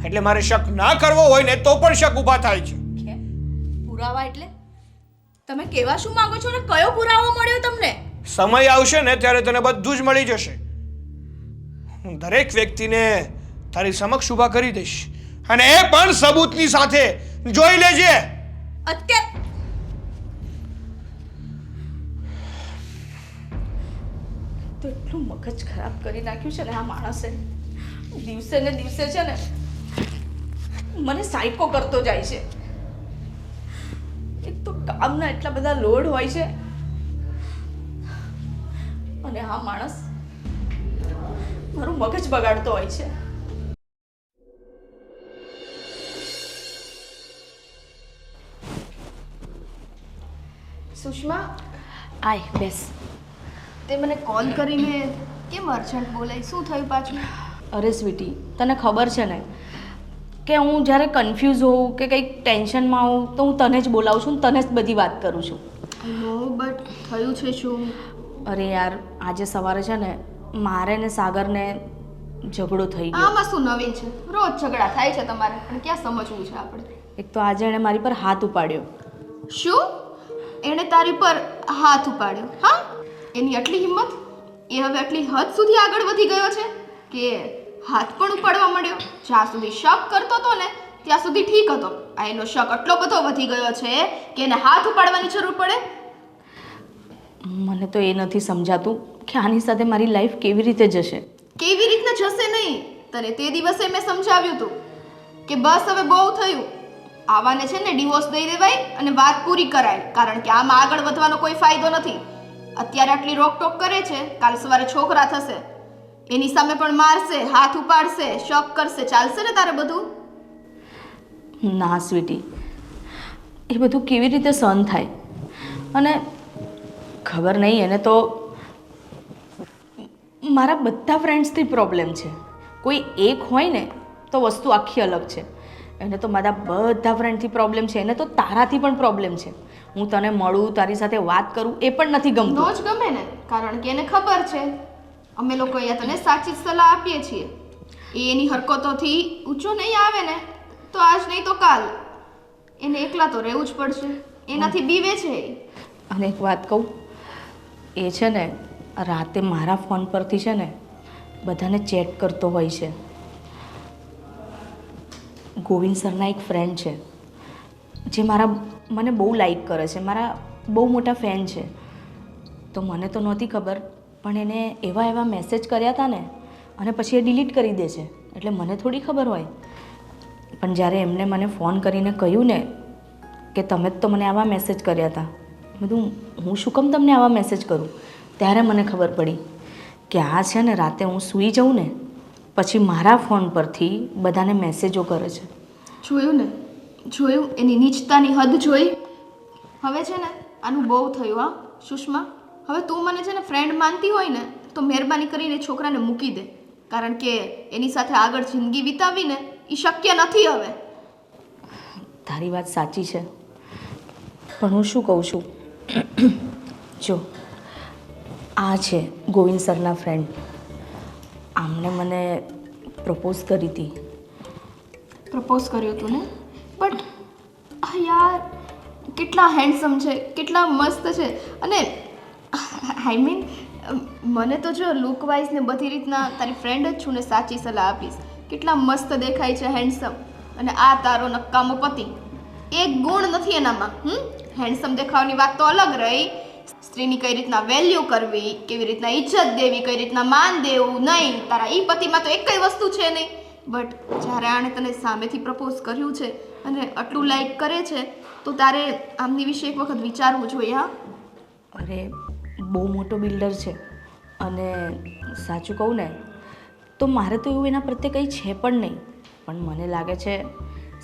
[SPEAKER 2] એટલે મારે શક ના કરવો હોય ને તો પણ શક ઊભા થાય છે.
[SPEAKER 1] પુરાવા એટલે તમે કેવા શું માંગો છો ને કયો પુરાવો મળ્યો તમને?
[SPEAKER 2] સમય આવશે ને ત્યારે તને બધું જ મળી જશે. હું દરેક વ્યક્તિને તારી સમક્ષ ઊભા કરી દઈશ, અને એ પણ સબૂતની સાથે. જોઈ લેજે.
[SPEAKER 1] અત્યારે તો એટલું મગજ ખરાબ કરી નાખ્યું છે ને આ માણસે. દિવસે ને દિવસે છે ને મને સાયકો કરતો જાય છે. એક તો કામના એટલા બધા લોડ હોય છે, અને આ માણસ મારું મગજ બગાડતો હોય છે.
[SPEAKER 4] સુષ્મા, આય બેસ. તે મને કોલ કરીને કેમ અર્જન્ટ બોલાય? શું થયું પાછું?
[SPEAKER 1] અરે સ્વીટી, તને ખબર છે ને કે હું જ્યારે કન્ફ્યુઝ હોઉં કે કંઈક ટેન્શનમાં હોઉં તો હું તને જ બોલાવું છું, તને જ બધી વાત કરું છું.
[SPEAKER 4] નો બટ થયું છે શું?
[SPEAKER 1] અરે યાર, આજે સવારે છે ને મારે ને સાગરને ઝઘડો થઈ ગયો.
[SPEAKER 4] આમાં શું નવીન છે? રોજ ઝઘડા થાય છે તમારે, પણ ક્યાં સમજવું છે આપણે?
[SPEAKER 1] એક તો આજે એણે મારી પર હાથ ઉપાડ્યો.
[SPEAKER 4] શું? એણે તારી પર હાથ ઉપાડ્યો? હા, એની આટલી હિંમત? એ હવે આટલી હદ સુધી આગળ વધી ગયો છે કે હાથ પણ ઉપાડવા માંડ્યો? જ્યાં સુધી શક કરતો હતો ને ત્યાં સુધી ઠીક હતો. આ એનો શક આટલો બધો વધી ગયો છે કે એને હાથ ઉપાડવાની જરૂર પડે?
[SPEAKER 1] મને તો એ નથી સમજાતું કે આની સાથે મારી લાઈફ કેવી રીતે જશે.
[SPEAKER 4] કેવી રીતના જશે નહીં? તને તે દિવસે મેં સમજાવ્યું હતું કે બસ હવે બહુ થયું, આવાને છે ને ડિવોર્સ દઈ દેવાય અને વાત પૂરી કરાય, કારણ કે આમાં આગળ વધવાનો કોઈ ફાયદો નથી. અત્યારે આટલી રોકટોક કરે છે, કાલ સવારે છોકરા થશે, એની સામે પણ મારશે, હાથ ઉપાડશે, શક કરશે, ચાલશે ને તારે બધું?
[SPEAKER 1] ના સ્વીટી, એ બધું કેવી રીતે સહન થાય? અને ખબર નહીં, એને તો મારા બધા ફ્રેન્ડ્સથી પ્રોબ્લેમ છે. કોઈ એક હોય ને તો વસ્તુ આખી અલગ છે. એને તો મારા બધા ફ્રેન્ડથી પ્રોબ્લેમ છે, એને તો તારાથી પણ પ્રોબ્લેમ છે. હું તને મળું, તારી સાથે વાત કરું એ પણ નથી ગમતું.
[SPEAKER 4] નો જ ગમે ને, કારણ કે એને ખબર છે અમે લોકો અહીંયા તને સાચી જ સલાહ આપીએ છીએ. એ એની હરકતોથી ઊંચો નહીં આવે ને તો આજ નહીં તો કાલ એને એકલા તો રહેવું જ પડશે. એનાથી બીવે છે.
[SPEAKER 1] અને એક વાત કહું, એ છે ને રાતે મારા ફોન પરથી છે ને બધાને ચેટ કરતો હોય છે. ગોવિંદ સરના એક ફ્રેન્ડ છે જે મને બહુ લાઈક કરે છે, મારા બહુ મોટા ફેન છે. તો મને તો નહોતી ખબર, પણ એને એવા મેસેજ કર્યા હતા ને, અને પછી એ ડિલીટ કરી દે છે. એટલે મને થોડી ખબર હોય. પણ જ્યારે એમને મને ફોન કરીને કહ્યું ને કે તમે જ તો મને આવા મેસેજ કર્યા હતા, બધું હું શું કામ તમને આવા મેસેજ કરું, ત્યારે મને ખબર પડી કે આ છે ને રાતે હું સૂઈ જાઉં ને પછી મારા ફોન પરથી બધાને મેસેજો કરે છે.
[SPEAKER 4] જોયું ને, જોયું એની નીચતાની હદ જોઈ. હવે છે ને આનું બહુ થયું. હા સુષ્મા, હવે તું મને છે ને ફ્રેન્ડ માનતી હોય ને તો મહેરબાની કરીને છોકરાને મૂકી દે, કારણ કે એની સાથે આગળ જિંદગી વિતાવવી ને એ શક્ય નથી હવે.
[SPEAKER 1] તારી વાત સાચી છે, પણ હું શું કહું છું, જો આ છે ગોવિંદ સરના ફ્રેન્ડ, આમને મને પ્રપોઝ કરી હતી.
[SPEAKER 4] પ્રપોઝ કર્યું હતું ને? બટ યાર કેટલા હેન્ડસમ છે, કેટલા મસ્ત છે. અને આઈ મીન મને તો જો લુક વાઇઝ ને બધી રીતના તારી ફ્રેન્ડ જ છું ને સાચી સલાહ આપીશ. કેટલા મસ્ત દેખાય છે, હેન્ડસમ. અને આ તારો નક્કામો પતિ, એક ગુણ નથી એનામાં. હેન્ડસમ દેખાવાની વાત તો અલગ રહી, સ્ત્રીની કઈ રીતના વેલ્યુ કરવી, કેવી રીતના ઇજ્જત દેવી, કઈ રીતના માન દેવું નહીં, તારા ઈ પતિમાં તો એક કઈ વસ્તુ છે નહીં. બટ જ્યારે આણે તને સામેથી પ્રપોઝ કર્યું છે અને આટલું લાઈક કરે છે તો તારે આમની વિશે એક વખત વિચારવું જોઈએ. હા,
[SPEAKER 1] અરે બહુ મોટો બિલ્ડર છે, અને સાચું કહું ને તો મારે તો એવું એના પ્રત્યે કંઈ છે પણ નહીં. પણ મને લાગે છે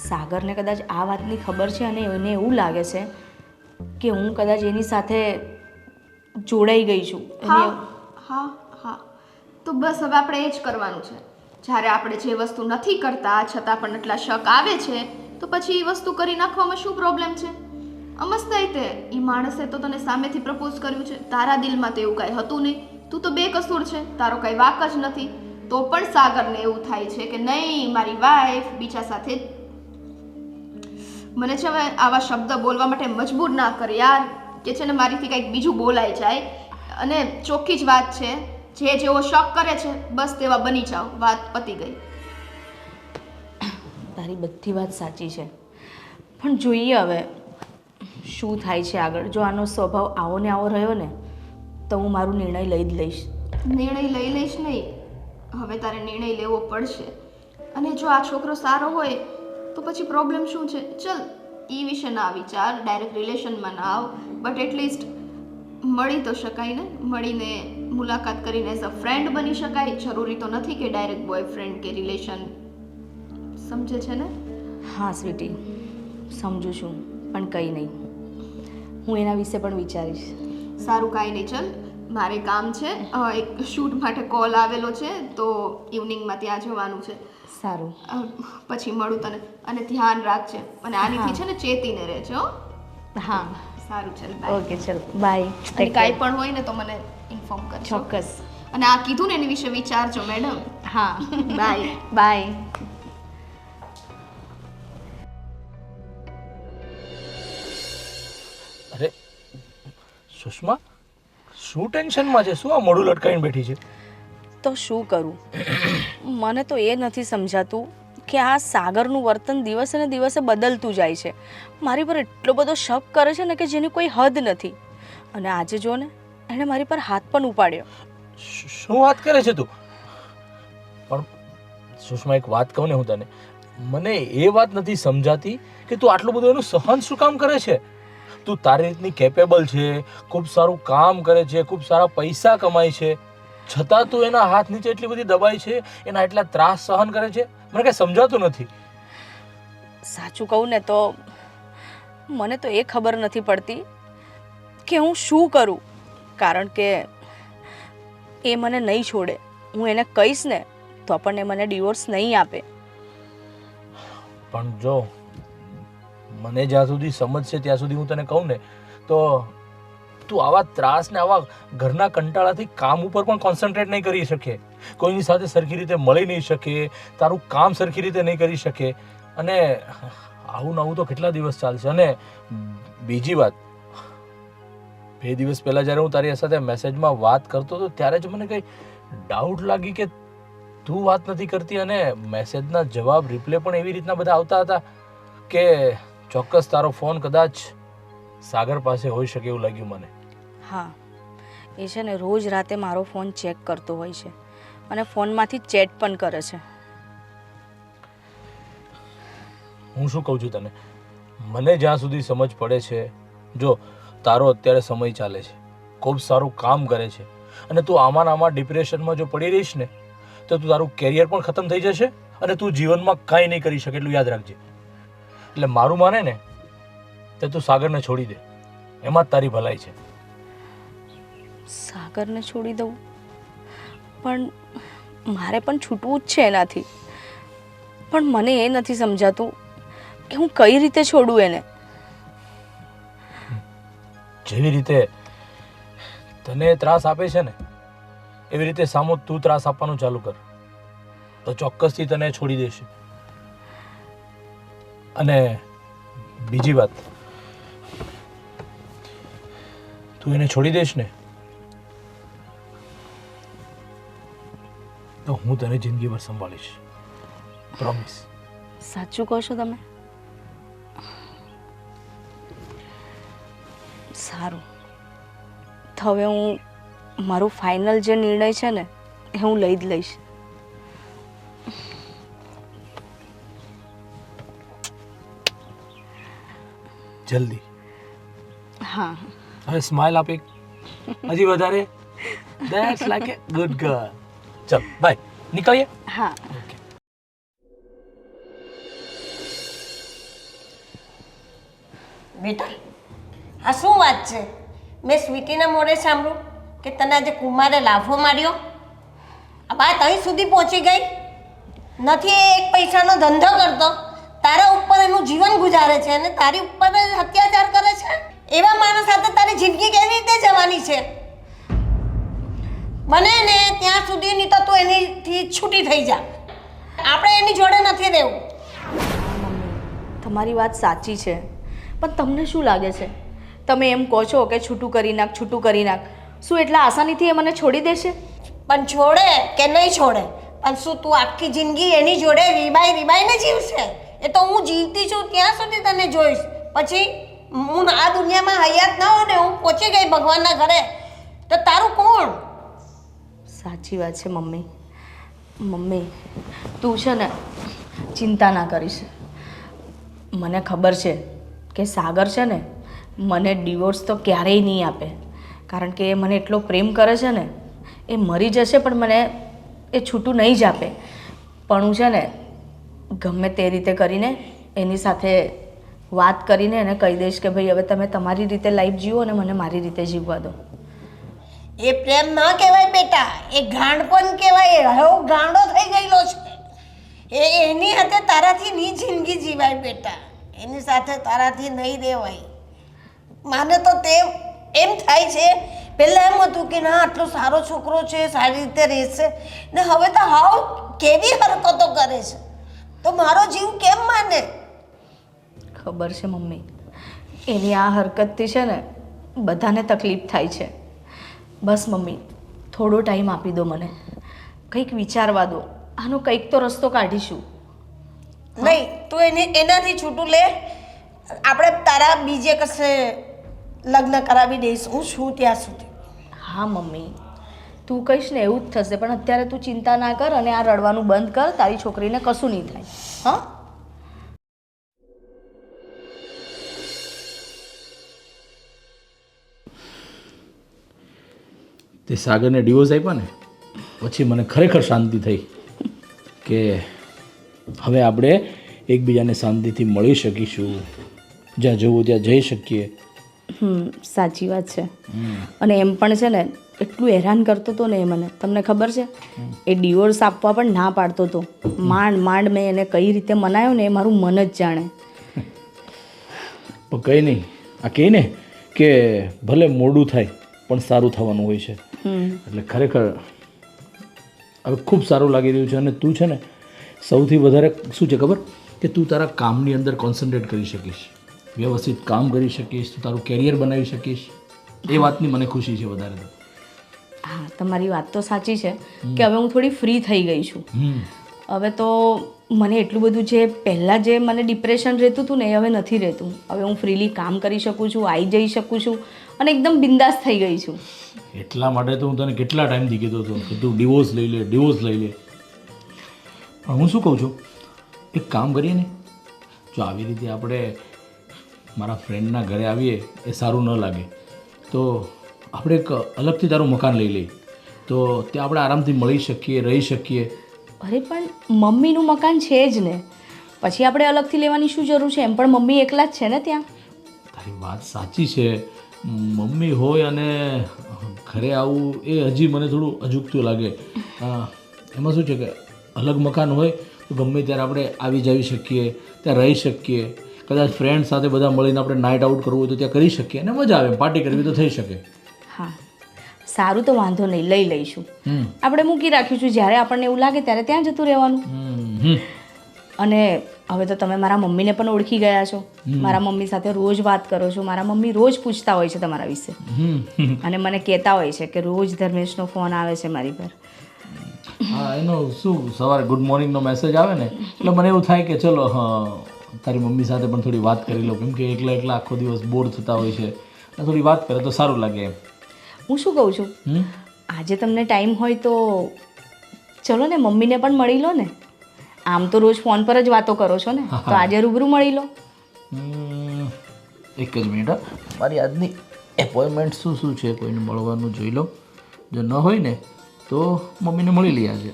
[SPEAKER 1] સાગરને કદાચ આ વાતની ખબર છે, અને એને એવું લાગે છે કે હું કદાચ એની સાથે જોડાઈ ગઈ છું.
[SPEAKER 4] હા હા હા, તો બસ હવે આપણે એ જ કરવાનું છે. જ્યારે આપણે જે વસ્તુ નથી કરતા છતાં પણ એટલા શક આવે છે તો પછી એ વસ્તુ કરી નાખવામાં શું પ્રોબ્લેમ છે? અમસ્તા તે એ માણસે તો તને સામેથી પ્રપોઝ કર્યું છે, તારા દિલમાં તો એવું કાંઈ હતું નહીં, તું તો બેકસૂર છે, તારો કાંઈ વાક જ નથી. તો પણ સાગરને એવું થાય છે કે નહીં, મારી વાઈફ બીજા સાથે. મને છે હવે આવા શબ્દ બોલવા માટે મજબૂર ના કર યાર, કે છે ને મારીથી કંઈક બીજું બોલાઈ જાય. અને ચોખ્ખી જ વાત છે, જે જેવો શક કરે છે બસ તેવા બની જાઓ, વાત પતી ગઈ.
[SPEAKER 1] તારી બધી વાત સાચી છે, પણ જોઈએ હવે શું થાય છે આગળ. જો આનો સ્વભાવ આવો ને આવો રહ્યો ને તો હું મારો નિર્ણય લઈ જ લઈશ.
[SPEAKER 4] નિર્ણય લઈ લઈશ નહીં, હવે તારે નિર્ણય લેવો પડશે. અને જો આ છોકરો સારો હોય તો પછી પ્રોબ્લેમ શું છે? ચલ એ વિશે ના વિચાર, ડાયરેક્ટ રિલેશનમાં ના આવ, બટ એટલીસ્ટ મળી તો શકાય ને. મળીને મુલાકાત કરીને એઝ અ ફ્રેન્ડ બની શકાય. જરૂરી તો નથી કે ડાયરેક્ટ બોયફ્રેન્ડ કે રિલેશન. સમજે છે ને?
[SPEAKER 1] હા સ્વીટી, સમજુ છું, પણ કંઈ નહીં, હું એના વિશે પણ વિચારીશ.
[SPEAKER 4] સારું, કાંઈ નહીં, ચલ મારે કામ છે, એક શૂટ માટે કોલ આવેલો છે તો ઇવનિંગમાં ત્યાં જવાનું છે.
[SPEAKER 1] સારું,
[SPEAKER 4] પછી મળું તને. અને ધ્યાન રાખજે, અને આનીથી છે ને ચેતીને રહેજો.
[SPEAKER 1] હા
[SPEAKER 4] સારું, ચલ બાય.
[SPEAKER 1] ઓકે, ચલ બાય.
[SPEAKER 4] અને કાંઈ પણ હોય ને તો મને ઇન્ફોર્મ કરજો.
[SPEAKER 1] ચોક્કસ.
[SPEAKER 4] અને આ કીધું ને એની વિશે વિચારજો મેડમ.
[SPEAKER 1] હા,
[SPEAKER 4] બાય.
[SPEAKER 1] બાય.
[SPEAKER 7] અરે સુષ્મા, શું ટેન્શનમાં છે? શું આ મોઢું લટકાઈને બેઠી છે?
[SPEAKER 1] તો શું કરું, મને તો એ નથી સમજાતું કે આ સાગરનું વર્તન દિવસે ને દિવસે બદલતું જાય છે. મારી પર એટલો બધો શક કરે છે ને કે જેની કોઈ હદ નથી. અને આજે જો ને એણે મારી પર હાથ પણ ઉપાડ્યો.
[SPEAKER 7] શું વાત કરે છે તું? પણ સુષ્મા, એક વાત કહું ને હું તને, મને એ વાત નથી સમજાતી કે તું આટલું બધું એનું સહન શું કામ કરે છે? તું તારી રીતની કેપેબલ છે, ખૂબ સારું કામ કરે છે, ખૂબ સારા પૈસા કમાય છે, છતાં તું એના હાથ નીચે એટલી બધી દબાઈ છે, એના એટલા ત્રાસ સહન કરે છે. મને કઈ સમજાતું નથી.
[SPEAKER 1] સાચું કહું ને તો મને તો એ ખબર નથી પડતી કે હું શું કરું, કારણ કે એ મને નહીં છોડે. હું એને કહીશ ને તો પણ એ મને ડિવોર્સ નહીં આપે.
[SPEAKER 7] પણ જો મને જ્યાં સુધી સમજ છે ત્યાં સુધી હું તને કહું ને તો તું આવા ત્રાસ ને આવા ઘરના કંટાળાથી કામ ઉપર પણ કોન્સન્ટ્રેટ નહીં કરી શકે, કોઈની સાથે સરખી રીતે મળી નહીં શકે, તારું કામ સરખી રીતે નહીં કરી શકે. અને આવું ને આવું તો કેટલા દિવસ ચાલશે? અને બીજી વાત, 2 દિવસ પહેલા જ્યારે હું તારી સાથે મેસેજમાં વાત કરતો હતો ત્યારે જ મને કંઈ ડાઉટ લાગી કે તું વાત નથી કરતી અને મેસેજના જવાબ રિપ્લે પણ એવી રીતના બધા આવતા હતા કે ચોક્કસ તારો ફોન કદાચ સાગર પાસે હોઈ શકે એવું લાગ્યું મને.
[SPEAKER 1] હા, એ છે ને રોજ રાતે મારો ફોન ચેક કરતો હોય છે અને ફોનમાંથી ચેટ પણ કરે છે.
[SPEAKER 7] હું શું કહું છું તને, મને જ્યાં સુધી સમજ પડે છે, જો તારો અત્યારે સમય ચાલે છે, ખૂબ સારું કામ કરે છે અને તું આમાં ને આમાં ડિપ્રેશનમાં જો પડી રહીશ ને તો તું તારું કેરિયર પણ ખતમ થઈ જશે અને તું જીવનમાં કાંઈ નહીં કરી શકે, એટલું યાદ રાખજે. એટલે મારું માને ને તો તું સાગરને છોડી દે, એમાં જ તારી ભલાઈ છે.
[SPEAKER 1] સાગરને છોડી દઉં? પણ મારે પણ છૂટવું જ છે એનાથી. પણ મને એ નથી સમજાતું કે હું કઈ રીતે છોડું એને.
[SPEAKER 7] જેવી રીતે તને ત્રાસ આપે છે ને એવી રીતે સામો તું ત્રાસ આપવાનું ચાલુ કર તો ચોક્કસથી તને છોડી દેશે. અને બીજી વાત, તું એને છોડી દઈશ ને તો હું તને જિંદગીભર સંભાળીશ, પ્રોમિસ.
[SPEAKER 1] સાચું કહો છો તમે? સારું, તો હવે હું મારું ફાઇનલ જે નિર્ણય છે ને એ હું લઈ જ લઈશ.
[SPEAKER 7] જલ્દી.
[SPEAKER 1] હા.
[SPEAKER 7] હવે સ્માઇલ આપે હજી વધારે. That's like A good girl. ચલ બાય, નીકળીએ.
[SPEAKER 1] હા.
[SPEAKER 3] બેટા, આ શું વાત છે? મેં સ્વીટીના મોઢે સાંભળ્યું કે તને આજે કુમારે લાફો માર્યો. આ વાત અહીં સુધી પહોંચી ગઈ. નથી એ એક પૈસાનો ધંધો કરતો, તારા ઉપર એનું જીવન ગુજારે છે અને તારી ઉપર જ અત્યાચાર કરે છે. એવા માણસ સાથે તારી જિંદગી કેવી રીતે જવાની છે? બને ને ત્યાં સુધીની તો તું એનીથી છૂટી થઈ જા. આપણે એની જોડે નથી રહેવું.
[SPEAKER 1] તમારી વાત સાચી છે, પણ તમને શું લાગે છે? તમે એમ કહો છો કે છૂટું કરી નાખ, છૂટું કરી નાખ. શું એટલા આસાનીથી એ મને છોડી દેશે?
[SPEAKER 3] પણ છોડે કે નહીં છોડે, પણ શું તું આખી જિંદગી એની જોડે રીબાઈને જીવશે? એ તો હું જીવતી છું ત્યાં સુધી તને જોઈશ. પછી હું આ દુનિયામાં હયાત ના હોય ને હું પહોંચી ગઈ ભગવાનના ઘરે તો તારું કોણ?
[SPEAKER 1] સાચી વાત છે મમ્મી. મમ્મી, તું છે ને ચિંતા ના કરીશ. મને ખબર છે કે સાગર છે ને મને ડિવોર્સ તો ક્યારેય નહીં આપે, કારણ કે એ મને એટલો પ્રેમ કરે છે ને. એ મરી જશે પણ મને એ છૂટું નહીં જ આપે. પણ હું છે ને ગમે તે રીતે કરીને એની સાથે વાત કરીને એને કહી દઈશ કે ભાઈ હવે તમે તમારી રીતે લાઈફ જીવો અને મને મારી રીતે જીવવા દો.
[SPEAKER 3] એ પ્રેમ ના કહેવાય બેટા, એ ગાંડપણ કહેવાય. હવે હું ગાંડો થઈ ગયેલો છે. એની સાથે તારાથી નહીં જિંદગી જીવાય બેટા, એની સાથે તારાથી નહીં રહેવાય. માને તો તે એમ થાય છે, પહેલાં એમ હતું કે ના આટલો સારો છોકરો છે, સારી રીતે રહેશે, ને હવે તો હાવ કેવી હરકતો કરે છે, તો મારો જીવ કેમ માને?
[SPEAKER 1] ખબર છે મમ્મી, એની આ હરકતથી છે ને બધાને તકલીફ થાય છે. બસ મમ્મી, થોડો ટાઈમ આપી દો મને, કંઈક વિચારવા દો. આનો કંઈક તો રસ્તો કાઢીશું.
[SPEAKER 3] નહીં, તું એનાથી છૂટું લે. આપણે તારા બીજે કશે લગ્ન કરાવી દઈશ હું છું ત્યાં સુધી.
[SPEAKER 1] હા મમ્મી, તું કહીશ ને એવું જ થશે, પણ અત્યારે તું ચિંતા ના કર અને આ રડવાનું બંધ કર. તારી છોકરીને કશું નહીં થાય. હા?
[SPEAKER 7] તે સાગરને ડિવોર્સ આપ્યા ને પછી મને ખરેખર શાંતિ થઈ કે હવે આપણે એકબીજાને શાંતિથી મળી શકીશું, જ્યાં જવું ત્યાં જઈ શકીએ.
[SPEAKER 1] સાચી વાત છે. અને એમ પણ છે ને એટલું હેરાન કરતો હતો ને એ મને, તમને ખબર છે? એ ડિવોર્સ આપવા પણ ના પાડતો હતો. માંડ મેં એને કઈ રીતે મનાયો ને એ મારું મન જ જાણે.
[SPEAKER 7] પણ કંઈ નહીં, આ કહે ને કે ભલે મોડું થાય પણ સારું થવાનું હોય છે. એટલે ખરેખર હવે ખૂબ સારું લાગી રહ્યું છે. અને તું છે ને સૌથી વધારે શું છે ખબર, કે તું તારા કામની અંદર કોન્સન્ટ્રેટ કરી શકીશ. વ્યવસ્થિત કામ કરી શકીશ, તું તારું કેરિયર બનાવી શકીશ, એ વાતની મને ખુશી છે વધારે તો.
[SPEAKER 1] હા, તમારી વાત તો સાચી છે કે હવે હું થોડી ફ્રી થઈ ગઈ છું. હવે તો મને એટલું બધું જે પહેલાં જે મને ડિપ્રેશન રહેતું હતું ને એ હવે નથી રહેતું. હવે હું ફ્રીલી કામ કરી શકું છું, આવી જઈ શકું છું અને એકદમ બિંદાસ થઈ ગઈ છું.
[SPEAKER 7] એટલા માટે તો હું તને કેટલા ટાઈમથી કીધો હતો કે તું ડિવોર્સ લઈ લે, ડિવોર્સ લઈ લે. પણ હું શું કહું છું, એક કામ કરીએ ને, જો આવી રીતે આપણે મારા ફ્રેન્ડના ઘરે આવીએ એ સારું ન લાગે, તો આપણે એક અલગથી તારું મકાન લઈ લઈએ, તો ત્યાં આપણે આરામથી મળી શકીએ, રહી શકીએ.
[SPEAKER 1] અરે પણ મમ્મીનું મકાન છે જ ને, પછી આપણે અલગથી લેવાની શું જરૂર છે? એમ પણ મમ્મી એકલા જ છે ને ત્યાં.
[SPEAKER 7] તારી વાત સાચી છે, મમ્મી હોય અને ઘરે આવવું એ હજી મને થોડું અજુગતું લાગે. એમાં શું છે કે અલગ મકાન હોય તો ગમે ત્યારે આપણે આવી જઈ શકીએ, ત્યાં રહી શકીએ, કદાચ ફ્રેન્ડ સાથે બધા મળીને આપણે નાઇટ આઉટ કરવું હોય તો ત્યાં કરી શકીએ અને મજા આવે, પાર્ટી કરવી તો થઈ શકે.
[SPEAKER 1] હા, સારું, તો વાંધો નહીં, લઈ લઈશું. આપણે મૂકી રાખીશું, જ્યારે આપણને એવું લાગે ત્યારે ત્યાં જતું રહેવાનું. અને હવે તો તમે મારા મમ્મીને પણ ઓળખી ગયા છો, મારા મમ્મી સાથે રોજ વાત કરો છો, મારા મમ્મી રોજ પૂછતા હોય છે તમારા વિશે અને મને કહેતા હોય છે કે રોજ ધર્મેશનો ફોન આવે છે મારી પર.
[SPEAKER 7] હા, એનો શું સવારે ગુડ મોર્નિંગનો મેસેજ આવે ને એટલે મને એવું થાય કે ચલો તારી મમ્મી સાથે પણ થોડી વાત કરી લો, કેમ કે એકલા એકલા આખો દિવસ બોર થતા હોય છે, થોડી વાત કરે તો સારું લાગે એમ.
[SPEAKER 1] હું શું કહું છું, આજે તમને ટાઈમ હોય તો ચલો ને મમ્મીને પણ મળી લો ને. આમ તો રોજ ફોન પર જ વાતો કરો છો ને, તો આજે રૂબરૂ મળી લો.
[SPEAKER 7] એક જ મિનિટ, મારી આજની એપોઇન્ટમેન્ટ શું છે કોઈને મળવાનું જોઈ લો, જો ન હોય ને તો મમ્મીને મળી લઈએ આજે.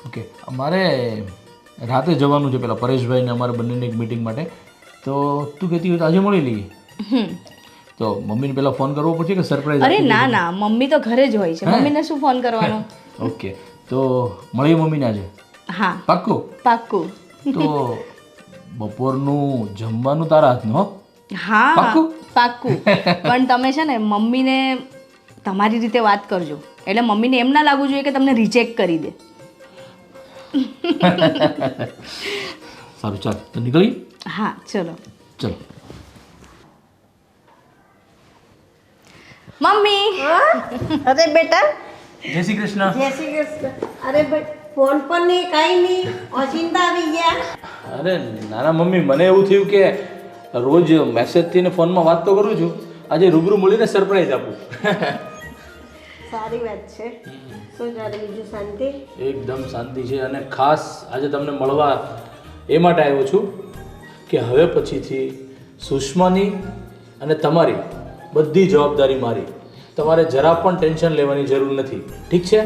[SPEAKER 7] ઓકે, અમારે રાતે જવાનું છે પેલા પરેશભાઈને અમારે બંનેની એક મિટિંગ માટે, તો તું કહેતી હોય તો આજે મળી લઈએ. તો મમ્મીને પહેલાં ફોન કરવો પડશે કે સરપ્રાઈઝ?
[SPEAKER 1] અરે ના ના, મમ્મી તો ઘરે જ હોય છે, મમ્મીને શું ફોન કરવાનો.
[SPEAKER 7] ઓકે, તો મળીએ મમ્મીને આજે.
[SPEAKER 1] હા,
[SPEAKER 7] પાક્કું
[SPEAKER 1] પાક્કું.
[SPEAKER 7] તો બપોરનું જમવાનું તારા હાથનું હો?
[SPEAKER 1] હા
[SPEAKER 7] પાક્કું?
[SPEAKER 1] પાક્કું. પણ તમે છે ને મમ્મીને તમારી રીતે વાત કરજો, એટલે મમ્મીને એમ ના લાગવું જોઈએ કે તમને રિજેક્ટ કરી દે.
[SPEAKER 7] સારું, ચાલ તો નીકળી.
[SPEAKER 1] હા, ચલો.
[SPEAKER 7] ચલો.
[SPEAKER 1] મમ્મી!
[SPEAKER 3] અરે બેટા,
[SPEAKER 7] જય શ્રી કૃષ્ણ.
[SPEAKER 3] જય શ્રી કૃષ્ણ. અરે ફોન પર નહીં, કાંઈ નહીં, ઓચિંતા આવી ગયા.
[SPEAKER 7] અરે નાના મમ્મી, મને એવું થયું કે રોજ મેસેજથી ને ફોનમાં વાત તો કરું છું, આજે રૂબરૂ મળીને સરપ્રાઈઝ આપું.
[SPEAKER 3] સારી વાત છે. શું ચાલે બીજું, શાંતિ?
[SPEAKER 7] એકદમ શાંતિ છે. અને ખાસ આજે તમને મળવા એ માટે આવ્યો છું કે હવે પછીથી સુષ્માની અને તમારી બધી જવાબદારી મારી. તમારે જરા પણ ટેન્શન લેવાની જરૂર નથી, ઠીક છે?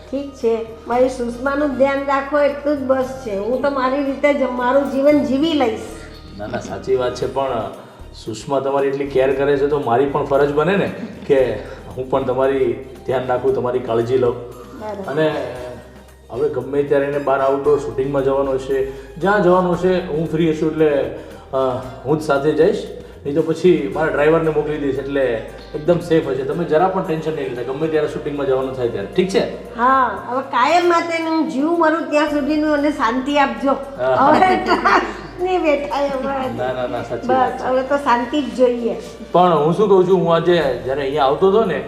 [SPEAKER 3] ઠીક છે, મારી સુષ્માનું ધ્યાન રાખો એટલું જ બસ છે. હું તો મારી રીતે જ મારું જીવન જીવી લઈશ.
[SPEAKER 7] ના ના, સાચી વાત છે, પણ સુષ્મા તમારી એટલી કેર કરે છે તો મારી પણ ફરજ બને ને કે હું પણ તમારી ધ્યાન રાખું, તમારી કાળજી લઉં. અને હવે ગમે ત્યારે એને બહાર આઉટડોર શૂટિંગમાં જવાનું હશે, જ્યાં જવાનું હશે હું ફ્રી હશું એટલે હું જ સાથે જઈશ, નહીં તો પછી મારા ડ્રાઈવરને મોકલી દઈશ, એટલે એકદમ સેફ હશે. તમે જરા પણ ટેન્શન નહીં લેતા, ગમે ત્યારે શૂટિંગમાં જવાનું થાય ત્યારે, ઠીક છે?
[SPEAKER 3] હા, હવે કાયમ માટેનું જીવ મરું ત્યાં સુધીનું અને શાંતિ આપજો. હવે નહીં બેઠા હવે.
[SPEAKER 7] ના ના ના, સાચી વાત.
[SPEAKER 3] બસ હવે તો શાંતિ જ જોઈએ.
[SPEAKER 7] પણ હું શું કહું છું, હું આજે જ્યારે અહીંયા આવતો હતો ને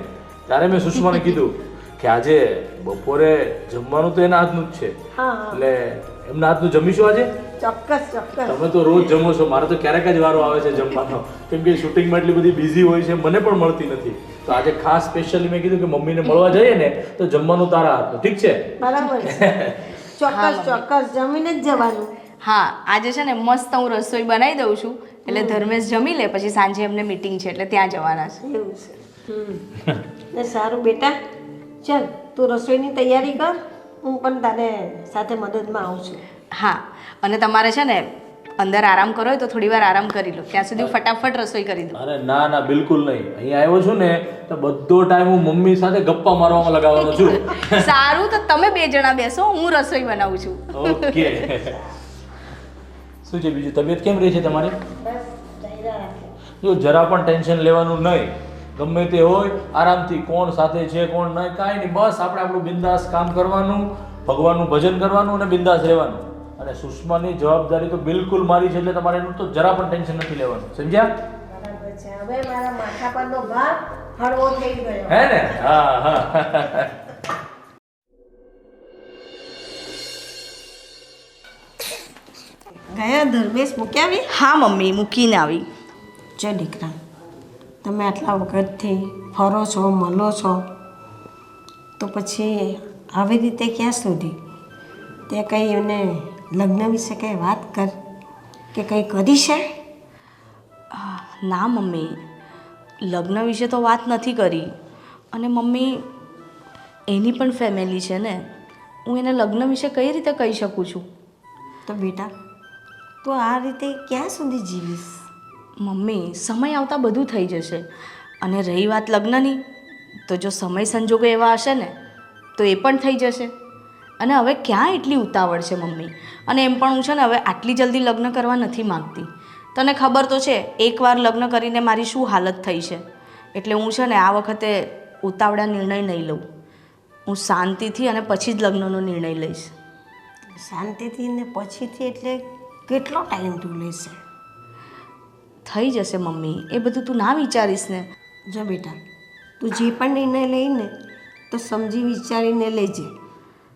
[SPEAKER 7] ત્યારે મેં સુષ્માને કીધું કે આજે બપોરે જમવાનું તો એના હાથનું જ છે, એટલે એમના હાથનું જમીશું આજે.
[SPEAKER 3] ચોક્કસ ચોક્કસ.
[SPEAKER 7] તમે તો રોજ જમો છો, મારે તો ક્યારેક જ વારો આવે છે જમવાનો, કેમ કે શૂટિંગમાં એટલી બધી બિઝી હોય છે, મને પણ મળતી નથી. તો આજે ખાસ સ્પેશિયલી મેં કીધું કે મમ્મીને મળવા જઈએ ને તો જમવાનું તારા હાથનું, ઠીક છે?
[SPEAKER 3] બરાબર છે. ચોક્કસ ચોક્કસ જમીને જ જવાનું.
[SPEAKER 1] હા, આજે છે ને મસ્ત હું રસોઈ બનાવી દઉં છું, એટલે ધર્મેશ જમી લે, પછી સાંજે એમને મીટિંગ છે એટલે ત્યાં જવાના છે.
[SPEAKER 3] એવું છે. ને સારું બેટા, ચાલ તું રસોઈની તૈયારી કર, હું પણ તારે સાથે મદદમાં આવું છું.
[SPEAKER 1] હા, અને તમારે છે ને અંદર આરામ કરો હોય તો થોડી વાર આરામ કરી લો, ત્યાં સુધી હું ફટાફટ રસોઈ કરી દઉં.
[SPEAKER 7] અરે ના ના, બિલકુલ નહીં. અહીંયા આવ્યો છું ને તો બધો ટાઈમ હું મમ્મી સાથે ગપ્પા મારવામાં લગાવવાનો છું.
[SPEAKER 1] સારું, તો તમે બે જણા બેસો, હું રસોઈ બનાવું છું.
[SPEAKER 7] ઓકે. શું છે બીજું, તબિયત કેમ રહી છે તમારી?
[SPEAKER 3] બસ ડાયરા રાખે.
[SPEAKER 7] જો જરા પણ ટેન્શન લેવાનું નહીં, ગમે તે હોય આરામથી, કોણ સાથે છે કોણ નહીં કાંઈ નહીં, બસ આપણે આપણું બિંદાસ કામ કરવાનું, ભગવાનનું ભજન કરવાનું અને બિંદાસ રહેવાનું. અને સુષ્માની જવાબદારી તો બિલકુલ મારી છે, એટલે તમારે એનું તો જરા પણ ટેન્શન નથી લેવાનું, સમજ્યા?
[SPEAKER 3] બરાબર છે. હવે મારા માથા પરનો ભાર હળવો થઈ ગયો.
[SPEAKER 7] હે ને? હા હા.
[SPEAKER 3] ગયા ધર્મેશ મૂક્યા આવી?
[SPEAKER 1] હા મમ્મી, મૂકીને આવી.
[SPEAKER 3] જો દીકરા, તમે આટલા વખતથી ફરો છો, મળો છો, તો પછી આવી રીતે ક્યાં સુધી? તે કંઈ એમને લગ્ન વિશે કંઈ વાત કર કે કંઈ કરી છે?
[SPEAKER 1] ના મમ્મી, લગ્ન વિશે તો વાત નથી કરી. અને મમ્મી, એની પણ ફેમિલી છે ને, હું એને લગ્ન વિશે કઈ રીતે કહી શકું છું?
[SPEAKER 3] તો બેટા, તો આ રીતે ક્યાં સુધી જીવીશ?
[SPEAKER 1] મમ્મી, સમય આવતા બધું થઈ જશે. અને રહી વાત લગ્નની, તો જો સમય સંજોગો એવા હશે ને તો એ પણ થઈ જશે. અને હવે ક્યાં એટલી ઉતાવળ છે મમ્મી? અને એમ પણ હું છે ને હવે આટલી જલ્દી લગ્ન કરવા નથી માગતી. તને ખબર તો છે એકવાર લગ્ન કરીને મારી શું હાલત થઈ છે. એટલે હું છે ને આ વખતે ઉતાવળા નિર્ણય નહીં લઉં. હું શાંતિથી અને પછી જ લગ્નનો નિર્ણય લઈશ.
[SPEAKER 3] શાંતિથી ને પછીથી એટલે કેટલો ટાઈમ તું લેશે?
[SPEAKER 1] થઈ જશે મમ્મી, એ બધું તું ના વિચારીશ ને.
[SPEAKER 3] જો બેટા, તું જે પણ નિર્ણય લઈને તો સમજી વિચારીને લેજે.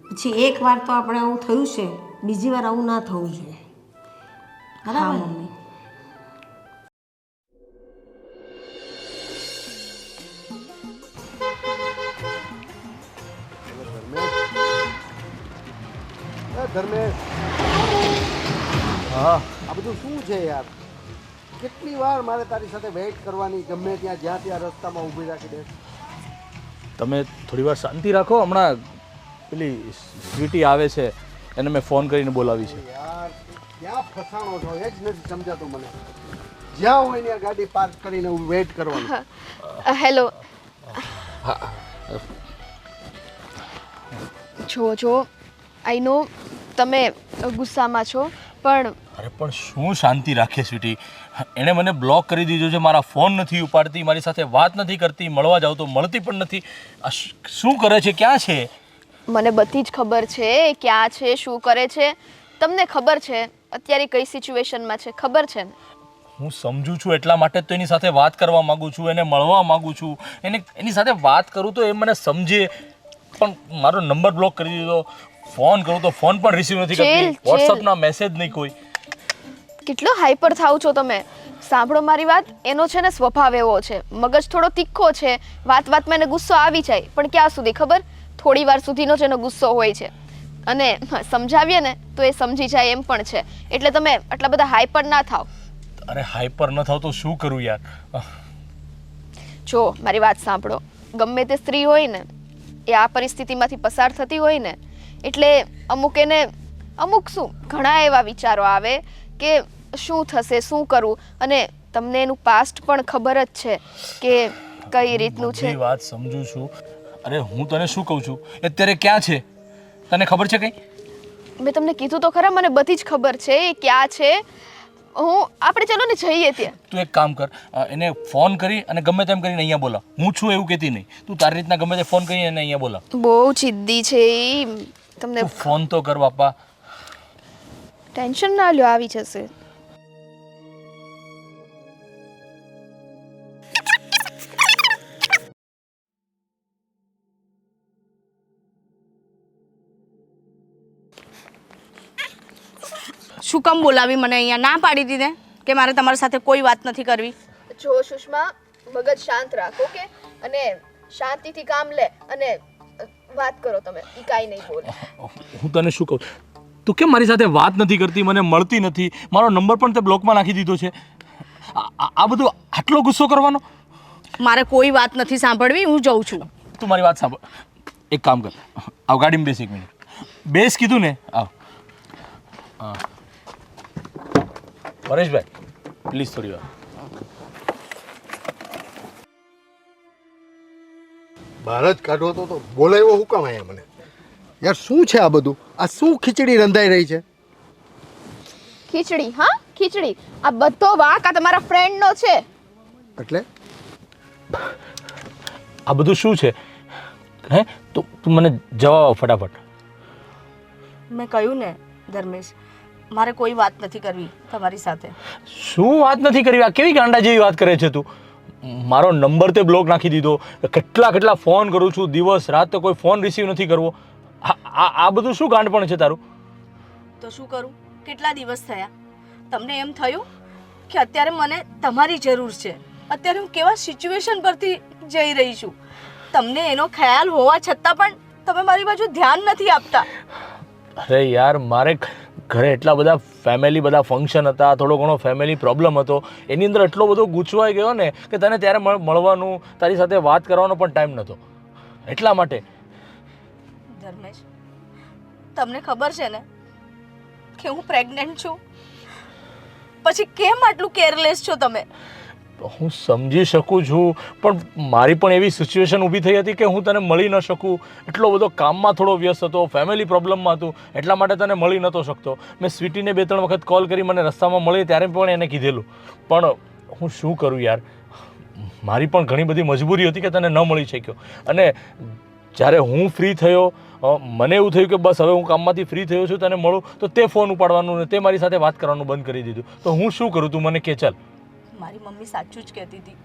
[SPEAKER 3] પછી એકવાર તો આપણે આવું થયું છે, બીજી વાર આવું ના થવું જોઈએ.
[SPEAKER 1] હા
[SPEAKER 3] બરાબર?
[SPEAKER 1] મમ્મી.
[SPEAKER 6] ધર્મેશ,
[SPEAKER 7] હા
[SPEAKER 6] આ બધું શું છે યાર? કેટલી વાર મારે તારી સાથે વેઇટ કરવાની, ગમે ત્યાં જ્યાં ત્યાં રસ્તામાં ઊભી રાખી દે.
[SPEAKER 7] તમે થોડી વાર શાંતિ રાખો. હમણાં પેલી સ્વીટી આવે છે, એને મેં ફોન કરીને બોલાવી છે.
[SPEAKER 6] યાર ક્યાં ફસાણો છો એ જ નથી સમજાતું મને. જ્યાં હોય ત્યાં ગાડી પાર્ક કરીને વેઇટ કરવાની.
[SPEAKER 4] હેલો. જો આઈ નો તમે ગુસ્સામાં છો, પણ
[SPEAKER 7] અરે પણ શું શાંતિ રાખે સ્વીટી? એણે મને બ્લોક કરી દીધો છે, મારા ફોન નથી ઉપાડતી, મારી સાથે વાત નથી કરતી, મળવા જાવ તો મળતી પણ નથી. આ શું કરે છે? ક્યાં છે?
[SPEAKER 4] મને બધી જ ખબર છે એ ક્યાં છે, શું કરે છે. તમને ખબર છે અત્યારે કઈ સિચ્યુએશનમાં છે, ખબર છે ને?
[SPEAKER 7] હું સમજુ છું, એટલા માટે તો એની સાથે વાત કરવા માંગુ છું, એને મળવા માંગુ છું, એની સાથે વાત કરું તો એ મને સમજે. પણ મારો નંબર બ્લોક કરી દીધો, ફોન કરું તો ફોન પણ રિસીવ નથી કરતી, વોટ્સઅપના મેસેજ નહીં કોઈ.
[SPEAKER 4] કેટલો હાઈપર થાવ છો તમે. સાંભળો મારી વાત, એનો છે ને સ્વભાવ એવો છે, મગજ થોડો તીખો છે, વાતમાં એને ગુસ્સો આવી જાય, પણ ક્યાં સુધી ખબર? થોડી વાર સુધીનો જ એનો ગુસ્સો હોય છે. અને સમજાવીએ ને તો એ સમજી જાય એમ પણ છે. એટલે તમે આટલા બધા હાઈપર ના થાવ.
[SPEAKER 7] અરે હાઈપર ન થાવ તો શું કરું યાર?
[SPEAKER 4] જો મારી વાત સાંભળો, ગમે તે સ્ત્રી હોય ને, એ આ પરિસ્થિતિમાંથી પસાર થતી હોય ને, એટલે અમુક શું ઘણા એવા વિચારો આવે કે શું થશે, શું કરું. અને તમને એનું પાસ્ટ પણ ખબર જ છે કે કઈ રીતનું છે.
[SPEAKER 7] બધી વાત સમજુ છું. અરે હું તને શું કહું છું, એ અત્યારે ક્યાં છે તને ખબર છે? કંઈ
[SPEAKER 4] મેં તમને કીધું તો ખરા, મને બધી જ ખબર છે એ ક્યાં છે. આપણે ચલો ને જઈએ ત્યાં.
[SPEAKER 7] તું એક કામ કર, એને ફોન કરી અને ગમે તેમ કરીને અહીંયા બોલા. હું છું એવું કહેતી નહીં, તું તારી રીતના ગમે તે ફોન કરી એને અહીંયા બોલા.
[SPEAKER 4] બહુ જિદ્દી છે એ. તમને
[SPEAKER 7] તું ફોન તો કર બાપા.
[SPEAKER 4] ટેન્શન ના લ્યો, આવી જશે.
[SPEAKER 1] શું કામ બોલાવી મને અહીંયા? ના પાડી દીધે કે મારે તમારી સાથે કોઈ વાત નથી કરવી.
[SPEAKER 4] જો સુષ્મા, મગજ શાંત રાખો કે, અને શાંતિથી કામ લે અને વાત કરો. તમે ઈ કાંઈ નહીં બોલે.
[SPEAKER 7] હું તને શું કહું, તું કેમ મારી સાથે વાત નથી કરતી, મને મળતી નથી, મારો નંબર પણ તે બ્લોકમાં નાખી દીધો છે. આ બધું આટલો ગુસ્સો કરવાનો?
[SPEAKER 1] મારે કોઈ વાત નથી સાંભળવી, હું જઉં છું.
[SPEAKER 7] તું મારી વાત સાંભળ. એક કામ કર, આવ ગાડીમાં બેસ. 1 મિનિટ બેસ કીધું ને. આવ. હા પરેશભાઈ, પ્લીઝ થોડી વાર.
[SPEAKER 6] બહાર જ કાઢો તો બોલાવ્યો હું કામ અહીંયા મને? યાર શું છે આ બધું? આ શું ખીચડી રંધાઈ રહી છે?
[SPEAKER 4] ખીચડી? હા ખીચડી. આ બધો વાંક આ તમારા ફ્રેન્ડનો છે.
[SPEAKER 6] એટલે
[SPEAKER 7] આ બધું શું છે? હે તું મને જવાબ આપ ફટાફટ.
[SPEAKER 1] મેં કહ્યું ને ધર્મેશ, મારે કોઈ વાત નથી કરવી તમારી સાથે.
[SPEAKER 7] શું વાત નથી કરવી? આ કેવી ગાંડા જેવી વાત કરે છે તું? મારો નંબર તે બ્લોક નાખી દીધો, કેટલા ફોન કરું છું, દિવસ રાત તો કોઈ ફોન રિસીવ નથી કરવો. આ બધું શું ગાંડપણ છે તારું?
[SPEAKER 1] તો શું કરું? કેટલા દિવસ થયા? તમને એમ થયું કે અત્યારે મને તમારી જરૂર છે? અત્યારે હું કેવા સિચ્યુએશન પરથી જઈ રહી છું, તમને એનો ખ્યાલ હોવા છતાં પણ તમે મારી બાજુ ધ્યાન નથી આપતા.
[SPEAKER 7] અરે યાર, મારે ઘરે એટલા બધા બધા ફંક્શન હતા, થોડો ઘણો ફેમિલી પ્રોબ્લેમ હતો, એની અંદર એટલો બધો ગૂંચવાઈ ગયો ને કે તને ત્યારે મળવાનું, તારી સાથે વાત કરવાનો પણ ટાઈમ નહોતો. એટલા માટે.
[SPEAKER 1] ધર્મેશ, તમને ખબર છે ને કે હું પ્રેગ્નન્ટ છું, પછી કેમ આટલું કેરલેસ છો તમે?
[SPEAKER 7] હું સમજી શકું છું, પણ મારી પણ એવી સિચ્યુએશન ઊભી થઈ હતી કે હું તને મળી ન શકું. એટલો બધો કામમાં થોડો વ્યસ્ત હતો, ફેમિલી પ્રોબ્લેમમાં હતું, એટલા માટે તને મળી નહોતો શકતો. મેં સ્વીટીને 2-3 વખત કોલ કરી, મને રસ્તામાં મળી ત્યારે પણ એને કીધેલું, પણ હું શું કરું યાર, મારી પણ ઘણી બધી મજબૂરી હતી કે તને ન મળી શક્યો. અને જ્યારે હું ફ્રી થયો, મને એવું થયું કે બસ હવે હું કામમાંથી ફ્રી થયો છું, તને મળું, તો તે ફોન ઉપાડવાનું ને તે મારી સાથે વાત કરવાનું બંધ કરી દીધું. તો હું શું કરું, તું મને કે ચાલ.
[SPEAKER 1] મારી મમ્મી સાચું જ કહેતી હતી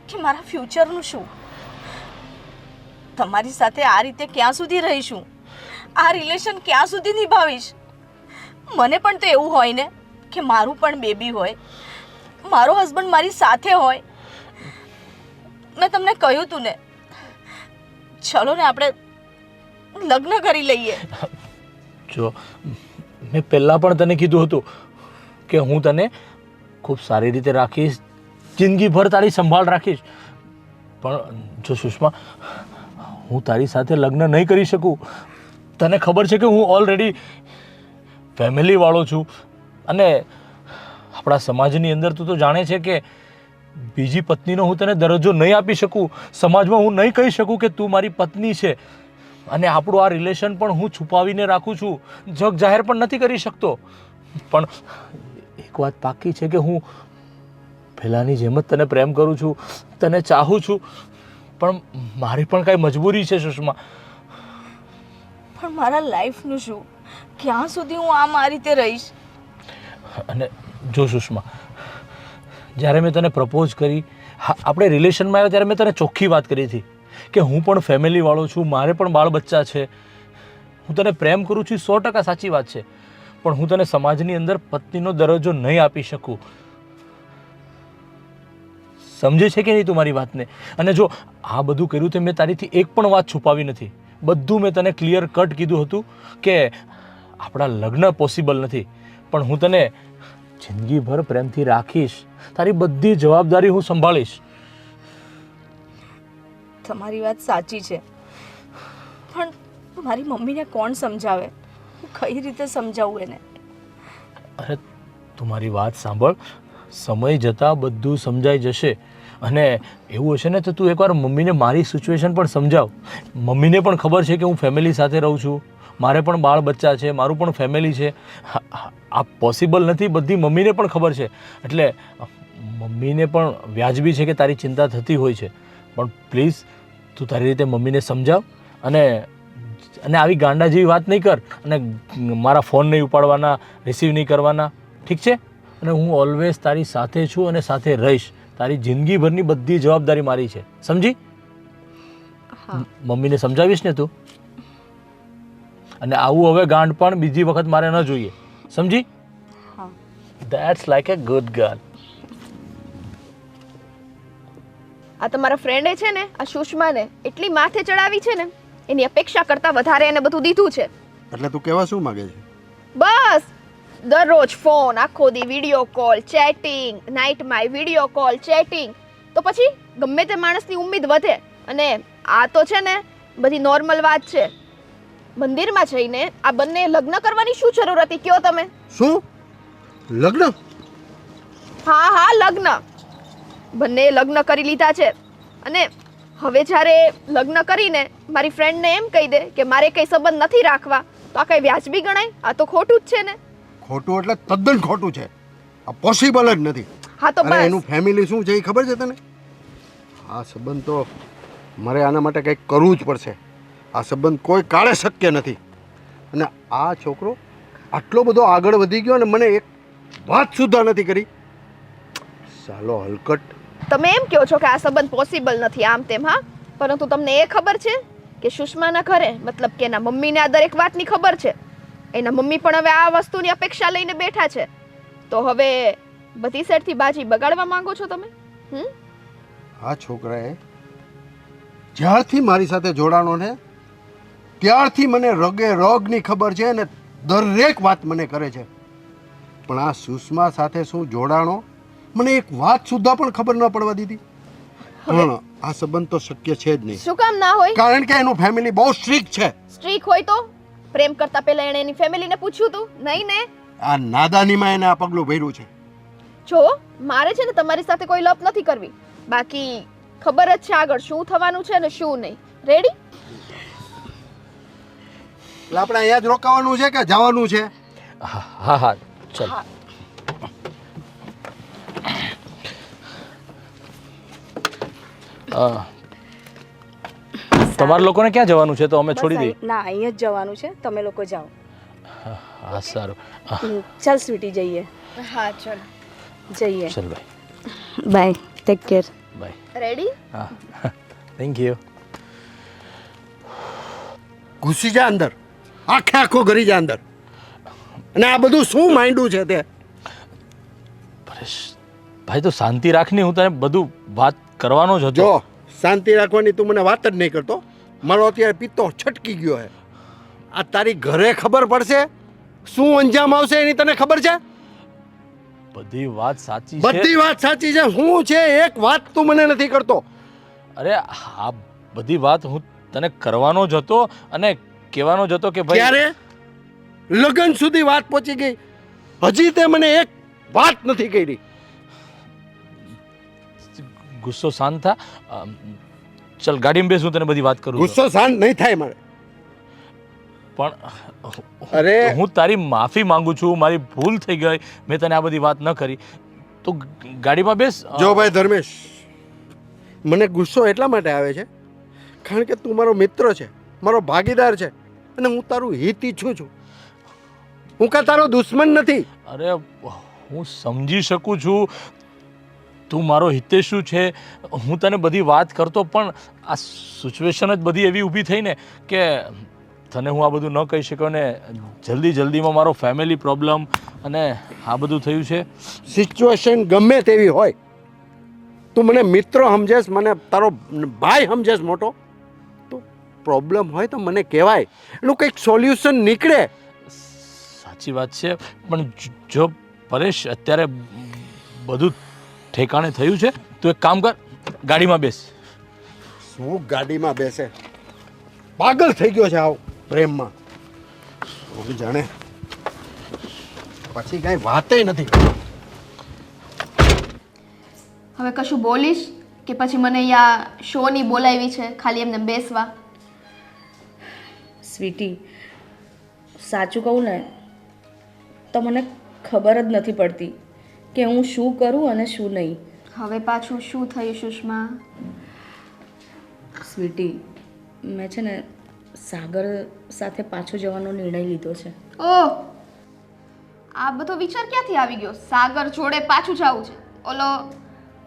[SPEAKER 1] કે મારા ફ્યુચરનું શું? તમારી સાથે આ રીતે ક્યાં સુધી રહીશું? આ રિલેશન ક્યાં સુધી નિભાવીશ? મને પણ તો એવું હોય ને કે મારું પણ બેબી હોય, મારો હસબન્ડ મારી સાથે હોય. મેં તમને કહ્યું તું ને, ચલો ને આપણે લગ્ન કરી લઈએ.
[SPEAKER 7] જો મેં પહેલાં પણ તને કીધું હતું કે હું તને ખૂબ સારી રીતે રાખીશ, જિંદગીભર તારી સંભાળ રાખીશ, પણ જો સુષ્મા, હું તારી સાથે લગ્ન નહીં કરી શકું. તને ખબર છે કે હું ઓલરેડી ફેમિલીવાળો છું, અને આપણા સમાજની અંદર તું તો જાણે છે કે બીજી પત્નીનો હું તને દરજ્જો નહીં આપી શકું. સમાજમાં હું નહીં કહી શકું કે તું મારી પત્ની છે, અને આપણું આ રિલેશન પણ હું છુપાવીને રાખું છું, જગ જાહેર પણ નથી કરી શકતો. પણ એક વાત પાકી છે કે હું પહેલાંની જેમ જ તને પ્રેમ કરું છું, તને ચાહું છું, પણ મારી પણ કાંઈ મજબૂરી છે સુષ્મા.
[SPEAKER 1] પણ મારા લાઈફનું શું? ક્યાં સુધી હું આ રીતે રહીશ?
[SPEAKER 7] અને જો સુષ્મા, જ્યારે મેં તને પ્રપોઝ કરી, આપણે રિલેશનમાં આવ્યા ત્યારે મેં તને ચોખ્ખી વાત કરી હતી કે હું પણ ફેમિલીવાળો છું, મારે પણ બાળ બચ્ચા છે, હું તને પ્રેમ કરું છું, 100% સાચી વાત છે, પણ હું તને સમાજની અંદર પત્નીનો દરજ્જો નહીં આપી શકું. સમજે છે કે નહીં તું મારી વાતને? અને જો આ બધું કર્યું તો મેં તારીથી એક પણ વાત છુપાવી નથી. બધું મેં તને ક્લિયર કટ કીધું હતું કે આપણા લગ્ન પોસિબલ નથી, પણ હું તને જિંદગીભર પ્રેમથી રાખીશ, તારી બધી જવાબદારી હું સંભાળીશ.
[SPEAKER 1] તમારી વાત સાચી છે, પણ મારી મમ્મીને કોણ સમજાવે? કઈ રીતે સમજાવું એને?
[SPEAKER 7] અરે તું મારી વાત સાંભળ, સમય જતાં બધું સમજાઈ જશે. અને એવું હશે ને તો તું એકવાર મમ્મીને મારી સિચ્યુએશન પણ સમજાવ. મમ્મીને પણ ખબર છે કે હું ફેમિલી સાથે રહું છું, મારે પણ બાળ બચ્ચા છે, મારું પણ ફેમિલી છે. આ પોસિબલ નથી, બધી મમ્મીને પણ ખબર છે. એટલે મમ્મીને પણ વ્યાજબી છે કે તારી ચિંતા થતી હોય છે, પણ પ્લીઝ તું તારી રીતે મમ્મીને સમજાવ. અને આવી ગાંડા જેવી વાત નહીં કર, અને મારા ફોન નહીં ઉપાડવાના, રિસીવ નહીં કરવાના, ઠીક છે? અને હું ઓલવેઝ તારી સાથે છું અને સાથે રહીશ. તારી જિંદગીભરની બધી જવાબદારી મારી છે, સમજી? મમ્મીને સમજાવીશ ને તું? અને આવું હવે ગાંડ પણ બીજી વખત મારે ન જોઈએ, સમજી? That's like A good girl.
[SPEAKER 4] આ તમારા ફ્રેન્ડે છે ને, આ સુષ્માને એટલી માથે ચડાવી છે ને, એની અપેક્ષા કરતાં વધારે એને બધું દીધું છે.
[SPEAKER 6] એટલે તું કહેવા શું માંગે છે?
[SPEAKER 4] બસ દરરોજ ફોન, આખો દી વિડીયો કોલ, ચેટિંગ, નાઇટમાં વિડીયો કોલ, ચેટિંગ. તો પછી ગમે તે માણસની ઉમ્મીદ વધે. અને આ તો છે ને બધી નોર્મલ વાત છે. મંદિરમાં જઈને આ બંને લગ્ન કરવાની શું જરૂર હતી, કયો તમે?
[SPEAKER 6] શું લગ્ન?
[SPEAKER 4] હા લગ્ન. બંને લગ્ન કરી લીધા છે, અને હવે જ્યારે લગ્ન કરીને મારી ફ્રેન્ડને એમ કહી દે કે મારે કંઈ સંબંધ નથી રાખવા, તો આ કંઈ વ્યાજબી ગણાય? આ તો ખોટું જ છે ને.
[SPEAKER 6] ખોટું એટલે તદ્દન ખોટું છે. આ પોસિબલ જ નથી.
[SPEAKER 4] હા તો બસ.
[SPEAKER 6] એનું ફેમિલી શું છે એ ખબર છે તને? આ સંબંધ તો મારે આના માટે કંઈક કરવું જ પડશે. આ સંબંધ કોઈ કાળે શક્ય નથી. અને આ છોકરો આટલો બધો આગળ વધી ગયો અને મને એક વાત સુદ્ધા નથી કરી. સાલો હલકટ.
[SPEAKER 4] તમે એમ કહો છો કે આ સંબંધ પોસિબલ નથી આમ તેમ, હા, પરંતુ તમને એ ખબર છે કે સુષ્માના ઘરે મતલબ કે એના મમ્મીને આ દરેક વાતની ખબર છે. એના મમ્મી પણ હવે આ વસ્તુની અપેક્ષા લઈને બેઠા છે. તો હવે બધી સાઈડથી બાજી બગાડવા માંગો છો તમે?
[SPEAKER 6] આ છોકરાએ જ્યારથી મારી સાથે જોડાણો ને ત્યારથી મને રગે રગની ખબર છે અને દરેક વાત મને કરે છે. પણ આ સુષ્મા સાથે શું જોડાણો મને એક વાત સુદ્ધા પણ ખબર ન પડવા દીધી. પણ આ સંબંધ તો શક્ય છે જ નહીં.
[SPEAKER 4] શું કામ ના હોય?
[SPEAKER 6] કારણ કે એનું ફેમિલી બહુ સ્ટ્રિક્ટ છે.
[SPEAKER 4] સ્ટ્રીક હોય તો પ્રેમ કરતા પહેલા એણે એની ફેમિલીને પૂછ્યું તું? નહીં ને?
[SPEAKER 6] આ નાદાનીમાં એને આ પગલું ભર્યું છે.
[SPEAKER 4] જો મારે છે ને તમારી સાથે કોઈ લપ નથી કરવી. બાકી ખબર જ છે આગળ શું થવાનું છે ને શું નહીં. રેડી?
[SPEAKER 6] એટલે આપણે અહીંયા જ રોકાવાનું છે કે જવાનું છે?
[SPEAKER 7] હા હા ચલ. તમારા લોકોને ક્યાં જવાનું છે? તો અમે છોડી દઈએ.
[SPEAKER 1] ના, અહીંયા જ જવાનું છે, તમે લોકો જાઓ.
[SPEAKER 7] હા સારું.
[SPEAKER 1] ચાલ સ્વીટી, જઈએ.
[SPEAKER 4] હા ચલ.
[SPEAKER 1] જઈએ.
[SPEAKER 7] ચલ ભાઈ.
[SPEAKER 1] Bye, take care.
[SPEAKER 7] Bye.
[SPEAKER 4] Ready?
[SPEAKER 7] હા થેન્ક યુ.
[SPEAKER 6] ઘૂસી જા અંદર, આખે આખો ઘરી જા અંદર. અને આ બધું શું માંડ્યું છે તે?
[SPEAKER 7] પરેશ ભાઈ તો શાંતિ રાખની, હું તને બધું વાત કરવાનો જ હતો.
[SPEAKER 6] જો શાંતિ રાખવાની તું મને વાત જ નહીં કરતો. મારો અત્યારે પિત્તો છટકી ગયો છે. આ તારી ઘરે ખબર પડશે શું અંજામ આવશે એની તને ખબર છે?
[SPEAKER 7] બધી વાત સાચી છે.
[SPEAKER 6] બધી વાત સાચી છે. શું છે એક વાત તું મને નથી કરતો?
[SPEAKER 7] અરે આ બધી વાત હું તને કરવાનો જ હતો અને કહેવાનો જ હતો કે ભાઈ.
[SPEAKER 6] ક્યારે? લગન સુધી વાત પહોંચી ગઈ, હજી તે મને એક વાત નથી કરી.
[SPEAKER 7] ગુસ્સો શાંત થા. ચલ ગાડીમાં બેસ, હું તને બધી વાત કરું છું.
[SPEAKER 6] ગુસ્સો શાંત નહીં થાય મારે.
[SPEAKER 7] પણ
[SPEAKER 6] અરે
[SPEAKER 7] હું તારી માફી માંગુ છું, મારી ભૂલ થઈ ગઈ, મેં તને આ બધી વાત ન કરી. તો ગાડીમાં બેસ.
[SPEAKER 6] જો ભાઈ ધર્મેશ, મને ગુસ્સો એટલા માટે આવે છે કારણ કે તું મારો મિત્ર છે, મારો ભાગીદાર છે અને હું તારું હિત ઈચ્છું છું. હું કાં તારો દુશ્મન નથી.
[SPEAKER 7] અરે હું સમજી શકું છું તું મારો હિતેશુ છે, હું તને બધી વાત કરતો, પણ આ સિચ્યુએશન જ બધી એવી ઊભી થઈ ને કે તને હું આ બધું ન કહી શક્યો ને જલ્દીમાં મારો ફેમિલી પ્રોબ્લેમ અને આ બધું થયું છે.
[SPEAKER 6] સિચ્યુએશન ગમે તેવી હોય, તું મને મિત્ર સમજેશ, મને તારો ભાઈ સમજેશ મોટો, તો પ્રોબ્લેમ હોય તો મને કહેવાય, એનું કંઈક સોલ્યુશન નીકળે.
[SPEAKER 7] સાચી વાત છે, પણ જો પરેશ અત્યારે બધું ઠેકાણે થયું છે, તું એક કામ કર, ગાડીમાં બેસ.
[SPEAKER 6] શું ગાડીમાં બેસે? પાગલ થઈ ગયો છે આવ પ્રેમમાં. હું જાણે પછી કઈ વાતે નથી કરતો.
[SPEAKER 4] હવે કશું બોલીશ કે પછી મને અહીંયા શોની બોલાવી છે ખાલી એમને બેસવા?
[SPEAKER 1] સ્વીટી, સાચું કહું ને તો મને ખબર જ નથી પડતી કે હું શું કરું અને શું નહીં.
[SPEAKER 4] હવે પાછું શું થયું સુષ્મા?
[SPEAKER 1] સ્વીટી, મેં છે ને સાગર સાથે પાછું જવાનો નિર્ણય લીધો છે.
[SPEAKER 4] ઓહ, આ બધો વિચાર ક્યાંથી આવી ગયો? સાગર જોડે પાછું જવું છે? ઓલો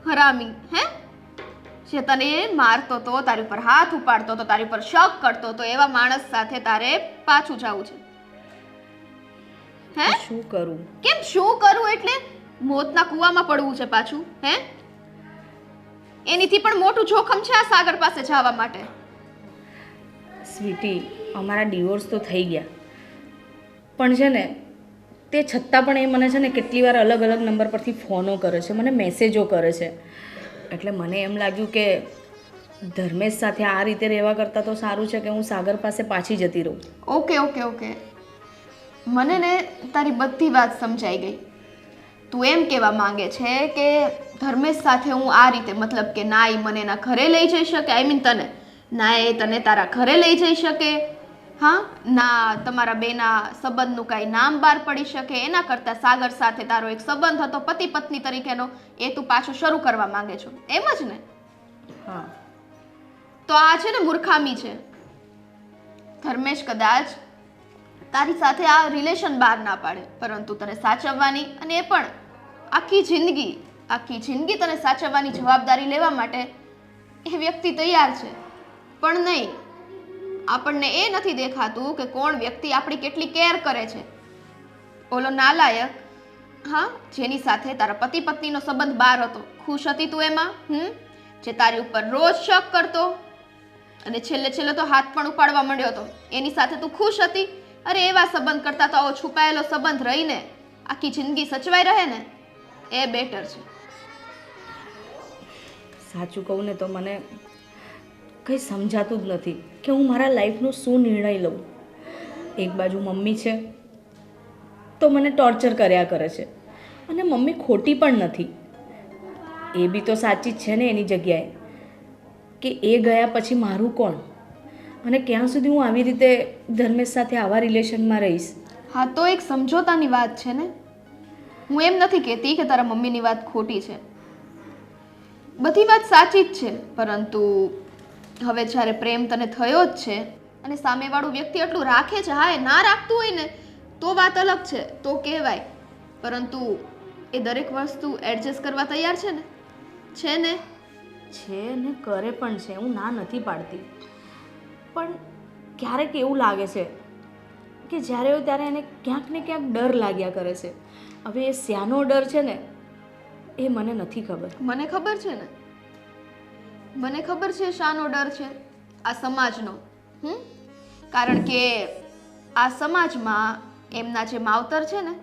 [SPEAKER 4] હરામી હે જે તને મારતો તો, તારી ઉપર હાથ ઉપાડતો તો, તારી ઉપર શક કરતો તો, એવા માણસ સાથે તારે પાછું જવું છે? હે
[SPEAKER 1] શું કરું?
[SPEAKER 4] કેમ શું કરું એટલે મોતના કૂવામાં પડવું છે પાછું? હે એનીથી પણ મોટું જોખમ છે આ સાગર પાસે જવા માટે.
[SPEAKER 1] સ્વીટી, અમારા ડિવોર્સ તો થઈ ગયા, પણ છે ને તે છતાં પણ એ મને છે ને કેટલી વાર અલગ અલગ નંબર પરથી ફોનો કરે છે, મને મેસેજો કરે છે. એટલે મને એમ લાગ્યું કે ધર્મેશ સાથે આ રીતે રહેવા કરતાં તો સારું છે કે હું સાગર પાસે પાછી જતી રહું.
[SPEAKER 4] ઓકે, મને ને તારી બધી વાત સમજાઈ ગઈ. તું એમ કહેવા માંગે છે કે ધર્મેશ સાથે હું આ રીતે, મતલબ કે ના એ મને એના ઘરે લઈ જઈ શકે, આઈ મીન તને, ના એ તને તારા ઘરે લઈ જઈ શકે, હા, ના તમારા બેના સંબંધનું કાંઈ નામ બહાર પડી શકે, એના કરતાં સાગર સાથે તારો એક સંબંધ હતો પતિ પત્ની તરીકેનો, એ તું પાછું શરૂ કરવા માંગે છો, એમ જ ને?
[SPEAKER 1] હા.
[SPEAKER 4] તો આ છે ને મૂર્ખામી છે. ધર્મેશ કદાચ તારી સાથે આ રિલેશન બહાર ના પાડે, પરંતુ તને સાચવવાની, અને એ પણ આખી જિંદગી તને સાચવવાની જવાબદારી લેવા માટે એ વ્યક્તિ તૈયાર છે. પણ નહીં, આપણને એ નથી દેખાતું કે કોણ વ્યક્તિ આપણી કેટલી કેર કરે છે. ઓલો નાલાયક, હા, જેની સાથે તારા પતિ પત્નીનો સંબંધ બહાર હતો, ખુશ હતી તું એમાં? જે તારી ઉપર રોજ શક કરતો અને છેલ્લે તો હાથ પણ ઉપાડવા માંડ્યો હતો, એની સાથે તું ખુશ હતી? અરે એવા સંબંધ કરતા તો આવો છુપાયેલો સંબંધ રહીને આખી જિંદગી સચવાઈ રહે ને, એ બેટર છે.
[SPEAKER 1] સાચું કહું ને તો મને કંઈ સમજાતું જ નથી કે હું મારા લાઈફનો શું નિર્ણય લઉં. એક બાજુ મમ્મી છે તો મને ટોર્ચર કર્યા કરે છે, અને મમ્મી ખોટી પણ નથી, એ બી તો સાચી જ છે ને એની જગ્યાએ, કે એ ગયા પછી મારું કોણ, અને ક્યાં સુધી હું આવી રીતે ધર્મેશ સાથે આવા રિલેશનમાં રહીશ?
[SPEAKER 4] હા, તો એક સમજોતાની વાત છે ને. હું એમ નથી કહેતી કે તારા મમ્મીની વાત ખોટી છે, બધી વાત સાચી જ છે, પરંતુ હવે જ્યારે પ્રેમ તને થયો જ છે અને સામેવાળું વ્યક્તિ એટલું રાખે છે, હા, એ ના રાખતું હોય ને તો વાત અલગ છે, તો કહેવાય, પરંતુ એ દરેક વસ્તુ એડજસ્ટ કરવા તૈયાર છે ને? છે ને?
[SPEAKER 1] છે ને, કરે પણ છે, હું ના નથી પાડતી, પણ ક્યારેક એવું લાગે છે કે જ્યારે હોય ત્યારે એને ક્યાંક ને ક્યાંક ડર લાગ્યા કરે છે. હવે એ શ્યાનો ડર છે ને એ મને નથી ખબર.
[SPEAKER 4] મને ખબર છે ને, મને ખબર છે શાનો ડર છે. આ સમાજનો. કારણ કે આ સમાજમાં એમના જે માવતર છે ને,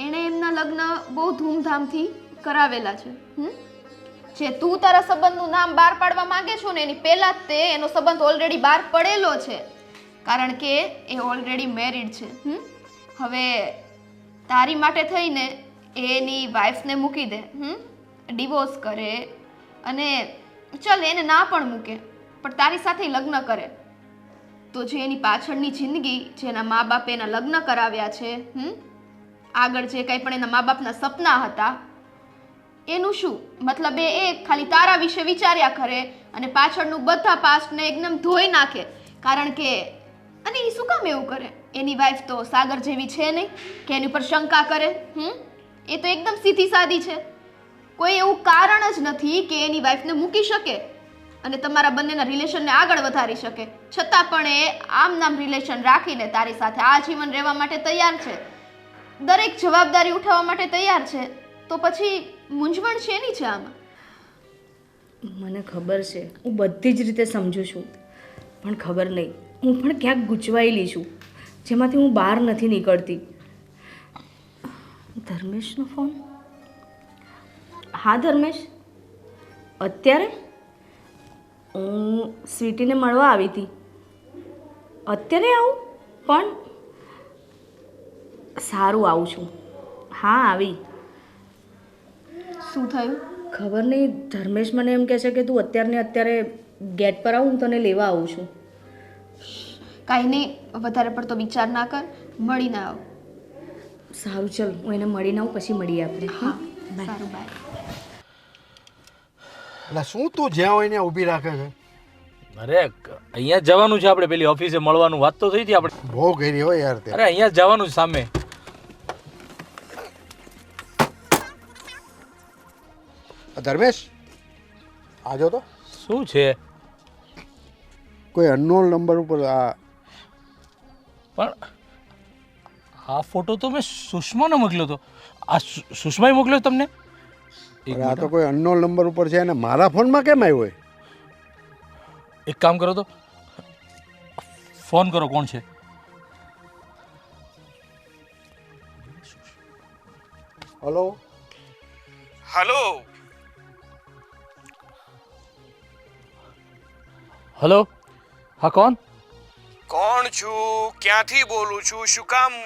[SPEAKER 4] એણે એમના લગ્ન બહુ ધૂમધામથી કરાવેલા છે. જે તું તારા સંબંધનું નામ બહાર પાડવા માંગે છો ને, એની પહેલાં જ તે એનો સંબંધ ઓલરેડી બહાર પડેલો છે, કારણ કે એ ઓલરેડી મેરિડ છે. હવે તારી માટે થઈને એની વાઈફને મૂકી દે, ડિવોર્સ કરે, અને ચલ એને ના પણ મૂકે પણ તારી સાથે લગ્ન કરે, તો જે એની પાછળની જિંદગી, જેના મા બાપે એના લગ્ન કરાવ્યા છે, આગળ જે કંઈ પણ એના મા બાપના સપના હતા, એનું શું? મતલબ એ ખાલી તારા વિશે વિચાર્યા કરે અને પાછળનું બધા પાસ્ટને એકદમ ધોઈ નાખે. કારણ કે, અને એ શું કામ એવું કરે? એની વાઈફ તો સાગર જેવી છે નહીં કે એની ઉપર શંકા કરે. એ તો એકદમ સીધી સાદી છે, કોઈ એવું કારણ જ નથી કે એની વાઈફને મૂકી શકે અને તમારા બંનેના રિલેશનને આગળ વધારી શકે. છતાં પણ એ આમ નામ રિલેશન રાખીને તારી સાથે આજીવન રહેવા માટે તૈયાર છે, દરેક જવાબદારી ઉઠાવવા માટે તૈયાર છે, તો પછી મૂંઝવણ શેની છે આમાં?
[SPEAKER 1] મને ખબર છે, હું બધી જ રીતે સમજુ છું, પણ ખબર નહીં, હું પણ ક્યાંક ગૂંચવાયેલી છું, જેમાંથી હું બહાર નથી નીકળતી. ધર્મેશનો ફોન? હા ધર્મેશ, અત્યારે હું સ્વીટીને મળવા આવી હતી. અત્યારે આવું? પણ સારું, આવું છું. હા, આવી.
[SPEAKER 4] શું થયું?
[SPEAKER 1] ખબર નહીં, ધર્મેશ મને એમ કહે છે કે તું અત્યારે ગેટ પર આવું, હું તને લેવા આવું છું.
[SPEAKER 4] કાંઈ નહીં, વધારે પડતો વિચાર ના કર, મળીને આવ.
[SPEAKER 1] સારું, ચલ હું એને મળીને આવું, પછી મળીએ આપણે.
[SPEAKER 4] હા, સારું, બાય.
[SPEAKER 6] એટલે શું તું જ્યાં હોય ત્યાં ઊભી રાખે છે?
[SPEAKER 7] અરે અહીંયા જ જવાનું છે આપણે, પેલી ઓફિસે મળવાનું વાત તો થઈ હતી આપણે.
[SPEAKER 6] બહુ ઘેરી હોય યાર તે.
[SPEAKER 7] અરે અહીંયા જ જવાનું છે સામે.
[SPEAKER 6] ધર્મેશ, આજો તો.
[SPEAKER 7] શું છે?
[SPEAKER 6] કોઈ અનનોન નંબર ઉપર આ
[SPEAKER 7] પણ આ ફોટો તો મેં સુષ્માને મોકલ્યો હતો. આ સુષ્માએ મોકલ્યો તમને?
[SPEAKER 6] આ તો કોઈ અનનોન નંબર ઉપર છે, અને મારા ફોનમાં કેમ આવ્યો હોય?
[SPEAKER 7] એક કામ કરો તો, ફોન કરો, કોણ છે?
[SPEAKER 6] Hello
[SPEAKER 2] hello.
[SPEAKER 7] હલો, હા, કોણ?
[SPEAKER 2] કોણ છું, ક્યાંથી બોલું છું, શું કામ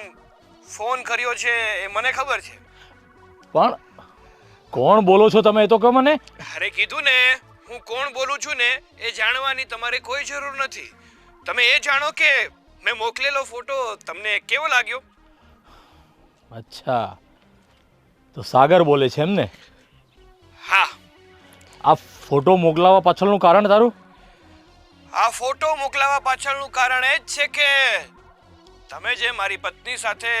[SPEAKER 2] ફોન કર્યો છે એ મને ખબર છે,
[SPEAKER 7] પણ કોણ બોલો છો તમે એ તો કહો મને.
[SPEAKER 2] અરે કીધું ને, હું કોણ બોલું છું ને એ જાણવાની તમારે કોઈ જરૂર નથી. તમે એ જાણો કે મેં મોકલેલો ફોટો તમને કેવો લાગ્યો.
[SPEAKER 7] અચ્છા, તો સાગર બોલે છે એમ ને?
[SPEAKER 2] હા.
[SPEAKER 7] આ ફોટો મોકલાવવા પાછળનું કારણ તારું?
[SPEAKER 2] આ ફોટો મોકલાવા પાછળનું કારણ એ જ છે કે તમે જે મારી પત્ની સાથે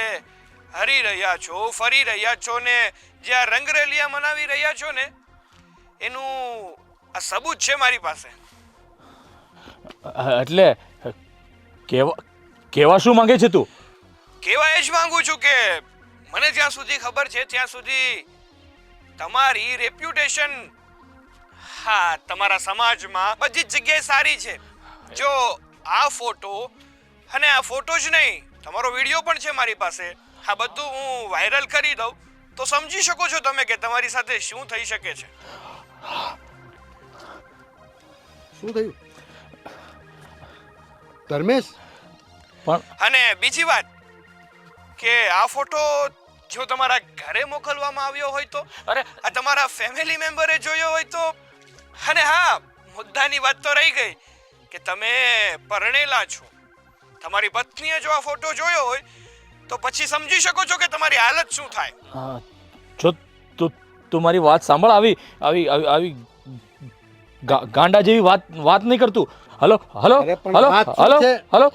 [SPEAKER 2] હરી રહ્યા છો, ફરી રહ્યા છો ને જે આ રંગરેલિયા મનાવી રહ્યા છો ને એનું આ સબૂત છે મારી પાસે.
[SPEAKER 7] એટલે કેવા શું માંગે છે તું?
[SPEAKER 2] કેવા એ જ માંગુ છું કે મને જ્યાં સુધી ખબર છે ત્યાં સુધી તમારી રેપ્યુટેશન તમારા સમાજમાં બધી જ જગ્યાએ સારી છે. જો આ ફોટો અને આ ફોટો જ નહીં, તમારો વિડીયો પણ છે મારી પાસે, આ બધું હું વાયરલ કરી દઉં તો સમજી શકો છો તમે કે તમારી સાથે શું થઈ શકે છે.
[SPEAKER 6] શું થયું ધર્મેશ?
[SPEAKER 7] પણ
[SPEAKER 2] અને બીજી વાત કે આ ફોટો જો તમારા ઘરે મોકલવામાં આવ્યો હોય તો,
[SPEAKER 7] અરે
[SPEAKER 2] આ તમારા ફેમિલી મેમ્બરે જોયો હોય તો, અને હા મુદ્દાની વાત તો રહી ગઈ કે તમે પરણેલા છો, તમારી પત્નીએ જો આ ફોટો જોયો હોય તો પછી સમજી શકો છો કે તમારી હાલત શું થાય.
[SPEAKER 7] જો તું મારી વાત સાંભળ, આવી આવી આવી ગાંડા જેવી વાત નહીં કરતું. હલો હલો
[SPEAKER 6] અરે પણ
[SPEAKER 7] હલો
[SPEAKER 6] વાત શું
[SPEAKER 7] હલો
[SPEAKER 6] છે?
[SPEAKER 7] હલો.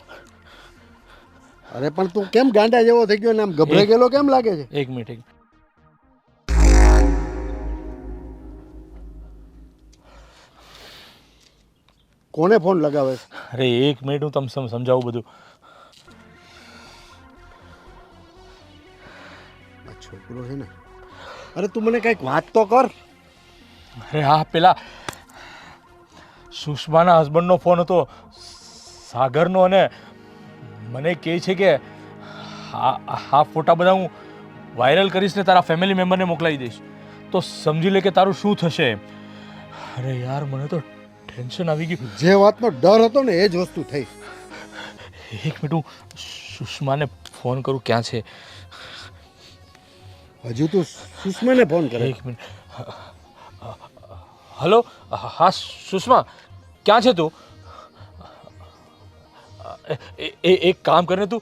[SPEAKER 6] અરે પણ તું કેમ ગાંડા જેવો થઈ ગયો ને આમ ગભરાઈ ગયેલો કેમ લાગે છે?
[SPEAKER 7] એક મિનિટ.
[SPEAKER 6] કોને ફોન લગાવે છે?
[SPEAKER 7] અરે એક મિનિટ, હું તમને સમજાવું બધું.
[SPEAKER 6] આ છોકરો છે ને, અરે તું મને કઈક વાત તો કર.
[SPEAKER 7] અરે હા, પેલા સુષ્માના હસબન્ડનો ફોન હતો, સાગરનો, અને મને કહે છે કે આ ફોટા બધા હું વાયરલ કરીશ ને તારા ફેમિલી મેમ્બરને મોકલાવી દઈશ તો સમજી લે કે તારું શું થશે. અરે યાર, મને તો ટેન્શન આવી ગયું.
[SPEAKER 6] જે વાતનો ડર હતો ને એ જ વસ્તુ થઈ.
[SPEAKER 7] એક મિનિટ, હું સુષ્માને ફોન કરું. ક્યાં છે?
[SPEAKER 6] હજુ તું સુષ્માને ફોન કરે?
[SPEAKER 7] એક મિનિટ. હલો, હા સુષ્મા, ક્યાં છે તું? એક કામ કરીને તું,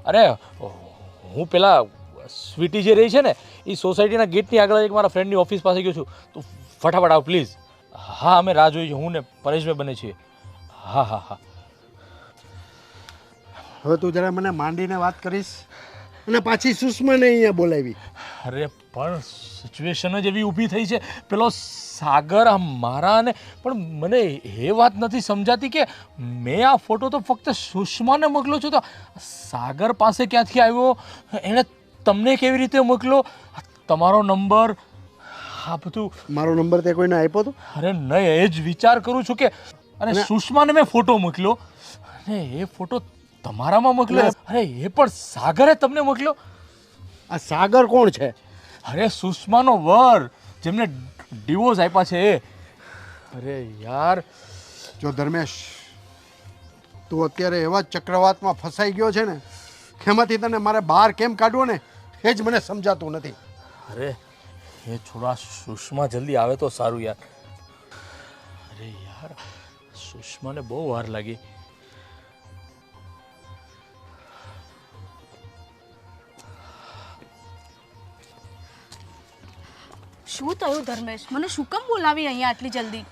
[SPEAKER 7] અરે હું પેલા સ્વીટી જે રહી છે ને એ સોસાયટીના ગેટની આગળ એક મારા ફ્રેન્ડની ઓફિસ પાસે ગયો છું. તું ફટાફટ આવ પ્લીઝ. હા, અમે રાહ જોઈએ, હું ને પરેશભાઈ બને છીએ. હા હા હા.
[SPEAKER 6] હવે તું જરા મને માંડીને વાત કરીશ અને પાછી સુષ્માને અહીંયા બોલાવી.
[SPEAKER 7] અરે પણ સિચ્યુએશન જ એવી ઊભી થઈ છે. પેલો સાગર મારા, અને પણ મને એ વાત નથી સમજાતી કે મેં આ ફોટો તો ફક્ત સુષ્માને મોકલ્યો છું, તો સાગર પાસે ક્યાંથી આવ્યો, એણે તમને કેવી રીતે મોકલ્યો, તમારો નંબર, આ બધું.
[SPEAKER 6] મારો નંબર તે કોઈને આપ્યો હતો?
[SPEAKER 7] અરે નહીં, એ જ વિચાર કરું છું કે, અને સુષ્માને મેં ફોટો મોકલ્યો અને એ ફોટો તમારામાં મોકલ્યો. અરે એ પણ સાગરે તમને મોકલ્યો.
[SPEAKER 6] આ સાગર કોણ છે?
[SPEAKER 7] અરે સુષ્માનો વર, જેમને ડિવોર્સ આપ્યા છે એ. અરે યાર,
[SPEAKER 6] જો ધર્મેશ, તું અત્યારે એવા ચક્રવાતમાં ફસાઈ ગયો છે ને કે એમાંથી તને મારે બહાર કેમ કાઢવો ને એ જ મને સમજાતું નથી.
[SPEAKER 7] અરે એ છોડા, સુષ્મા જલ્દી આવે તો સારું યાર. અરે યાર, સુષ્માને બહુ વાર લાગી.
[SPEAKER 1] શું થયું ધર્મેશ? મને શું કામ બોલાવી અહીંયા આટલી જલ્દી?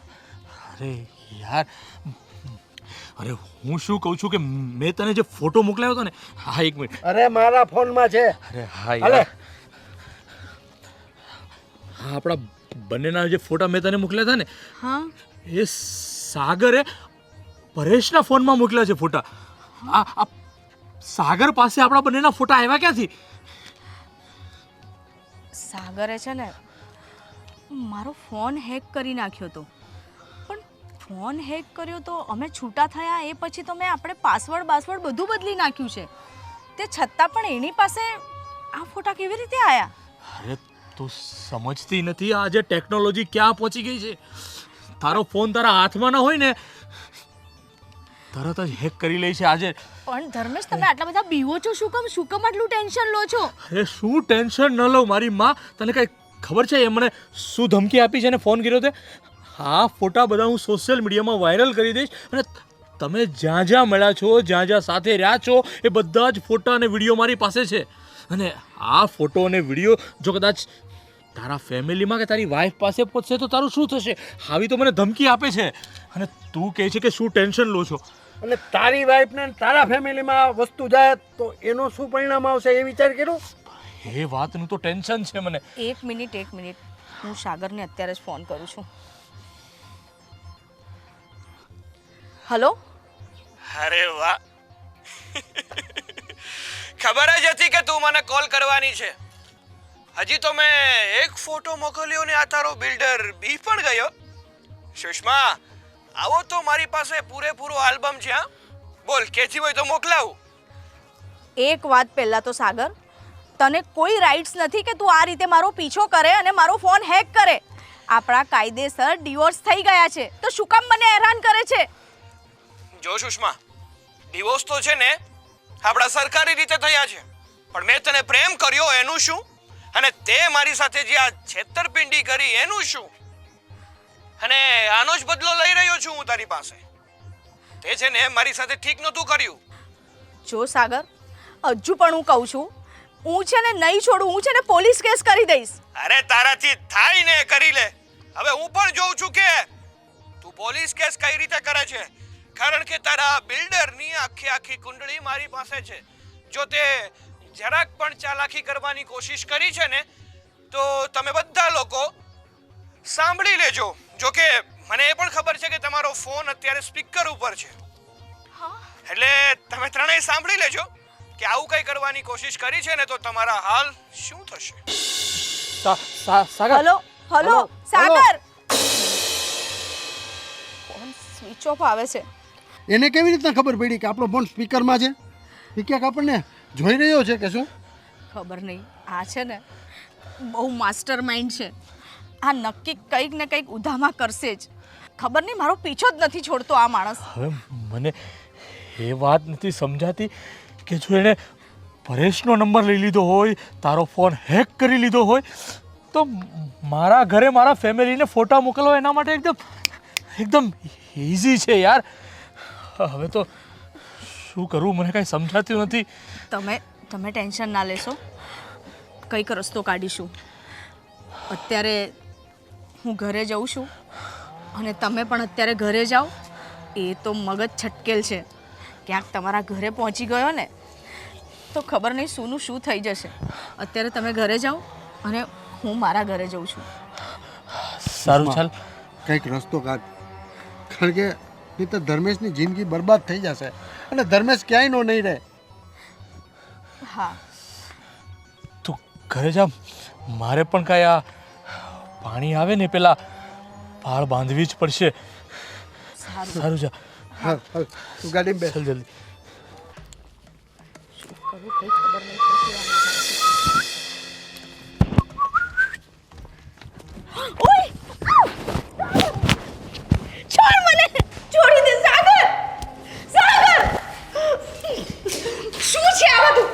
[SPEAKER 7] અરે યાર, અરે હું શું કહું છું કે મેં તને જે ફોટો મોકલાવ્યો હતો ને, હા એક મિનિટ.
[SPEAKER 6] અરે મારા ફોનમાં છે.
[SPEAKER 7] અરે હા યાર, હા આપણા બંનેના જે ફોટા મેં તને મોકલ્યા હતા ને,
[SPEAKER 1] હા,
[SPEAKER 7] એ સાગરે પરેશના ફોનમાં મોકલ્યા છે ફોટા. આ સાગર પાસે આપણા બંનેના ફોટા આવ્યા ક્યાંથી?
[SPEAKER 1] સાગરે છે ને મારો ફોન હેક કરી નાખ્યો હતો, પણ ફોન હેક કર્યો તો અમે છૂટા થયા એ પછી તો મેં આપણે પાસવર્ડ બધું બદલી નાખ્યું છે. તે છતાં પણ એની પાસે આ ફોટા કેવી રીતે આવ્યા?
[SPEAKER 7] અરે તું સમજતી નથી, આજે ટેકનોલોજી ક્યાં પહોંચી ગઈ છે. તારો ફોન તારા હાથમાં ના હોય ને તરત જ હેક કરી લે છે આજે.
[SPEAKER 1] પણ ધર્મેશ, તમે આટલા બધા બીવો છો શું કામ આટલું ટેન્શન લો છો?
[SPEAKER 7] અરે શું ટેન્શન ન લો મારી માં, તને કઈ ખબર છે એ મને શું ધમકી આપી છે અને ફોન કર્યો તે? હા, ફોટા બધા હું સોશિયલ મીડિયામાં વાયરલ કરી દઈશ અને તમે જ્યાં જ્યાં મળ્યા છો, જ્યાં જ્યાં સાથે રહ્યા છો, એ બધા જ ફોટા અને વિડીયો મારી પાસે છે. અને આ ફોટો અને વિડીયો જો કદાચ તારા ફેમિલીમાં કે તારી વાઈફ પાસે પહોંચશે તો તારું શું થશે? આવી તો મને ધમકી આપે છે અને તું કહે છે કે શું ટેન્શન લો છો.
[SPEAKER 6] અને તારી વાઈફને તારા ફેમિલીમાં આ વસ્તુ જાય તો એનો શું પરિણામ આવશે એ વિચાર કર્યો?
[SPEAKER 7] એ વાતનું તો ટેન્શન છે મને.
[SPEAKER 1] એક મિનિટ હું સાગરને અત્યારે જ ફોન કરું છું. હલો.
[SPEAKER 2] અરે વાહ, ખબર જ હતી કે તું મને કોલ કરવાની છે. હજી તો મેં એક ફોટો મોકલ્યો ને આ તારો બિલ્ડર બી પણ ગયો. સુષ્મા, આવો તો મારી પાસે પૂરેપૂરો આલ્બમ છે. હા બોલ, કેથી હોય તો મોકલાવું.
[SPEAKER 1] એક વાત પહેલા તો સાગર, તને કોઈ રાઇટ્સ નથી કે તું આ રીતે મારો પીછો કરે અને મારો ફોન હેક કરે. આપણા કાયદેસર ડિવોર્સ થઈ ગયા છે તો શું કામ મને હેરાન કરે છે?
[SPEAKER 2] જો સુષ્મા, ડિવોર્સ તો છે ને આપણા સરકારી રીતે થયા છે, પણ મેં તને પ્રેમ કર્યો એનું શું? અને તે મારી સાથે જે આ છેતરપિંડી કરી એનું શું? અને આનો જ બદલો લઈ રહ્યો છું હું તારી પાસે. તે છે ને મારી સાથે ઠીક નહોતું કર્યું.
[SPEAKER 1] જો સાગર, હજુ પણ હું કહું છું, હું છે ને નહીં છોડું, હું છે ને પોલીસ કેસ કરી દઈશ.
[SPEAKER 2] અરે તારાથી થાય ને કરી લે. હવે હું પણ જોઉં છું કે તું પોલીસ કેસ કઈ રીતે કરે છે, કારણ કે તારા બિલ્ડરની આખી કુંડળી મારી પાસે છે. જો તે જરાક પણ ચાલાકી કરવાની કોશિશ કરી છે ને તો તમે બધા લોકો સાંભળી લેજો. જો કે મને એ પણ ખબર છે કે તમારો ફોન અત્યારે સ્પીકર ઉપર છે, એટલે તમે ત્રણેય સાંભળી લેજો કે આવું કઈ કરવાની કોશિશ કરી છે ને તો તમારા હાલ શું થશે.
[SPEAKER 7] સાગર,
[SPEAKER 1] હલો હલો સાગર, ફોન સ્વિચ ઓફ આવે છે.
[SPEAKER 6] એને કેવી રીતના ખબર પડી કે આપણો ફોન સ્પીકરમાં છે? એ ક્યાંક આપણને જોઈ રહ્યો છે કે શું?
[SPEAKER 1] ખબર નહીં, આ છે ને બહુ માસ્ટર માઇન્ડ છે. આ નક્કી કંઈક ને કંઈક ઉધામાં કરશે જ. ખબર નહીં, મારો પીછો જ નથી છોડતો આ માણસ.
[SPEAKER 7] હવે મને એ વાત નથી સમજાતી કે જો એણે પરેશનો નંબર લઈ લીધો હોય, તારો ફોન હેક કરી લીધો હોય, તો મારા ઘરે મારા ફેમિલીને ફોટા મોકલવા એના માટે એકદમ ઇઝી છે યાર. હવે તો શું કરવું મને કાંઈ સમજાતું નથી.
[SPEAKER 1] તમે ટેન્શન ના લેશો, કંઈક રસ્તો કાઢીશું. અત્યારે હું ઘરે જઉં છું અને તમે પણ અત્યારે ઘરે જાઓ. એ તો મગજ છટકેલ છે. ક્યાંક તમારા ઘરે પહોંચી ગયો ને તો ખબર નહીં શુંનું શું થઈ જશે. અત્યારે તમે ઘરે જાઓ અને હું મારા ઘરે જઉં છું.
[SPEAKER 7] સારું ચાલ,
[SPEAKER 6] કંઈક રસ્તો કાઢ, કારણ કે નહીં તો ધર્મેશની જિંદગી બરબાદ થઈ જશે અને ધર્મેશ ક્યાંય નહીં રહે.
[SPEAKER 1] હા,
[SPEAKER 7] તું ઘરે જા. મારે પણ કાંઈ આ પાણી આવે ને પેલા પાળ બાંધવી જ પડશે. સારું જા,
[SPEAKER 6] હા તું ગાડીમાં બેસ.
[SPEAKER 7] ચાલ જલ્દી.
[SPEAKER 1] ઓય! છોડ મને! છોડી દે સાગર! સાગર! શું છે આ બધું?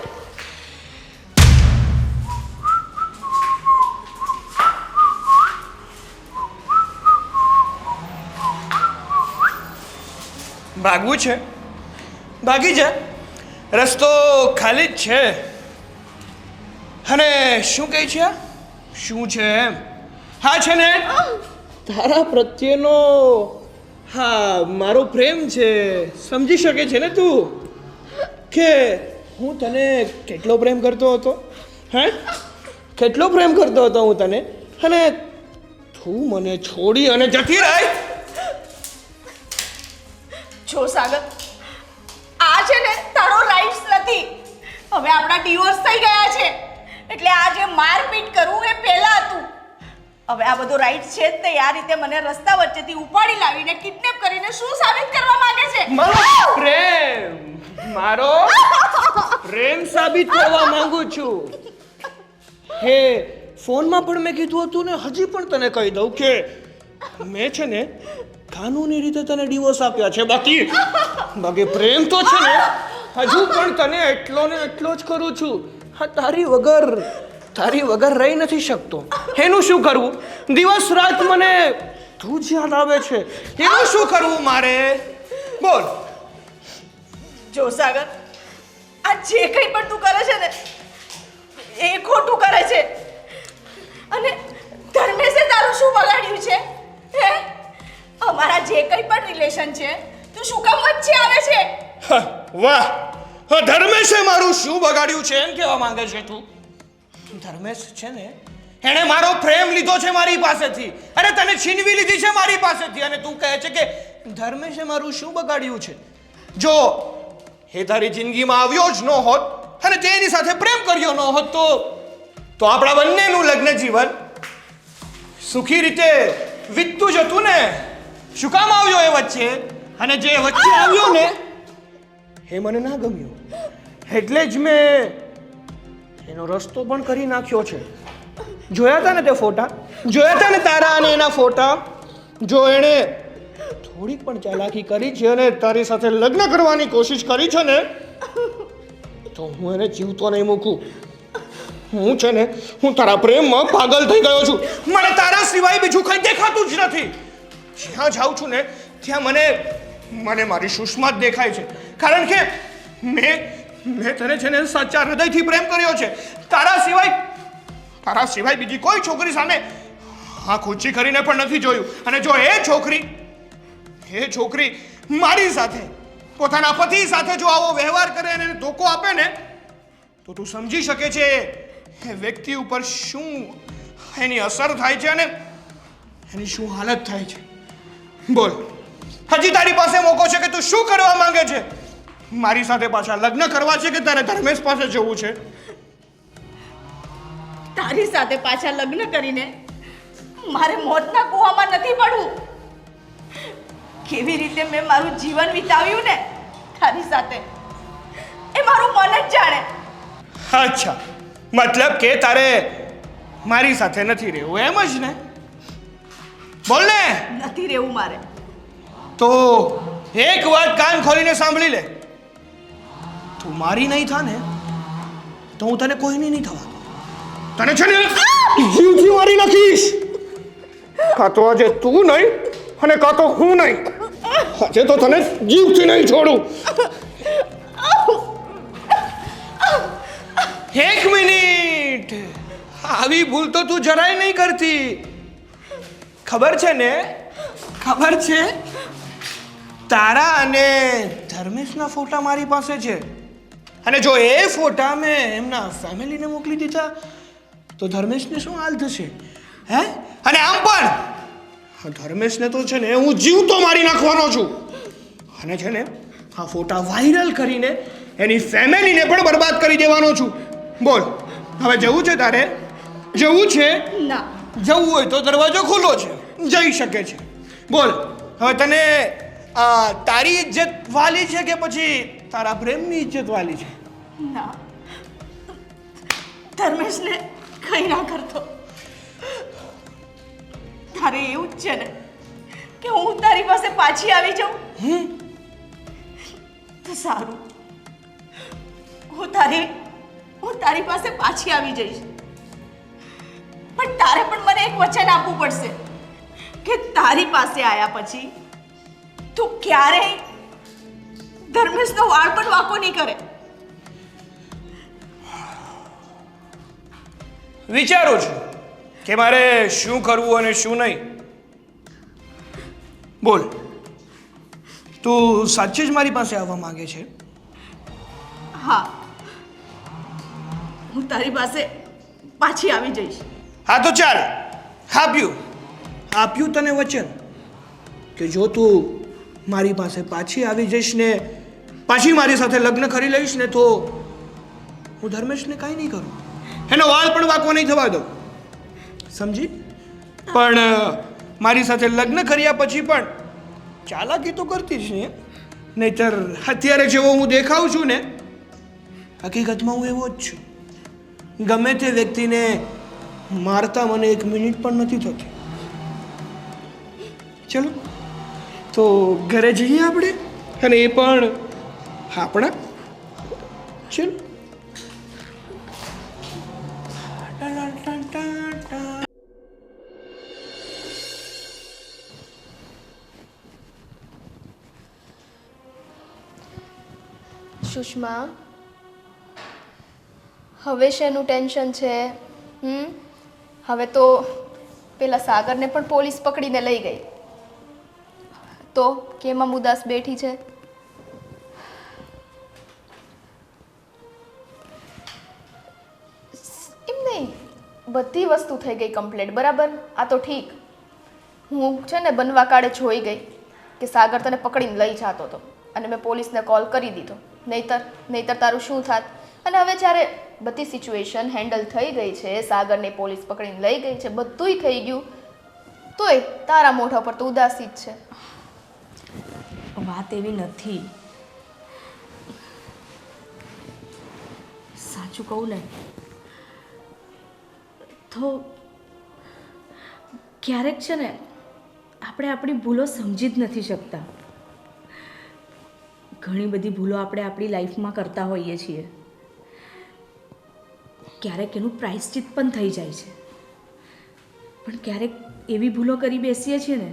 [SPEAKER 2] ભાગવું છે? ભાગી જા, રસ્તો ખાલી જ છે. અને શું કહે છે? શું છે એમ? હા છે ને, તારા પ્રત્યેનો હા મારો પ્રેમ છે. સમજી શકે છે ને તું કે હું તને કેટલો પ્રેમ કરતો હતો? હે, કેટલો પ્રેમ કરતો હતો હું તને, અને તું મને છોડી અને જતી રહી.
[SPEAKER 1] જો સાગર, આ છે ને તારો રાઇટ્સ નથી. હવે આપણા ડિવોર્સ થઈ ગયા છે, એટલે આ જે મારપીટ કરવું એ પહેલા હતું. હવે આ બધો રાઇટ્સ છે જ તે. આ રીતે મને રસ્તા વચ્ચેથી ઉપાડી લાવીને કિડનેપ કરીને શું સાબિત કરવા માંગે છે?
[SPEAKER 2] મારો પ્રેમ સાબિત કરવા માંગુ છું. હે, ફોનમાં પણ મેં કીધું હતું ને, હજી પણ તને કહી દઉં કે મેં છે ને કાનૂની રીતે તને ડિવોર્સ આપ્યા છે. બાકી પ્રેમ તો છે ને હજુ પણ તને એટલો ને એટલો જ કરું છું. હા, તારી વગર રહી નથી શકતો. એનું શું કરવું? દિવસ રાત મને તું જ યાદ આવે છે. એનું શું કરવું મારે? બોલ.
[SPEAKER 1] જો સાગર, આ જે કંઈ પણ તું કરે છે ને એ ખોટું કરે છે. અને ધર્મેશે તારું શું બગાડ્યું છે? હે, અમારા જે કંઈ પણ રિલેશન છે તું શું કામ વચ્ચે આવે છે?
[SPEAKER 2] વાહ, ધર્મેશે મારું શું બગાડ્યું છે એમ કહેવા માંગે છે તું? ધર્મેશ છે ને, એણે મારો પ્રેમ લીધો છે મારી પાસેથી, અરે તને છીનવી લીધી છે મારી પાસેથી, અને તું કહે છે કે ધર્મેશે મારું શું બગાડ્યું છે? જો એ તારી જિંદગીમાં આવ્યો જ ન હોત અને તે એની સાથે પ્રેમ કર્યો ન હોત તો આપણા બંનેનું લગ્ન જીવન સુખી રીતે વીતતું જ હતું ને. શું કામ આવ્યો એ વચ્ચે? અને જે વચ્ચે આવ્યો ને એ મને ના ગમ્યો, એટલે જ મેં એનો રસ્તો પણ કરી નાખ્યો છે. જોયા હતા ને તે ફોટા? જોયા હતા ને તારા અને એના ફોટા? જો એણે થોડીક પણ ચાલાકી કરી છે અને તારી સાથે લગ્ન કરવાની કોશિશ કરી છે ને, તો હું એને જીવતો નહીં મૂકું. હું છે ને, હું તારા પ્રેમમાં પાગલ થઈ ગયો છું. મને તારા સિવાય બીજું કંઈ દેખાતું જ નથી. જ્યાં જાઉં છું ને ત્યાં મને મારી સુષ્મા જ દેખાય છે, કારણ કે મેં તને છે ને સાચા હૃદયથી પ્રેમ કર્યો છે. તારા સિવાય બીજી કોઈ છોકરી સામે આંખ ઊંચી કરીને પણ નથી જોયું. અને જો એ છોકરી મારી સાથે, પોતાના પતિ સાથે જો આવો વ્યવહાર કરે અને ધોકો આપે ને, તો તું સમજી શકે છે એ વ્યક્તિ ઉપર શું એની અસર થાય છે અને એની શું હાલત થાય છે. બોલ, હજી તારી પાસે મોકો છે કે તું શું કરવા માંગે છે? મારી સાથે પાછા લગ્ન કરવા છે કે તારે ધર્મેશ પાસે જવું છે?
[SPEAKER 1] તારી સાથે પાછા લગ્ન કરીને મારે મોતના કૂવામાં નથી પડવું. કેવી રીતે મેં મારું જીવન વિતાવ્યું ને તારી સાથે, એ મારું મન જ જાણે.
[SPEAKER 2] અચ્છા, મતલબ કે તારે મારી સાથે નથી રહેવું એમ જ ને? બોલ ને.
[SPEAKER 1] નથી રહેવું મારે.
[SPEAKER 2] તો એક વાત કાન ખોલીને સાંભળી લે. તું મારી નહીં થા ને તો હું તને કોઈની નહીં થવા દઉં. તને છે ને જીવથી મારી નાખીશ. કાં તો આજે તું નહીં અને કાં તો હું નહીં. આજે તો તને જીવથી નહીં છોડું. એક મિનિટ, આવી ભૂલ તો તું જરાય નહીં કરતી. ખબર છે ને? ખબર છે? તારા અને ધર્મેશના ફોટા મારી પાસે છે, અને જો એ ફોટા મેં એમના ફેમિલીને મોકલી દીધા તો ધર્મેશને શું હાલ થશે? હે? અને આમ પણ ધર્મેશને તો છે ને હું જીવતો મારી નાખવાનો છું, અને છે ને આ ફોટા વાયરલ કરીને એની ફેમિલીને પણ બરબાદ કરી દેવાનો છું. બોલ, હવે જવું છે તારે? જવું છે?
[SPEAKER 1] ના.
[SPEAKER 2] જવું હોય તો દરવાજો ખુલ્લો છે, જઈ શકે છે. બોલ, હવે તને તારી ઇજ્જત વાલી છે કે પછી તારા પ્રેમની ઇજ્જત વાલી છે?
[SPEAKER 1] ના, ધર્મેશને કંઈ ના કરતો. તારે એવું જ છે ને કે હું તારી પાસે પાછી આવી જાઉં? તો સારું, હું તારી પાસે પાછી આવી જઈશ, પણ તારે પણ મને એક વચન આપવું પડશે કે તારી પાસે આવ્યા પછી તું ક્યારેય ધર્મેશનો વાળ પણ વાંકો નહીં કરે.
[SPEAKER 2] વિચારું છું કે મારે શું કરવું અને શું નહીં. બોલ, તું સાચે જ મારી પાસે આવવા માંગે છે?
[SPEAKER 1] હા, હું તારી પાસે પાછી આવી જઈશ.
[SPEAKER 2] હા તો ચાલ, આપ્યું તને વચન કે જો તું મારી પાસે પાછી આવી જઈશ ને પાછી મારી સાથે લગ્ન કરી લઈશ ને તો હું ધર્મેશને કાંઈ નહીં કરું, એનો વાળ પણ વાંકો નહીં થવા દઉં. સમજી? પણ મારી સાથે લગ્ન કર્યા પછી પણ ચાલાકી તો કરતી જ નહીં, નહીતર અત્યારે જેવો હું દેખાઉં છું ને, હકીકતમાં હું એવો જ છું. ગમે તે વ્યક્તિને મારતા મને 1 મિનિટ પણ નથી થતી. ચલો તો ઘરે જઈએ આપણે, અને એ પણ આપણા. ચલો.
[SPEAKER 4] સુષ્મા, હવે શેનું ટેન્શન છે? હવે તો પેલા સાગરને પણ પોલીસ પકડીને લઈ ગઈ. તો કેમ આમ ઉદાસ બેઠી છે? એમ નહીં, બધી વસ્તુ થઈ ગઈ કમ્પ્લીટ બરાબર. આ તો ઠીક, હું છે ને બનવા કાળે જોઈ ગઈ કે સાગર તને પકડીને લઈ જતો હતો અને મેં પોલીસને કોલ કરી દીધો. નહીતર તારું શું થાત? અને હવે જ્યારે બધી સિચ્યુએશન હેન્ડલ થઈ ગઈ છે, સાગરને પોલીસ પકડીને લઈ ગઈ છે, બધુંય થઈ ગયું, તોય તારા મોઢા પર તો ઉદાસી જ છે.
[SPEAKER 1] વાત એવી નથી. સાચું કહું ને તો ક્યારેક છે ને આપણે આપણી ભૂલો સમજી જ નથી શકતા. ઘણી બધી ભૂલો આપણે આપણી લાઈફમાં કરતા હોઈએ છીએ. ક્યારેક એનું પ્રાયશ્ચિત પણ થઈ જાય છે, પણ ક્યારેક એવી ભૂલો કરી બેસીએ છીએ ને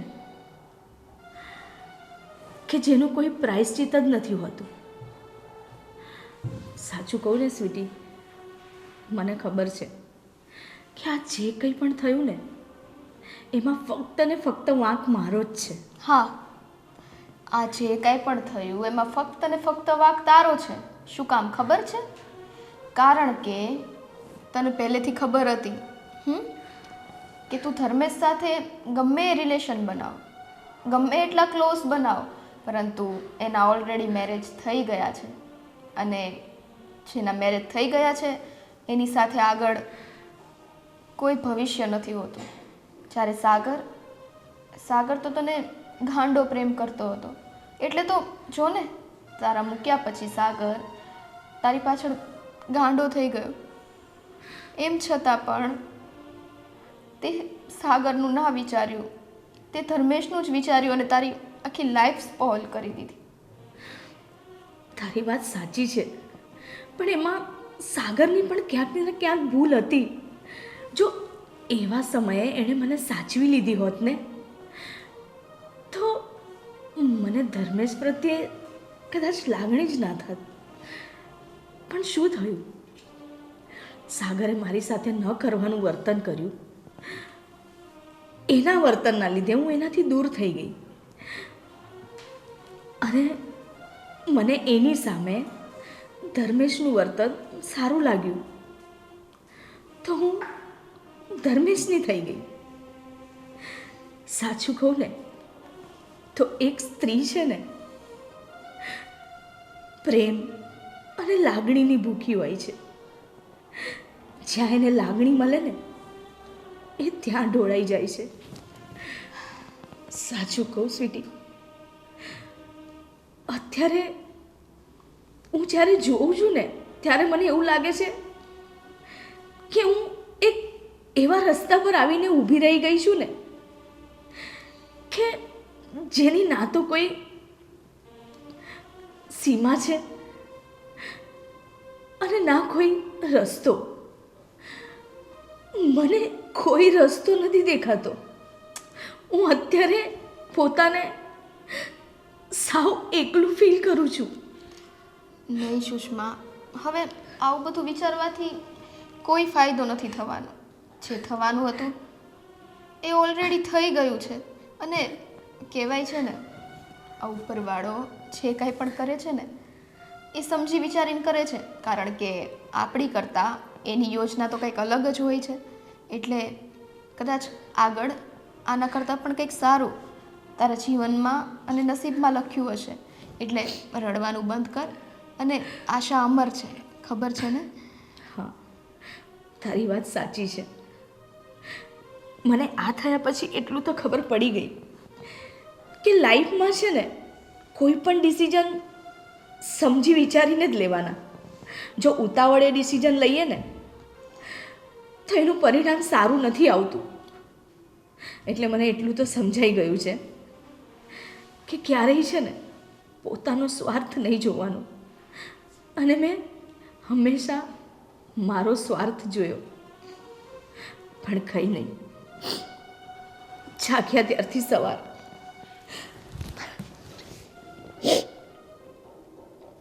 [SPEAKER 1] કે જેનું કોઈ પ્રાયશ્ચિત જ નથી હોતું. સાચું કહું ને સ્વીટી, મને ખબર છે કે આ જે કંઈ પણ થયું ને એમાં ફક્ત ને ફક્ત વાંક મારો જ છે.
[SPEAKER 4] હા, આ જે કાંઈ પણ થયું એમાં ફક્ત ને ફક્ત વાંક તારો છે. શું કામ ખબર છે? કારણ કે તને પહેલેથી ખબર હતી કે તું ધર્મેશ સાથે ગમે એ રિલેશન બનાવ, ગમે એટલા ક્લોઝ બનાવ, પરંતુ એના ઓલરેડી મેરેજ થઈ ગયા છે અને જેના મેરેજ થઈ ગયા છે એની સાથે આગળ કોઈ ભવિષ્ય નથી હોતું. જ્યારે સાગર તો તને ગાંડો પ્રેમ કરતો હતો, એટલે તો જો ને તારા મૂક્યા પછી સાગર તારી પાછળ ગાંડો થઈ ગયો. એમ છતાં પણ તે સાગરનું ના વિચાર્યું, તે ધર્મેશનું જ વિચાર્યું અને તારી આખી લાઈફ સ્પોઇલ કરી દીધી.
[SPEAKER 1] તારી વાત સાચી છે, પણ એમાં સાગરની પણ ક્યાંક ને ક્યાંક ભૂલ હતી. જો એવા સમયે એણે મને સાચવી લીધી હોત ને તો મને ધર્મેશ પ્રત્યે કદાચ લાગણી જ ના થાત. પણ શું થયું? સાગરે મારી સાથે ન કરવાનું વર્તન કર્યું. એના વર્તનના લીધે હું એનાથી દૂર થઈ ગઈ અને મને એની સામે ધર્મેશનું વર્તન સારું લાગ્યું તો હું ધર્મેશની થઈ ગઈ. સાચું કહું ને તો એક સ્ત્રી છે ને પ્રેમ અને લાગણીની ભૂખી હોય છે. જ્યાં એને લાગણી મળે ને એ ત્યાં ઢોળાઈ જાય છે. સાચું કહું સ્વીટી, અત્યારે હું જ્યારે જોઉં છું ને ત્યારે મને એવું લાગે છે કે હું એક એવા રસ્તા પર આવીને ઊભી રહી ગઈ છું ને કે જેની ના તો કોઈ સીમા છે અને ના કોઈ રસ્તો. મને કોઈ રસ્તો નથી દેખાતો. હું અત્યારે પોતાને સાવ એકલું ફીલ કરું છું.
[SPEAKER 4] નહીં સુષ્મા, હવે આવું બધું વિચારવાથી કોઈ ફાયદો નથી થવાનો. જે થવાનું હતું એ ઓલરેડી થઈ ગયું છે અને કહેવાય છે ને આ ઉપરવાળો જે કાંઈ પણ કરે છે ને એ સમજી વિચારીને કરે છે, કારણ કે આપણી કરતાં એની યોજના તો કંઈક અલગ જ હોય છે. એટલે કદાચ આગળ આના કરતાં પણ કંઈક સારું તારા જીવનમાં અને નસીબમાં લખ્યું હશે. એટલે રડવાનું બંધ કર અને આશા અમર છે, ખબર છે ને?
[SPEAKER 1] હા, તારી વાત સાચી છે. મને આ થયા પછી એટલું તો ખબર પડી ગઈ કે લાઈફમાં છે ને કોઈ પણ ડિસિઝન સમજી વિચારીને જ લેવાના. જો ઉતાવળે ડિસિઝન લઈએ ને તો એનું પરિણામ સારું નથી આવતું. એટલે મને એટલું તો સમજાઈ ગયું છે કે ક્યારેય છે ને પોતાનો સ્વાર્થ નહીં જોવાનો. અને મેં હંમેશા મારો સ્વાર્થ જોયો, પણ કંઈ નહીં. જાગ્યા ત્યારથી સવાર